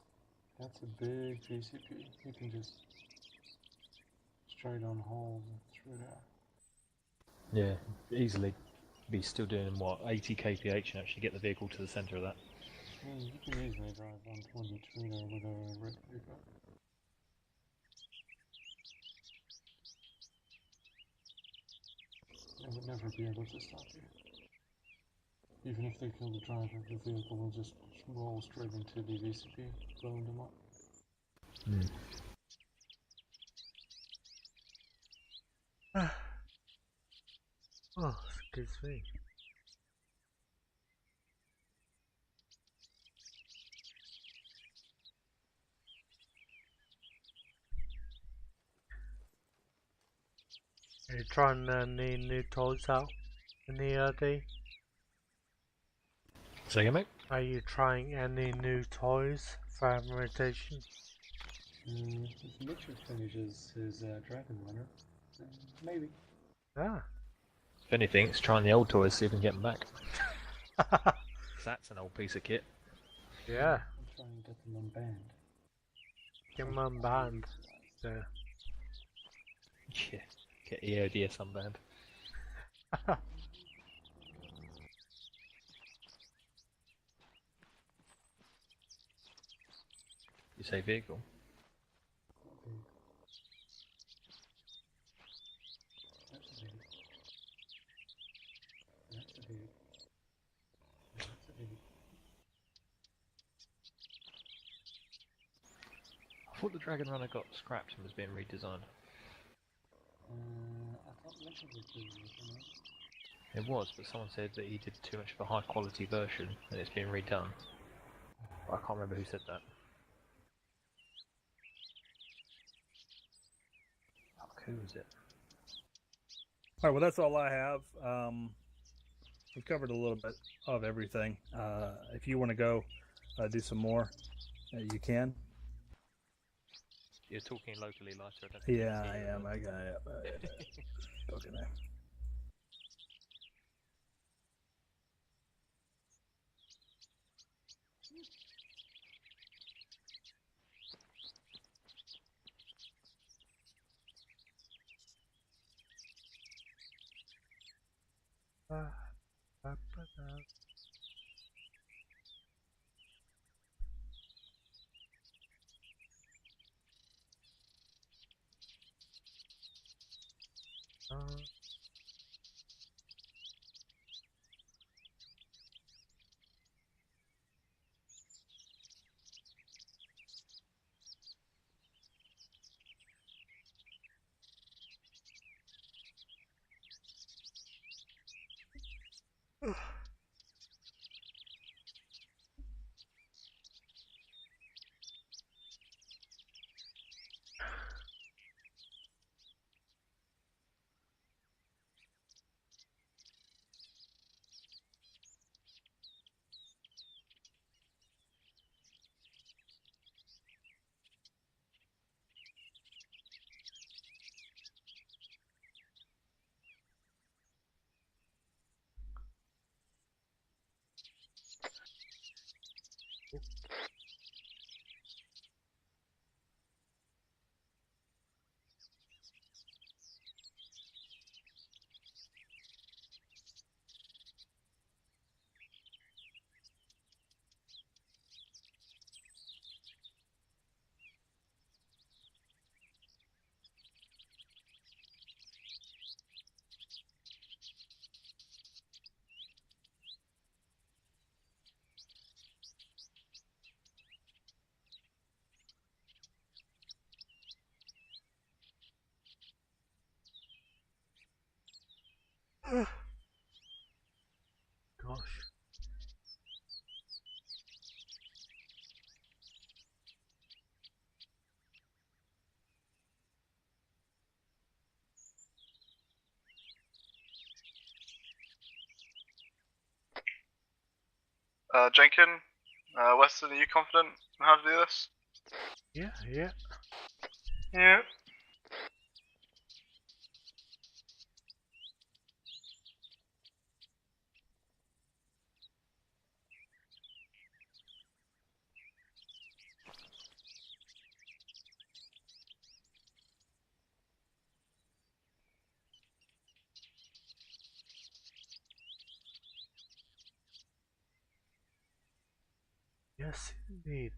That's a big GCP. You can just straight on hold through there. Yeah, easily. Be still doing what, 80 kph and actually get the vehicle to the centre of that. Yeah, you can easily drive 122 there with a red pickup. They would never be able to stop you. Even if they kill the driver, the vehicle will just roll straight into the VCP, blowing them up. Oh, excuse me. Are you trying any new toys out in the EOD? Say again, mate? Are you trying any new toys for rotation? If Mitchell finishes his Dragon Runner, then maybe. Ah. If anything, it's trying the old toys, see if we can get them back. That's an old piece of kit. Yeah. I'm trying to get them unbanned. Get them unbanned. Yeah. Yeah, get EODS unbanned. You say vehicle? I thought the Dragon Runner got scrapped and was being redesigned. I thought Legendary was in it. It was, but someone said that he did too much of a high quality version and it's being redone. I can't remember who said that. Fuck, who was it? All right, well, that's all I have. We've covered a little bit of everything. If you want to go do some more, you can. You're talking locally, Lyter. Yeah, I am. I got it. Okay, there. Gosh. Jenkin, Weston, are you confident on how to do this? Yeah, yeah. Yeah. Yes, indeed.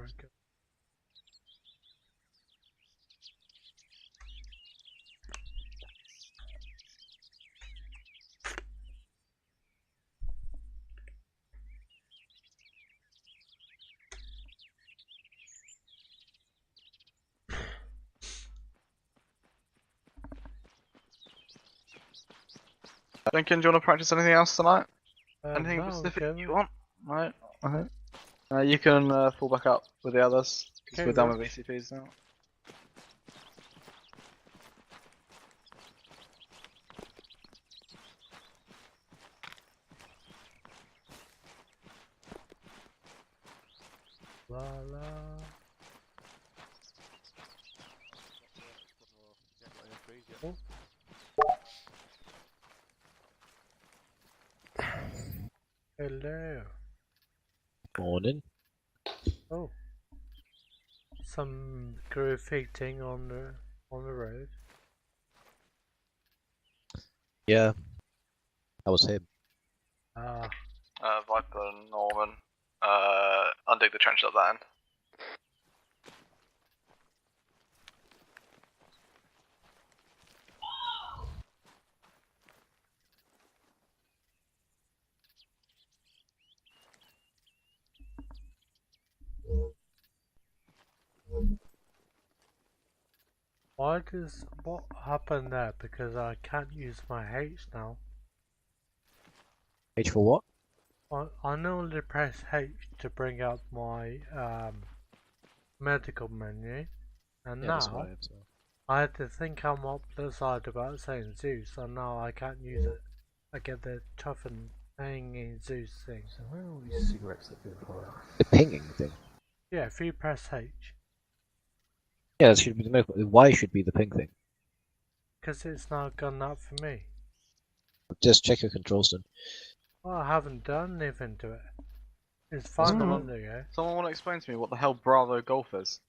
turret go? Lincoln, do you want to practice anything else tonight? Anything No, specific okay. you want? Right. Okay. You can fall back up with the others because Okay, we're done bro. with VCPs now. La la. Oh. Hello. Morning. Oh. Some graffitiing on the road. Yeah. That was him. Ah. Viper and Norman. Undig the trench up that end. What happened there? Because I can't use my H now. H for what? I normally press H to bring up my medical menu, and Yeah, that's what now I have, so. I had to think I'm up the side about saying Zeus, and now I can't use it. I get the toughen hanging Zeus thing. So where are all these cigarettes that go for? The pinging thing. Yeah, if you press H, Yeah, that should be the medical. Y should be the ping thing. because it's now gone up for me. Just check your controls then. Well, I haven't done anything to it. It's fine on there, yeah. Someone want to explain to me what the hell Bravo Golf is?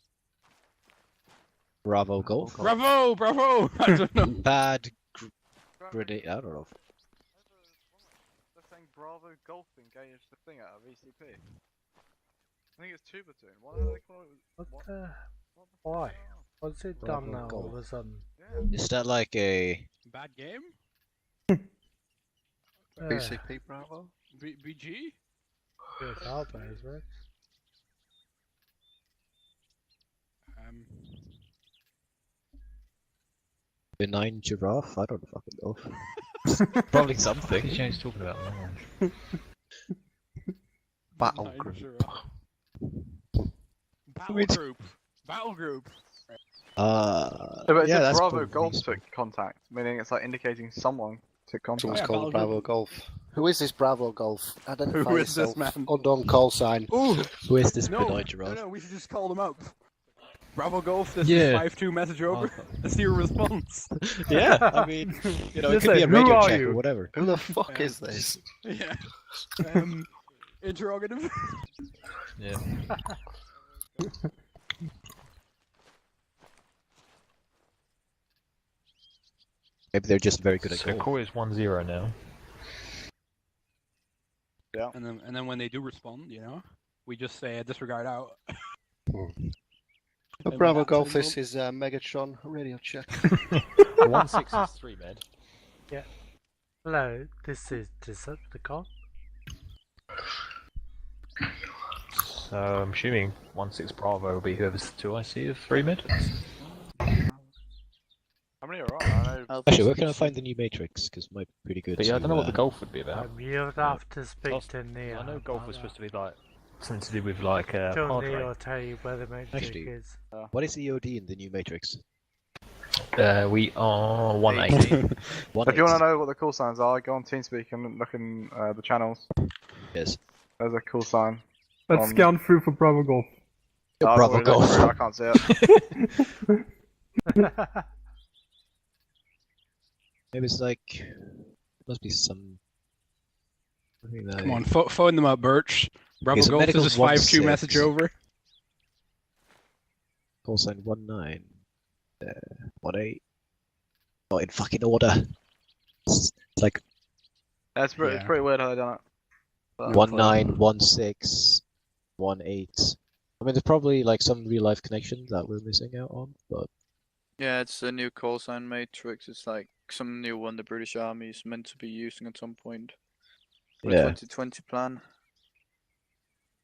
Bravo Golf. Bravo, bravo! I don't know. Bad grenade. I don't know. They're saying Bravo Golf engaged the thing at a VCP. I think it's 2 Platoon. What the hell are they calling it? What the? Why? What's it Bravo done now all of Golf. a sudden? Is that like a Bad game? VCP Bravo? BG? It's our base, right? benign giraffe? I don't fucking know. Probably something. What are you talking about? Battle group. Battle group. But yeah, it's that's Bravo probably Golf took contact, meaning it's like indicating someone took contact. Someone's called Bravo Golf. Who is this Bravo Golf? Identify Who is this yourself. man? Unknown call sign. Ooh! Who is this No, benign giraffe? no, we should just call them up. Bravo Golf, this Yeah. is 5-2 message over. Let's see your response. Yeah, I mean, you know, it Just could be say, a "Who radio are check you?" or whatever. Who the fuck is this? Yeah. Interrogative? Yeah. Maybe they're just very good at So golf. core is 1-0 now. Yeah. And then when they do respond, you know, we just say disregard out. But Bravo Golf, this is Megatron radio check. 1-6 is 3 med. Yeah. Hello, this is Decepticon. So I'm assuming 1-6 Bravo will be whoever's 2 IC of 3 mid. How many are on? I know. Actually, where can I find the new Matrix? Because it might be pretty good. But yeah, I don't know what the to, golf would be about. You'd have to speak to Neil. I know golf was supposed to be like something to do with like John pod Neil rate. will tell you where the Matrix Actually, is. what is EOD in the new Matrix? We are 180. If you want to know what the call signs are, go on TeamSpeak and look in the channels. Yes. There's a call sign. Let's scan through for Bravo Golf. Oh, I've Bravo already looked Golf. through, I can't see it. Maybe it's like must be some. Come on, phone them up, Birch. Bravo Okay, so Golf, medical this is 5-2 message 1-6. over. Call sign 19. 18. Not in fucking order. It's like It's pretty, it's pretty weird how they done it. But- 19, 16, 18, I mean, there's probably like some real life connection that we're missing out on, but Yeah, it's a new call sign matrix. It's like some new one the British Army is meant to be using at some point. For the Yeah. 2020 plan.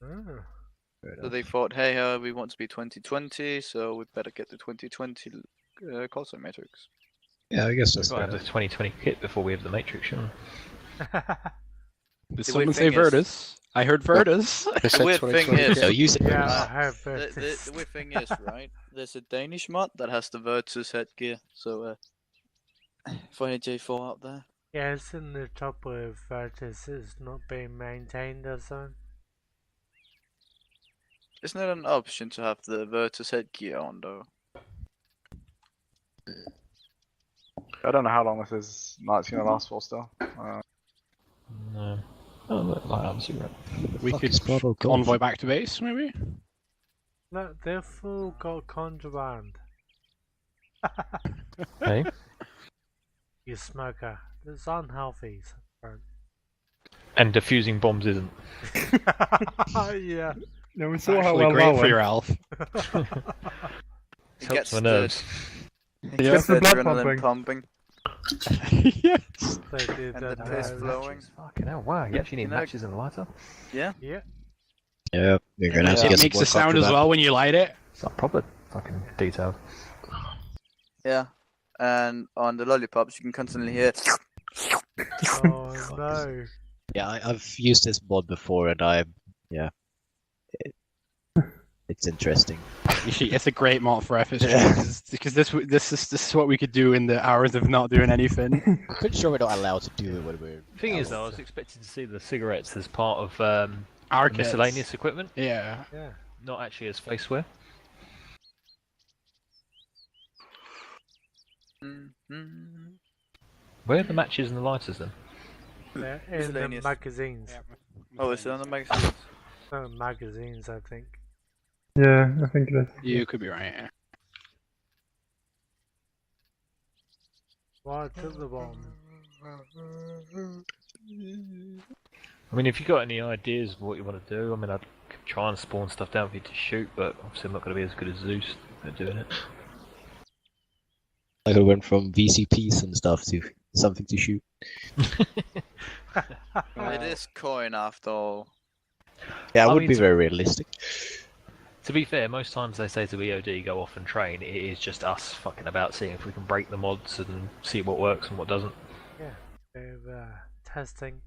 Ah. So they thought, hey, we want to be 2020, so we better get the 2020 call sign matrix. yeah, I guess We've that's got to have fair. the 2020 kit before we have the Matrix, shouldn't Did The someone weird say thing is- Virtus? I heard Virtus. The weird thing is, No, use it. Yeah, Ah, I have the weird thing is, right? There's a Danish mod that has the Virtus headgear. So, for any J4 out there. Yeah, it's in the top of Virtus. It's not being maintained or something. Isn't it an option to have the Virtus headgear on though? I don't know how long this is going to last for still. No. Oh, look, like I'm super. We Fuck could is Bravo Golf? convoy back to base, maybe? No, they've full got contraband. Hey? You smoker. It's unhealthy. And defusing bombs isn't. Yeah. No, we saw how Actually well great that for went. your health. It Helps gets my the, nerves. it Yeah. gets the Gets the blood adrenaline pumping Yes. They did and the that. piss flowing. Fucking hell, wow, you actually need You know- matches in the lighter? Yeah. Yeah. Yeah, you're gonna have to It get some makes more a sound as contraband. well when you light it. It's not proper fucking detailed. Yeah. And on the lollipops, you can constantly hear. Oh no. Yeah, I've used this mod before, and it's interesting. Actually, it's a great mod for FSG because this is what we could do in the hours of not doing anything. Pretty sure we're not allowed to do it when we're. The thing is, though, I was expecting to see the cigarettes as part of Our the miscellaneous equipment, Yeah. Yeah. not actually as faceware. Where are the matches and the lighters then? They're in the Miscellaneous. magazines. Oh, it's on the magazine. No, magazines, I think. Yeah, I think it is. You could be right. Yeah. Right at the bottom. I mean, if you got any ideas of what you want to do, I mean, I'd try and spawn stuff down for you to shoot, but obviously I'm not going to be as good as Zeus at doing it. Like I went from VCPs and stuff to something to shoot. It is coin after all. Yeah, it I would mean, be to- very realistic. To be fair, most times they say to EOD go off and train, it is just us fucking about seeing if we can break the mods and see what works and what doesn't. Yeah. They're testing.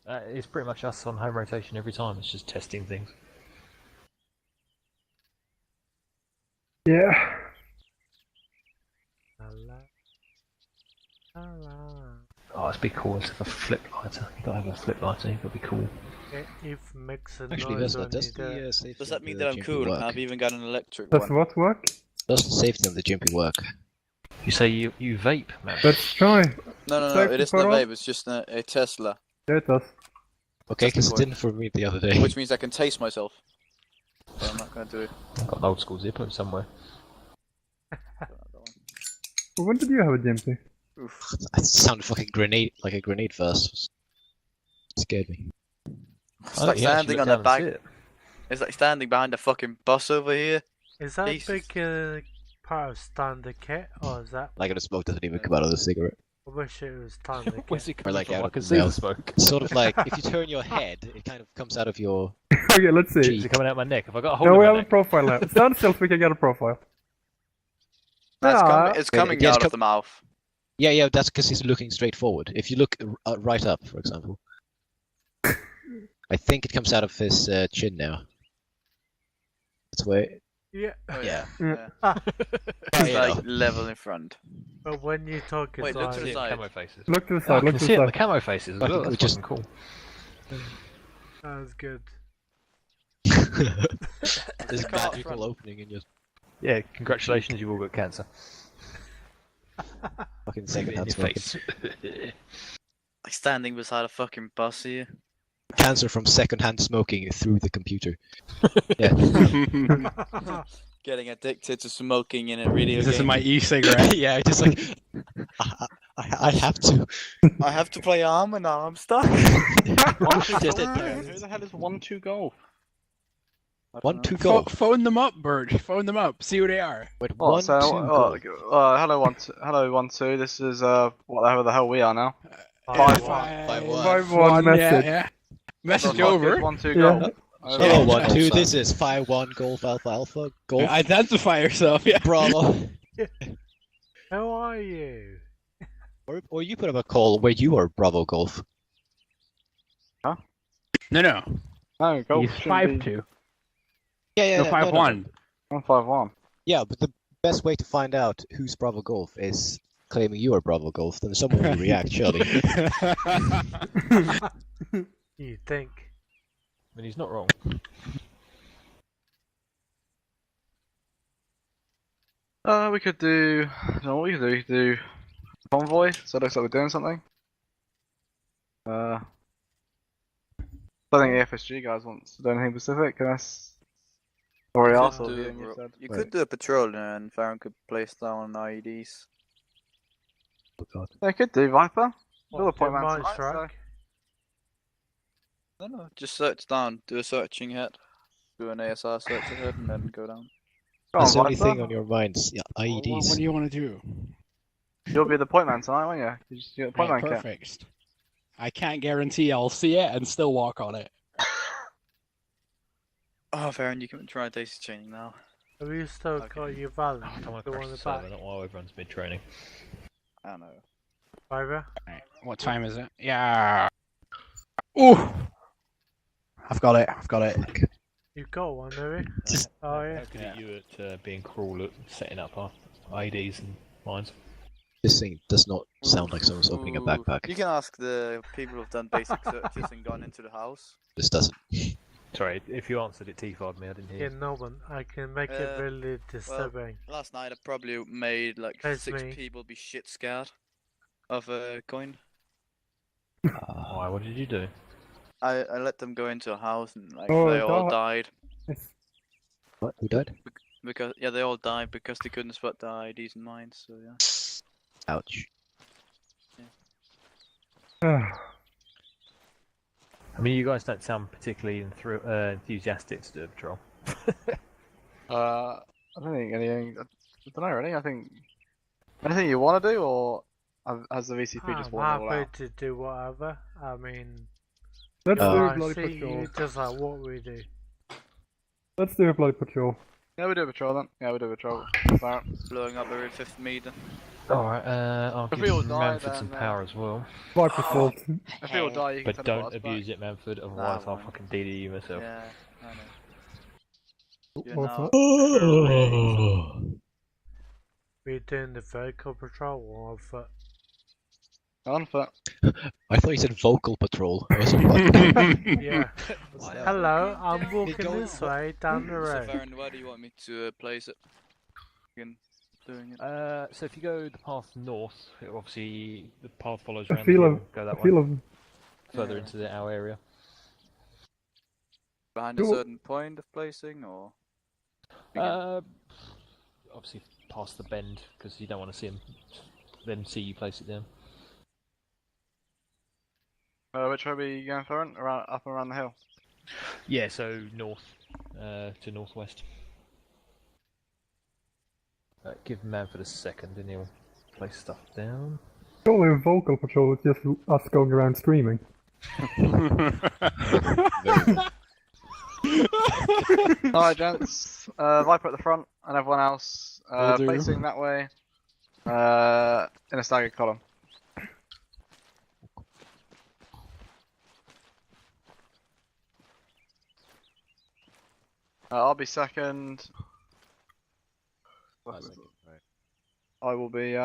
It's pretty much us on home rotation every time, it's just testing things. Yeah. Oh, it'd be cool to have a flip lighter. You gotta have a flip lighter, you've got to be cool. If makes a Actually, noise does when does you the do it. safety Does that of mean the that I'm gympie cool? work? I've even got an electric Does one. what work? Does the safety of the gympie work? You say you vape, man? Let's try. No, Safety it isn't a for all? vape, it's just a Tesla. Yeah, it does. Okay, because it Just a didn't for me the other day. Which means I can taste myself. So I'm not going to do it. I've got an old school zipper somewhere. Well, when did you have a Gympie? That sounded fucking grenade, like a grenade first. It scared me. It's like standing on the back. It's like standing behind a fucking bus over here. Is that Jesus. a big part of standard kit, or is that? Like the smoke doesn't even come out of the cigarette. I wish it was standard Where's kit. it Or coming like from? out I of can the see the mouth. smoke. Sort of like if you turn your head, it kind of comes out of your. Okay, let's see. Is it coming out my neck? Have I got a hole No, in we my have a neck? profile now. Stand still so we can get a profile. It's coming yeah, out of the mouth. Yeah, that's because he's looking straight forward. If you look right up, for example, I think it comes out of his chin now. That's where. Yeah. Oh, yeah. Yeah. It's Yeah. like level in front. But when you talk, Wait, it's look to like... the side. Camo faces. Look to the Oh, side, I look can to see it the on the side. camo faces as well. We That's just- fucking cool. That was good. There's a Cut out magical front. opening in your Yeah, congratulations, you've all got cancer. fucking Leave second it in hand your smoking. face. Like standing beside a fucking bus here. Cancer from second hand smoking through the computer. Yeah. Getting addicted to smoking in a video This is game. my e-cigarette. Yeah, just like I have to. I have to play Arma now, I'm stuck. Just it. Who the hell is 1-2 golf? 1-2 golf. Phone them up, Bird. Phone them up. See who they are. Wait, Oh, so, hello 1-2. This is whatever the hell we are now. 5-1 message. Yeah. Message Well, over. 1-2 Yeah. golf. Hello 1-2. This is 5-1 Golf Alpha Alpha Golf. Identify yourself. Yeah. Bravo. How are you? Or you put up a call where you are Bravo Golf. Huh? No. No, golf. He's 5-2. Yeah. No, 5-1. I'm 5-1. Yeah, but the best way to find out who's Bravo Golf is claiming you are Bravo Golf. Then someone will react, surely. You think? I mean, he's not wrong. We could do. I don't know what we could do. We could do convoy. So it looks like we're doing something. I don't think the FSG guys want to do anything specific, unless. Or You else, could or do- you said. You could do a patrol and Farron could place down IEDs. They could do Viper. What, Build a do point man mine tonight, strike? No, just search down, do a searching hit, do an ASR search ahead, and then go down. That's the only thing on your minds. Yeah, IEDs. What do you want to do? You'll be the point man tonight, won't you? You just get the point Right, man kit. perfect. I can't guarantee I'll see it and still walk on it. Oh, Farron, you can try daisy chaining now. Have you still got your Valor? I want The to one crash in the the back? server, not while everyone's mid-training. I know. Fiver? Right, what time is it? Yeah. Ooh. I've got it. You've got one, have you? Oh yeah. How good are you at being cruel at setting up our IDs and mines? This thing does not sound like someone's opening a backpack. You can ask the people who've done basic searches and gone into the house. This doesn't. Sorry, if you answered it T5'd me, I didn't hear Yeah, you. no one. I can make it really disturbing. Well, last night I probably made like That's 6 me. people be shit scared of a coin. Why? What did you do? I let them go into a house and like Oh, they all God. died. What? Who died? Because they all died because they couldn't spot the IDs and mines. So yeah. Ouch. I mean, you guys don't sound particularly enthusiastic to do a patrol. I don't think anything. I don't know really. I think anything you want to do, or has the VCP just I'm worn it all happy out? to do whatever. I mean, Let's if do a I bloody see patrol. you, just like what we do. Let's do a bloody patrol. Yeah, we do a patrol then. Yeah, we do a patrol. Alright. Blowing up every 5th meter. Alright, I'll If give we all die, Manford some then, power as well. Viper fault. If we all die, you can But teleport don't us back. abuse it, Manford, otherwise Nah, I'll fucking DD you myself. Yeah, I know. You're What's now that? We're doing the vehicle patrol or on foot. On foot. I thought you said vocal patrol. I was like, Yeah. Hello, I'm walking this way down the So road. Farron, where do you want me to place it? Again, doing it. So if you go the path north, obviously the path follows I around the feel hill, of. go I that feel way, of. further into our area. Behind a Cool. certain point of placing, or? Obviously past the bend, because you don't want to see them see you place it down. Which way are we going, Farron? Around, up and around the hill. Yeah, so north to northwest. Give Manford a second and he'll place stuff down. Surely a vocal patrol is just us going around screaming. Alright, gents. Viper at the front, and everyone else Will do. facing that way. In a staggered column. I'll be second. I will be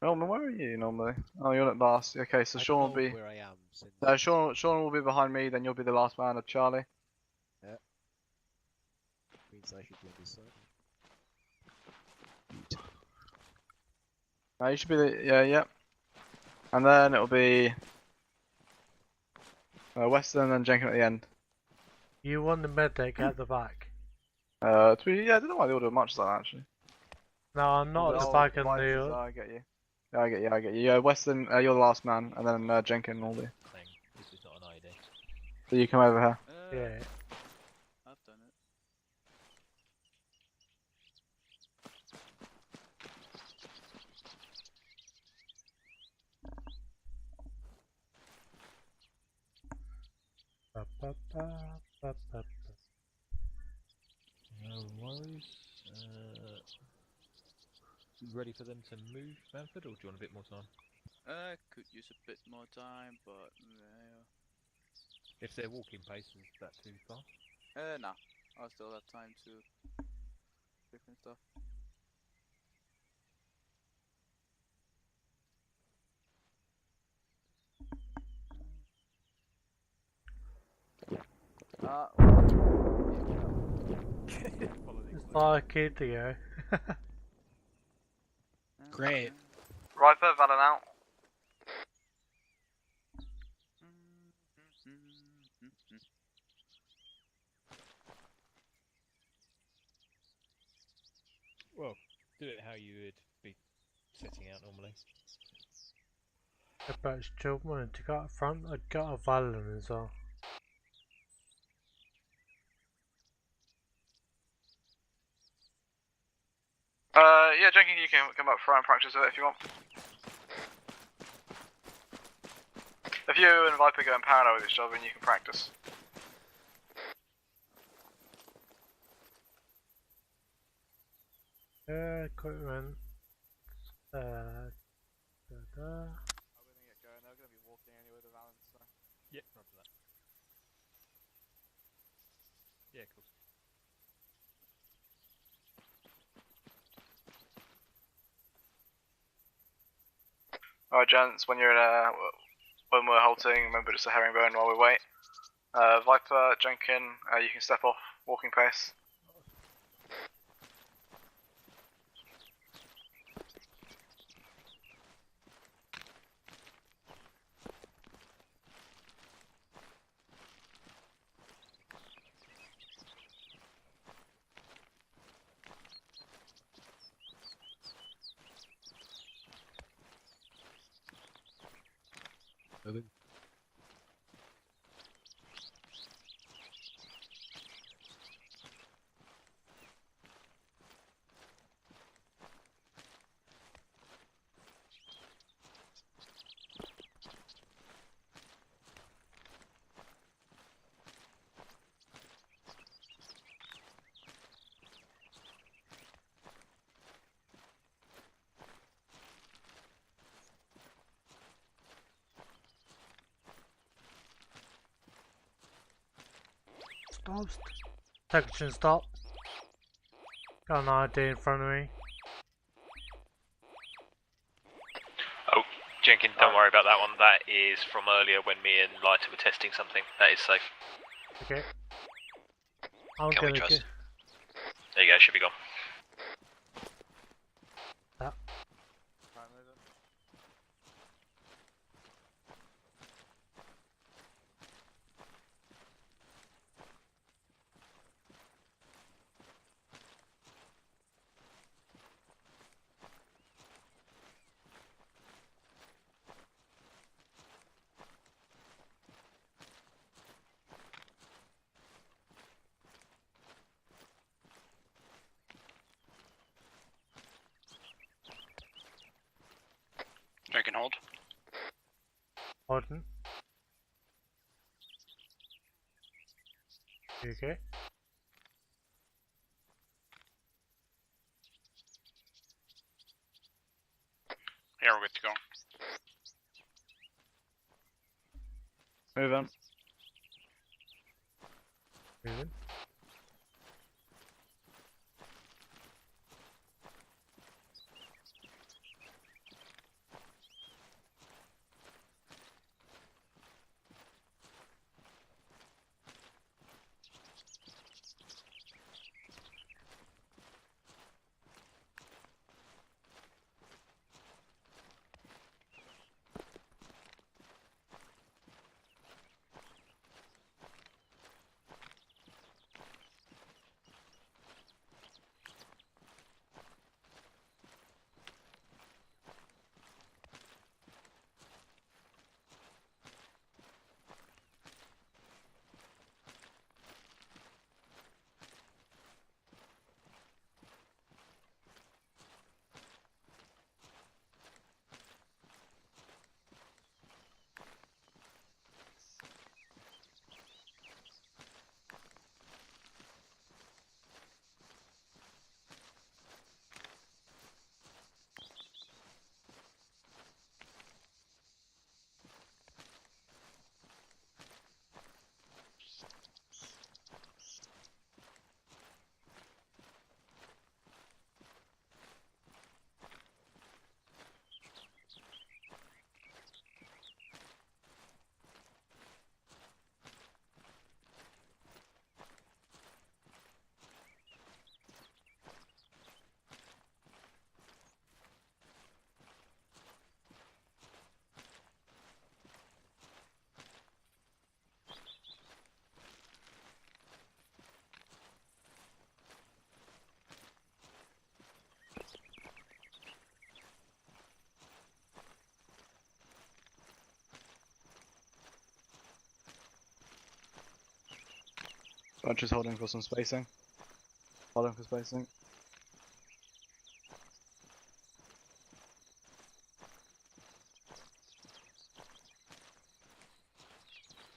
Norman, where are you normally? Oh, you're at last. Okay, so Sean will be. where I am. Since... Sean will be behind me. Then you'll be the last man of Charlie. Yeah. Means I should be on this side. You should be the yeah. And then it'll be Weston and Jenkins at the end. You want the medic at the back? I don't know why they all do much like that actually. No, I'm not at the back of the. I get you. Yeah, I get you. Yeah, Weston, you're the last man, and then Jenkins will be. This is not an ID. So you come over here. Yeah. I've done it. No worries. You ready for them to move, Manford, or do you want a bit more time? Could use a bit more time, but yeah. If their walking pace is that too fast? Nah. I still have time to different stuff. It's like it to go. Great. Riper, Valin out. Well, do it how you would be setting out normally. About children to go up front, I'd got a Valon as well. Yeah, Jenkins, you can come up front and practice with it if you want. If you and Viper go in parallel with each other, then you can practice. Equipment. How are we gonna get going? They're gonna be walking anyway, the Valens, so. Yep, roger that. Yeah, of course. Alright, gents, when you're in when we're halting, remember just a herringbone while we wait. Viper, Jenkins, you can step off walking pace. Moving. Stop. Section stop. Got an ID in front of me. Oh, Jenkins, don't worry about that one. That is from earlier when me and Lyter were testing something. That is safe. Okay. I'm Can we gonna trust? get. There you go, should be gone. That. Right, move it. Drink and hold. Pardon. You okay? Yeah, we're good to go. Move on. Moving. Bunch is holding for some spacing. Holding for spacing.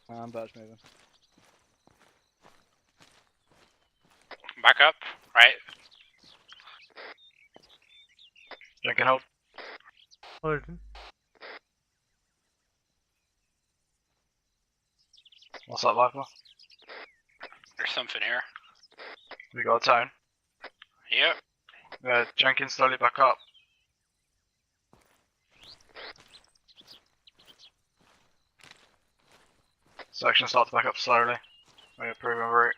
And Birch moving. Back up, right. Drinking hold. Holding. What's up, Viper? There's something here. We got a tone. Yep. Jenkins slowly back up. Section starts back up slowly. We're improving route.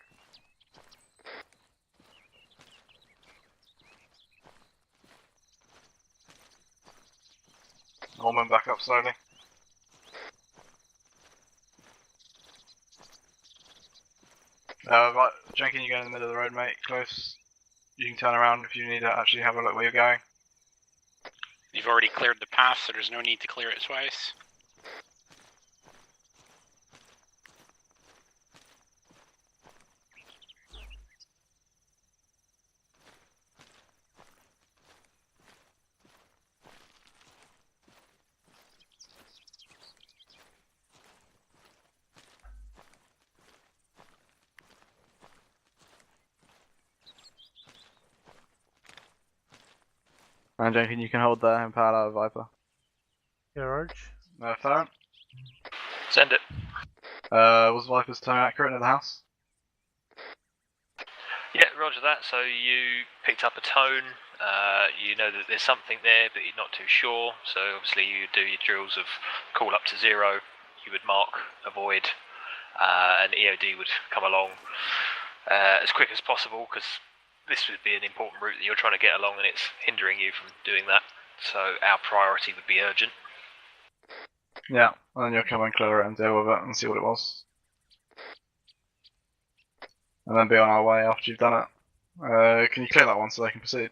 Norman back up slowly. Right, Jenkins, you go in the middle of the road, mate. Close. You can turn around if you need to actually have a look where you're going. You've already cleared the path, so there's no need to clear it twice. And Jenkins, you can hold there and power out of Viper. Yeah, Arch. Farron? Send it. Was Viper's tone accurate at the house? Yeah, roger that. So you picked up a tone. You know that there's something there, but you're not too sure. So obviously you do your drills of call up to 0. You would mark avoid, and EOD would come along as quick as possible because this would be an important route that you're trying to get along, and it's hindering you from doing that. So our priority would be urgent. Yeah, and then you'll come and clear it and deal with it and see what it was. And then be on our way after you've done it. Can you clear that one so they can proceed?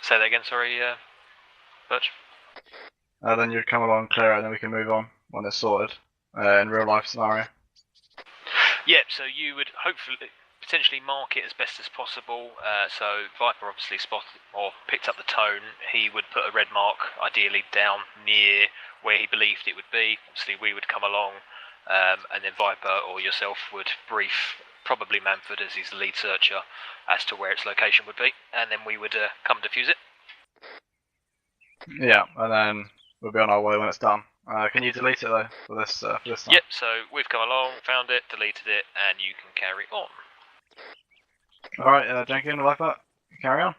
Say that again, sorry, Birch. Then you'd come along, clear it, and then we can move on when it's sorted. In real life scenario. Yeah, so you would hopefully potentially mark it as best as possible. So Viper obviously spotted or picked up the tone. He would put a red mark, ideally down near where he believed it would be. Obviously we would come along, and then Viper or yourself would brief probably Manford as he's the lead searcher as to where its location would be, and then we would come defuse it. Yeah, and then we'll be on our way when it's done. Can you delete it though for this time? Yep, so we've come along, found it, deleted it, and you can carry on. Alright, Jenkins, like that. Carry on.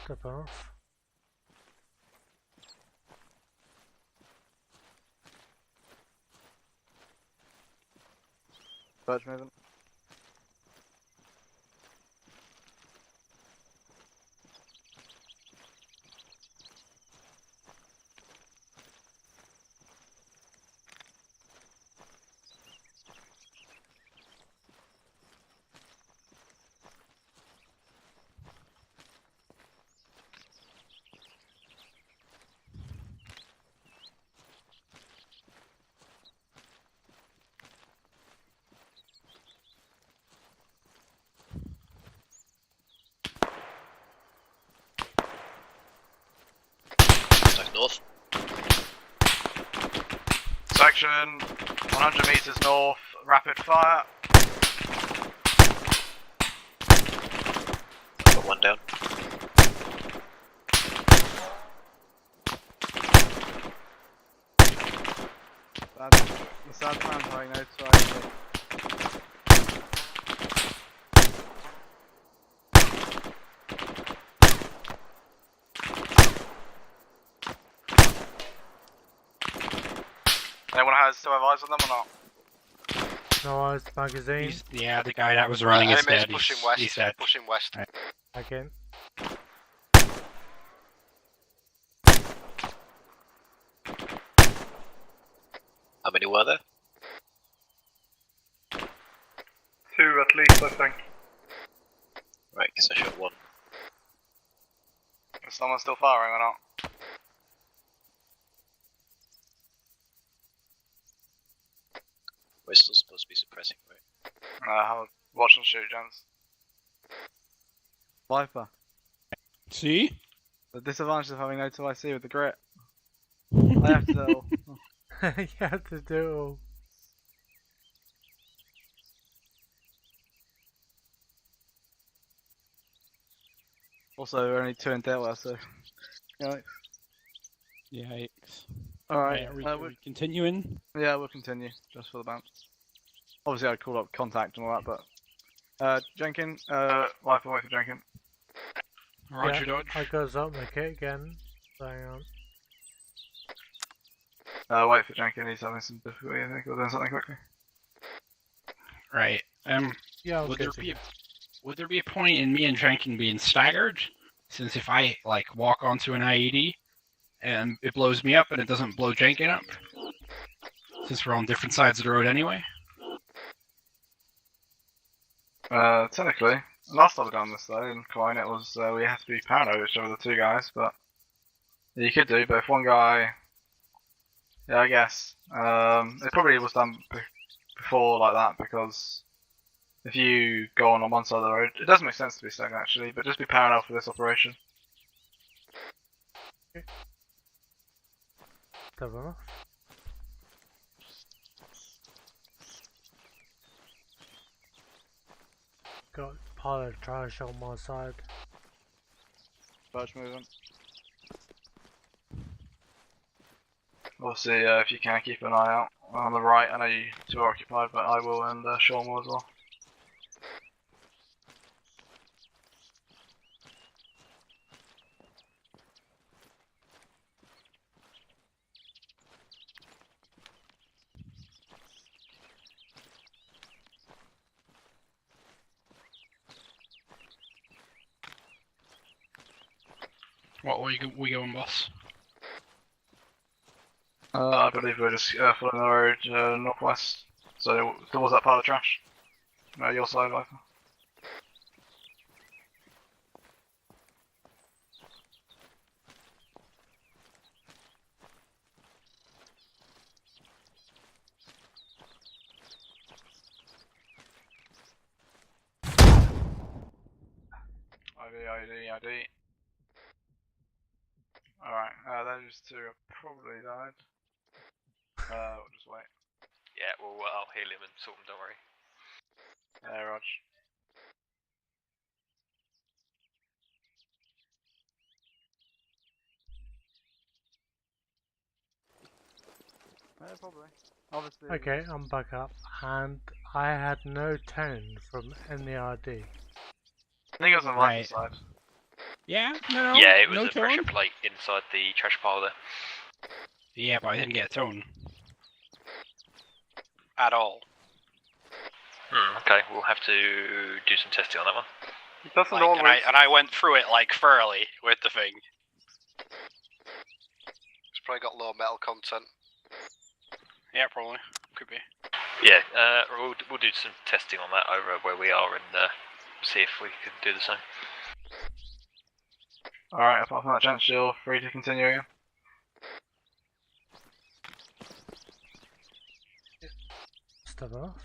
Step off. Birch moving. North. Section 100 meters north, rapid fire. Got one down. The sad plan's having no strike. Anyone still have eyes on them or not? No eyes, magazine. Yeah, the guy that was running is dead. Pushing He's west. dead. Pushing west. Right. Again. How many were there? 2 at least, I think. Right, guess I shot one. Is someone still firing or not? We're still supposed to be suppressing, right? Watch and shoot, gents. Viper. See? The disadvantage of having no 2IC with the grit. I have to do it all. You have to do it all. Also, we're only 2 in Delaware, so. Yikes. Yikes. Alright, are we continuing? Yeah, we'll continue, just for the bounce. Obviously, I'd call up contact and all that, but. Jenkin, life away for Jenkin. Roger, Dodge. I goes up my kit again. So hang on. Wait for Jenkin, he's having some difficulty, I think, or doing something quickly. Right. Yeah, would there be a point in me and Jenkin being staggered? Since if I like walk onto an IED and it blows me up and it doesn't blow Jenkin up? Since we're on different sides of the road anyway? Technically. Last time I've done this though, in Klein, it was we had to be paranoid each other, the two guys, but you could do, but if one guy, yeah, I guess it probably was done before like that, because if you go on one side of the road, it doesn't make sense to be staggered actually, but just be paranoid for this operation. Cover. Got a pile of trash on my side. Budge movement. Obviously, if you can, keep an eye out on the right. I know you two are occupied, but I will, and Sean will as well. What way we going, boss? I believe we're just following the road northwest, so towards that pile of trash. Your side, Viper. ID. Alright, those two have probably died. We'll just wait. Yeah, well, I'll heal him and sort him, don't worry. Yeah, Rog. Yeah, probably. Obviously. Okay, I'm back up, and I had no tone from any RD. I think it was on the right side. Yeah, no. Yeah, it was no a tone. pressure plate inside the trash pile there. Yeah, but I didn't get a tone. At all. Okay, we'll have to do some testing on that one. It doesn't Like, always. and I went through it like thoroughly with the thing. It's probably got low metal content. Yeah, probably. Could be. Yeah, we'll do some testing on that over where we are and see if we can do the same. Alright, apart from that, gents, you're free to continue again. Step off.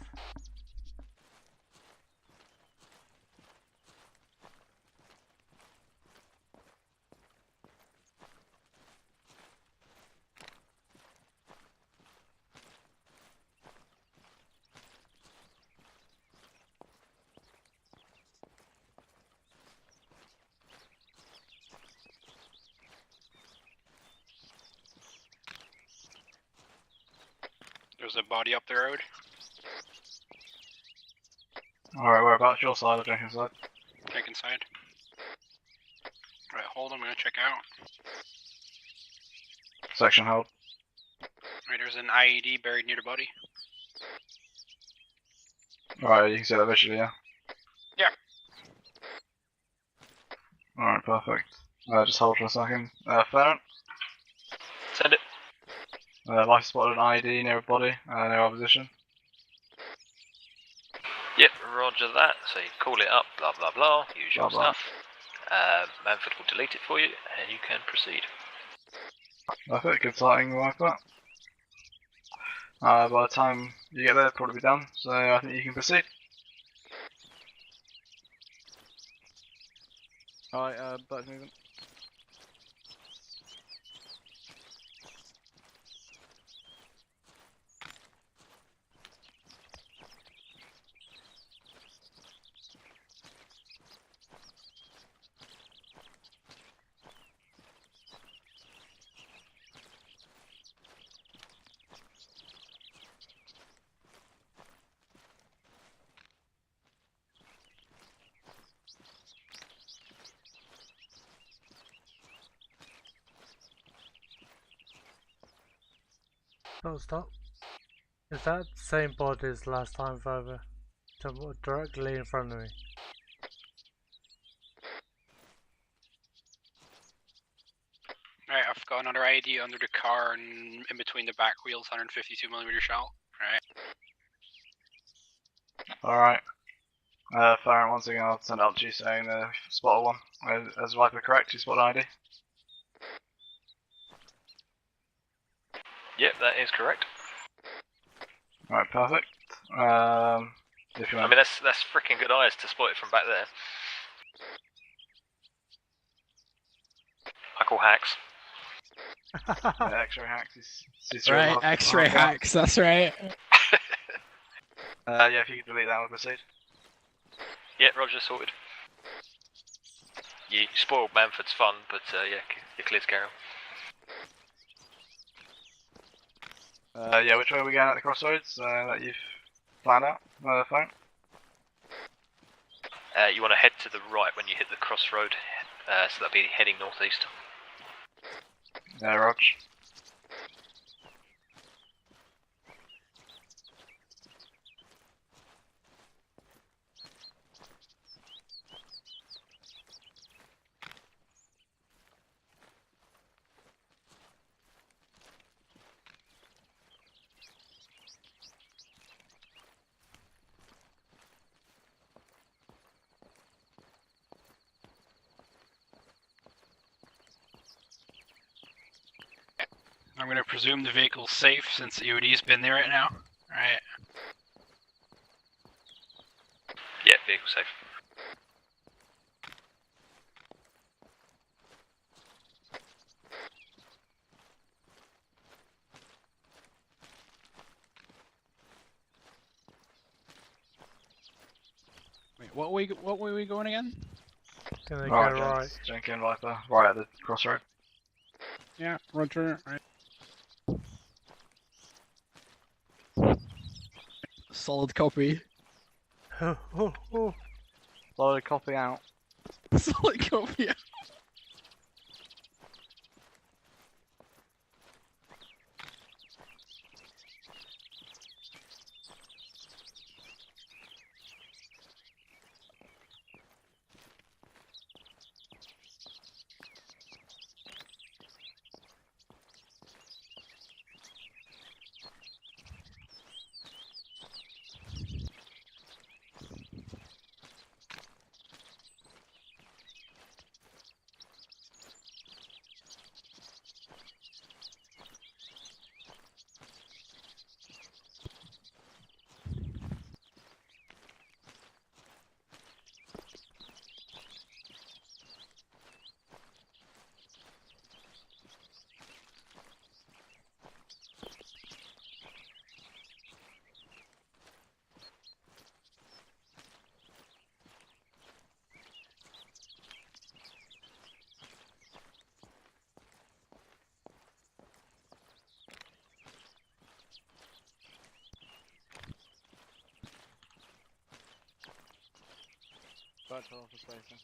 There's a body up the road. Alright, whereabouts? Your side or Jenkin's side? Jenkins side. Right, hold, I'm gonna check out. Section hold. Right, there's an IED buried near the body. Alright, you can see that visually, yeah? Yeah. Alright, perfect. Just hold for a second. Ferrant? Send it. Life spotted an ID near a body, near our position. Yep, roger that. So you call it up, blah blah blah, use your Blah, blah. stuff. Manford will delete it for you, and you can proceed. Perfect, good sighting like that. By the time you get there, it'll probably be done. So I think you can proceed. Alright, bird movement. Don't stop. Is that the same pod as last time, Vehivle? Directly in front of me. Alright, I've got another ID under the car and in between the back wheels, 152mm shell. Alright. Farron, once again, I'll send up to you saying spotted one. As Viper correct, you spotted ID? Yep, that is correct. Alright, perfect. If you I want. mean, that's freaking good eyes to spot it from back there. I call hacks. Yeah, X-ray hacks. Right, X-ray hacks, that's right. Yeah, if you could delete that, we'll proceed. Yeah, Roger, sorted. You spoiled Manford's fun, but yeah, you're clear to carry on. Yeah, which way are we going at the crossroads that you've planned out by the phone? You want to head to the right when you hit the crossroad, so that'll be heading northeast. Yeah, Rog. I'm going to presume the vehicle's safe since the EOD's been there right now. Alright. Yeah, vehicle safe. Wait, what way are we going again? Gonna Right, go right. Jenkins Viper, right at the crossroad. Yeah, Roger. Right. Solid copy. Solid copy out. Solid copy out. Virtual office station.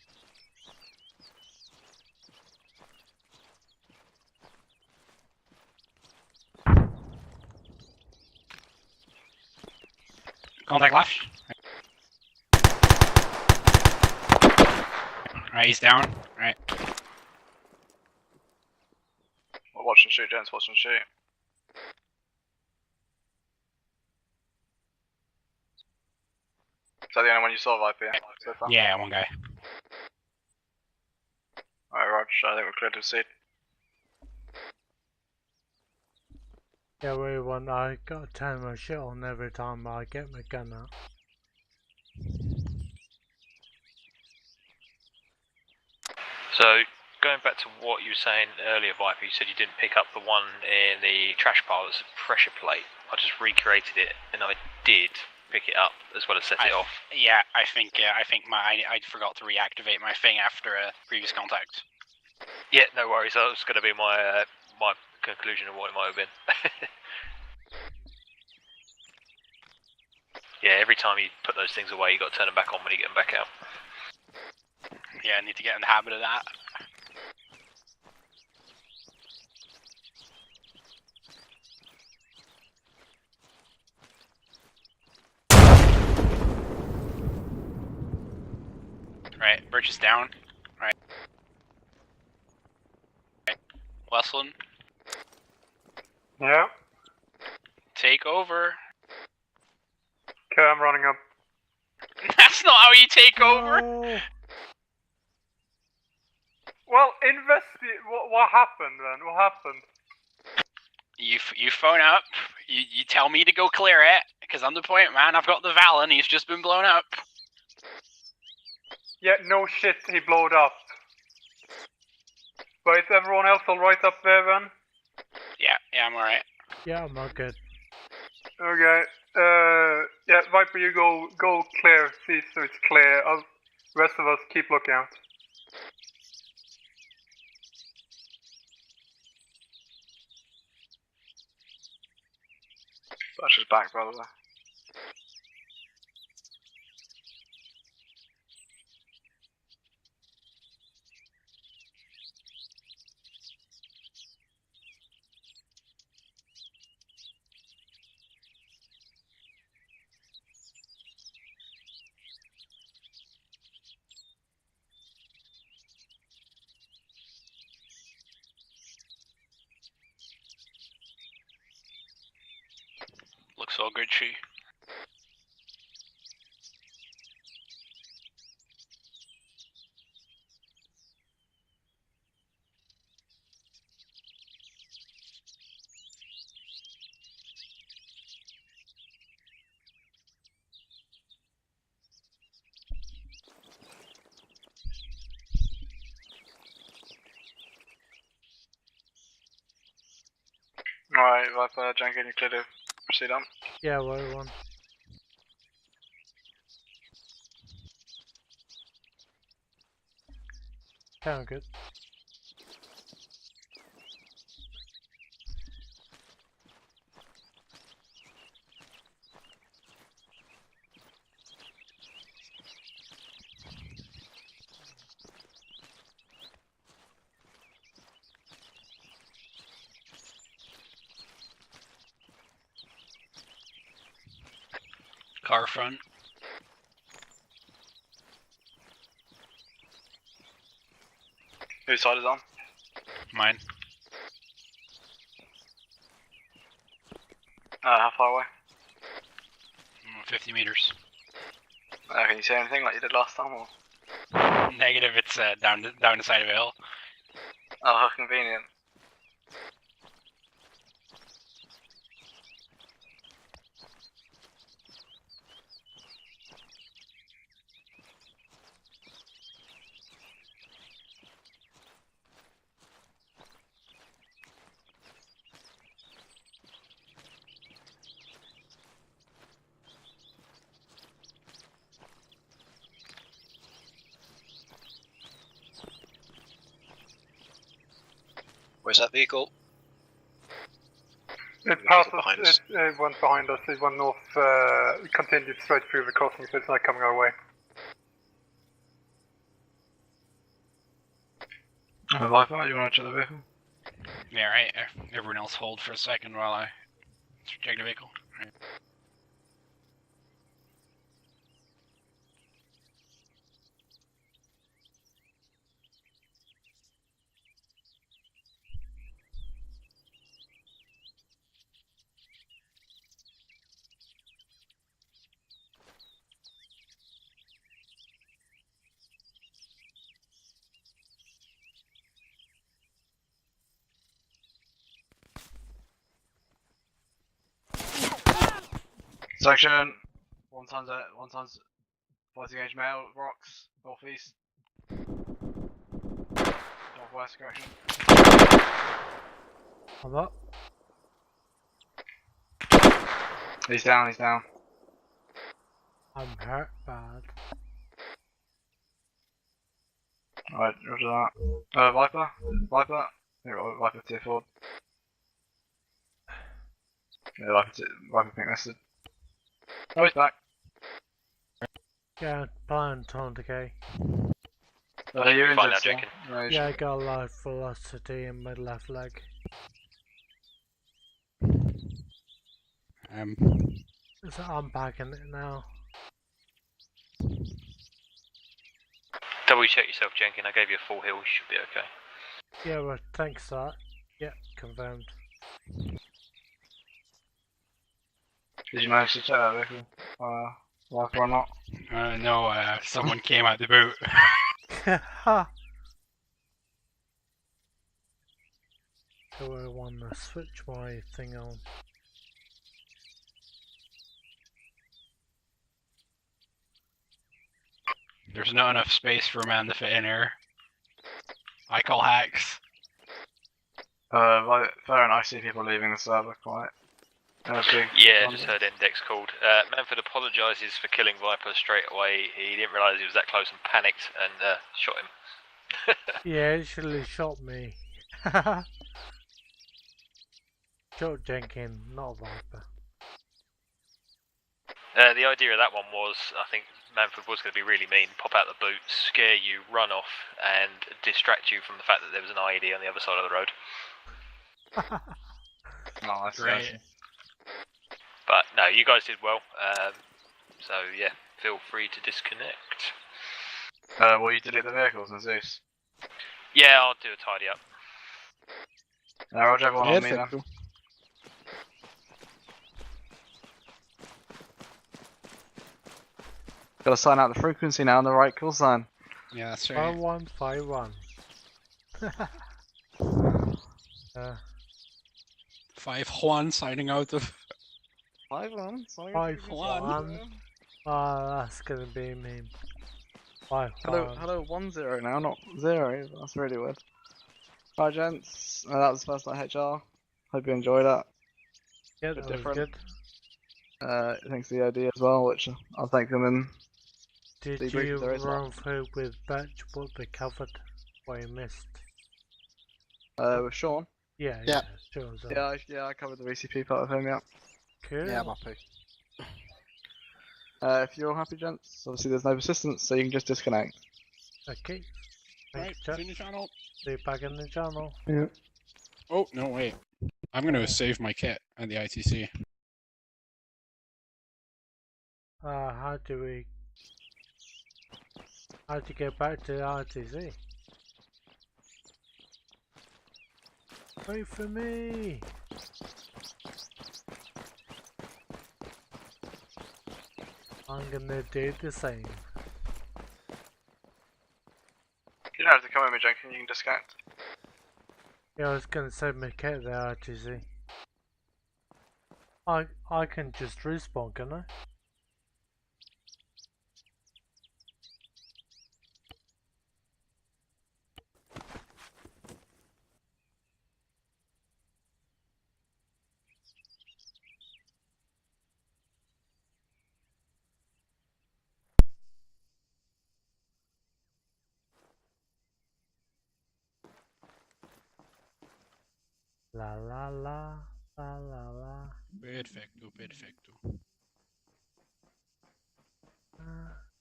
Contact left. Alright, he's down. Alright. Watch and shoot, gents, watch and shoot. Is that the only one you saw, Viper, so far? Yeah, one guy. Alright, Rog, I think we're clear to proceed. Yeah, wait one. I gotta turn my shit on every time I get my gun out. So, going back to what you were saying earlier, Viper, you said you didn't pick up the one in the trash pile that's a pressure plate. I just recreated it, and I did pick it up as well as set it off. Yeah, I think I forgot to reactivate my thing after previous contact. Yeah, no worries. That was going to be my my conclusion of what it might have been. Yeah, every time you put those things away, you got to turn them back on when you get them back out. Yeah, I need to get in the habit of that. Right, Birch is down. Right. Westland. Yeah. Take over. Okay, I'm running up. That's not how you take over. Well, investigate. What happened then? What happened? You phone up. You tell me to go clear it because I'm the point man. I've got the Val and he's just been blown up. Yeah, no shit. He blowed up. But is everyone else alright up there then? Yeah, I'm alright. Yeah, I'm all good. Okay. Yeah, Viper, you go clear. See so it's clear. Rest of us keep looking out. Flash is back, by the way. Looks all good, she. Alright, Viper, Janko, you clear to proceed on? Yeah, wait one. Sound good. Car front. Whose side is on? Mine. How far away? 50 meters. Can you say anything like you did last time, or? Negative, it's down the side of a hill. Oh, how convenient. Where's that vehicle? It passed us, it went behind us, it went north, continued straight through the crossing, so it's not coming our way. Viper, you want to check the vehicle? Yeah, right. Everyone else hold for a second while I check the vehicle. Right. Section. One times 40 gauge mail, rocks, northeast. Northwest, correction. I'm up. He's down, he's down. I'm hurt bad. Alright, roger that. Viper? Viper? Yeah, Viper tier 4. Yeah, Viper pink listed. Oh, he's back. Yeah, plan on decay. You're in Fine now, Jenkins. Yeah, I got a lot of velocity in my left leg. So I'm back in it now. Double check yourself, Jenkins. I gave you a full heal. You should be okay. Yeah, well, thanks for that. Yeah, confirmed. Did you manage to check that vehicle? Viper or not? No, someone came out the boot. So I want to switch my thing on. There's not enough space for a man to fit in here. I call hacks. Fair and I see people leaving the server quite. Yeah, just heard Index called. Manford apologises for killing Viper straight away. He didn't realise he was that close and panicked and shot him. Yeah, he actually shot me. Shot Jenkins, not Viper. The idea of that one was, I think Manford was going to be really mean, pop out the boot, scare you, run off, and distract you from the fact that there was an IED on the other side of the road. Oh, that's great. But no, you guys did well. So yeah, feel free to disconnect. Will you delete the vehicles and Zeus? Yeah, I'll do a tidy up. Roger, everyone on me now. Gotta sign out the frequency now on the right call sign. Yeah, that's right. 5151. 5-1 signing out of 5-1? 5-1. Oh, that's gonna be me. 5-1. Hello, 1-0 now, not 0. That's really weird. Right, gents. That was the first night HR. Hope you enjoyed that. Yeah, that was good. Thanks to the EOD as well, which I'll thank them in. Did you run through with Batch what they covered? What you missed? With Sean? Yeah. Sure. Yeah, I covered the VCP part of him, yeah. Cool. Yeah, I'm happy. If you're all happy, gents, obviously there's no persistence, so you can just disconnect. Okay. Right, see the channel. See you back in the channel. Yeah. Oh, no, wait. I'm gonna save my kit at the ITC. How do get back to the RTZ? Wait for me! I'm gonna do the same. You don't have to come with me, Jenkins, you can disconnect. Yeah, I was gonna save my kit at the RTZ. I can just respawn, can I? La la la la la la. Perfecto, perfecto.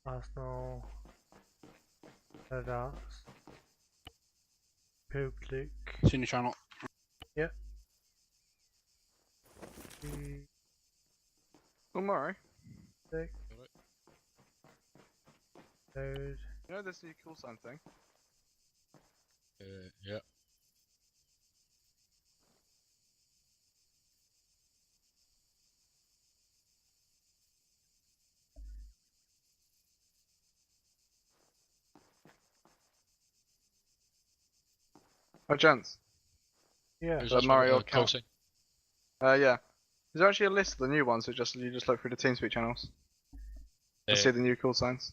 Arsenal. That's public. See the channel. Yep. Murray. Dude. You know this new call sign thing? Yeah. Oh, gents. Yeah. Is that Mario closing? Yeah. Is there actually a list of the new ones, or you just look through the TeamSpeak channels? To see the new call signs?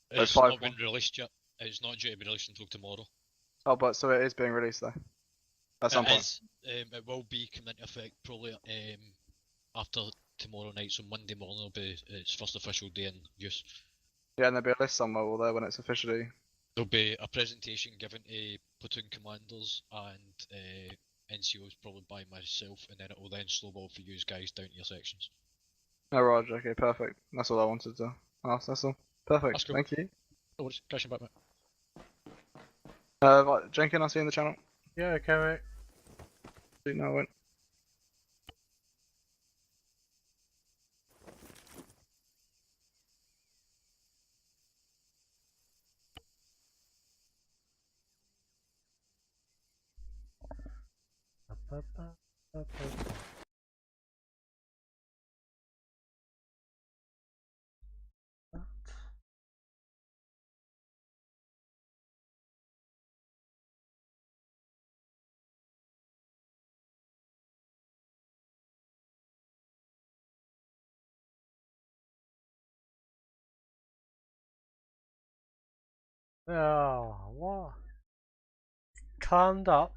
It's not been released yet. It's not due to be released until tomorrow. Oh, but so it is being released though? At some point? It will be coming into effect probably after tomorrow night, so Monday morning will be its first official day in use. Yeah, and there'll be a list somewhere, will there, when it's officially... There'll be a presentation given to platoon commanders and NCOs probably by myself, and then it will then snowball for you guys down to your sections. Oh, Roger, okay, perfect. That's all I wanted to ask, that's all. Perfect, That's cool. thank you. No worries, catch you back, mate. Right, Jenkins, I'll see you in the channel. Yeah, okay, mate. See, no, I won't. Oh, what? Climbed up.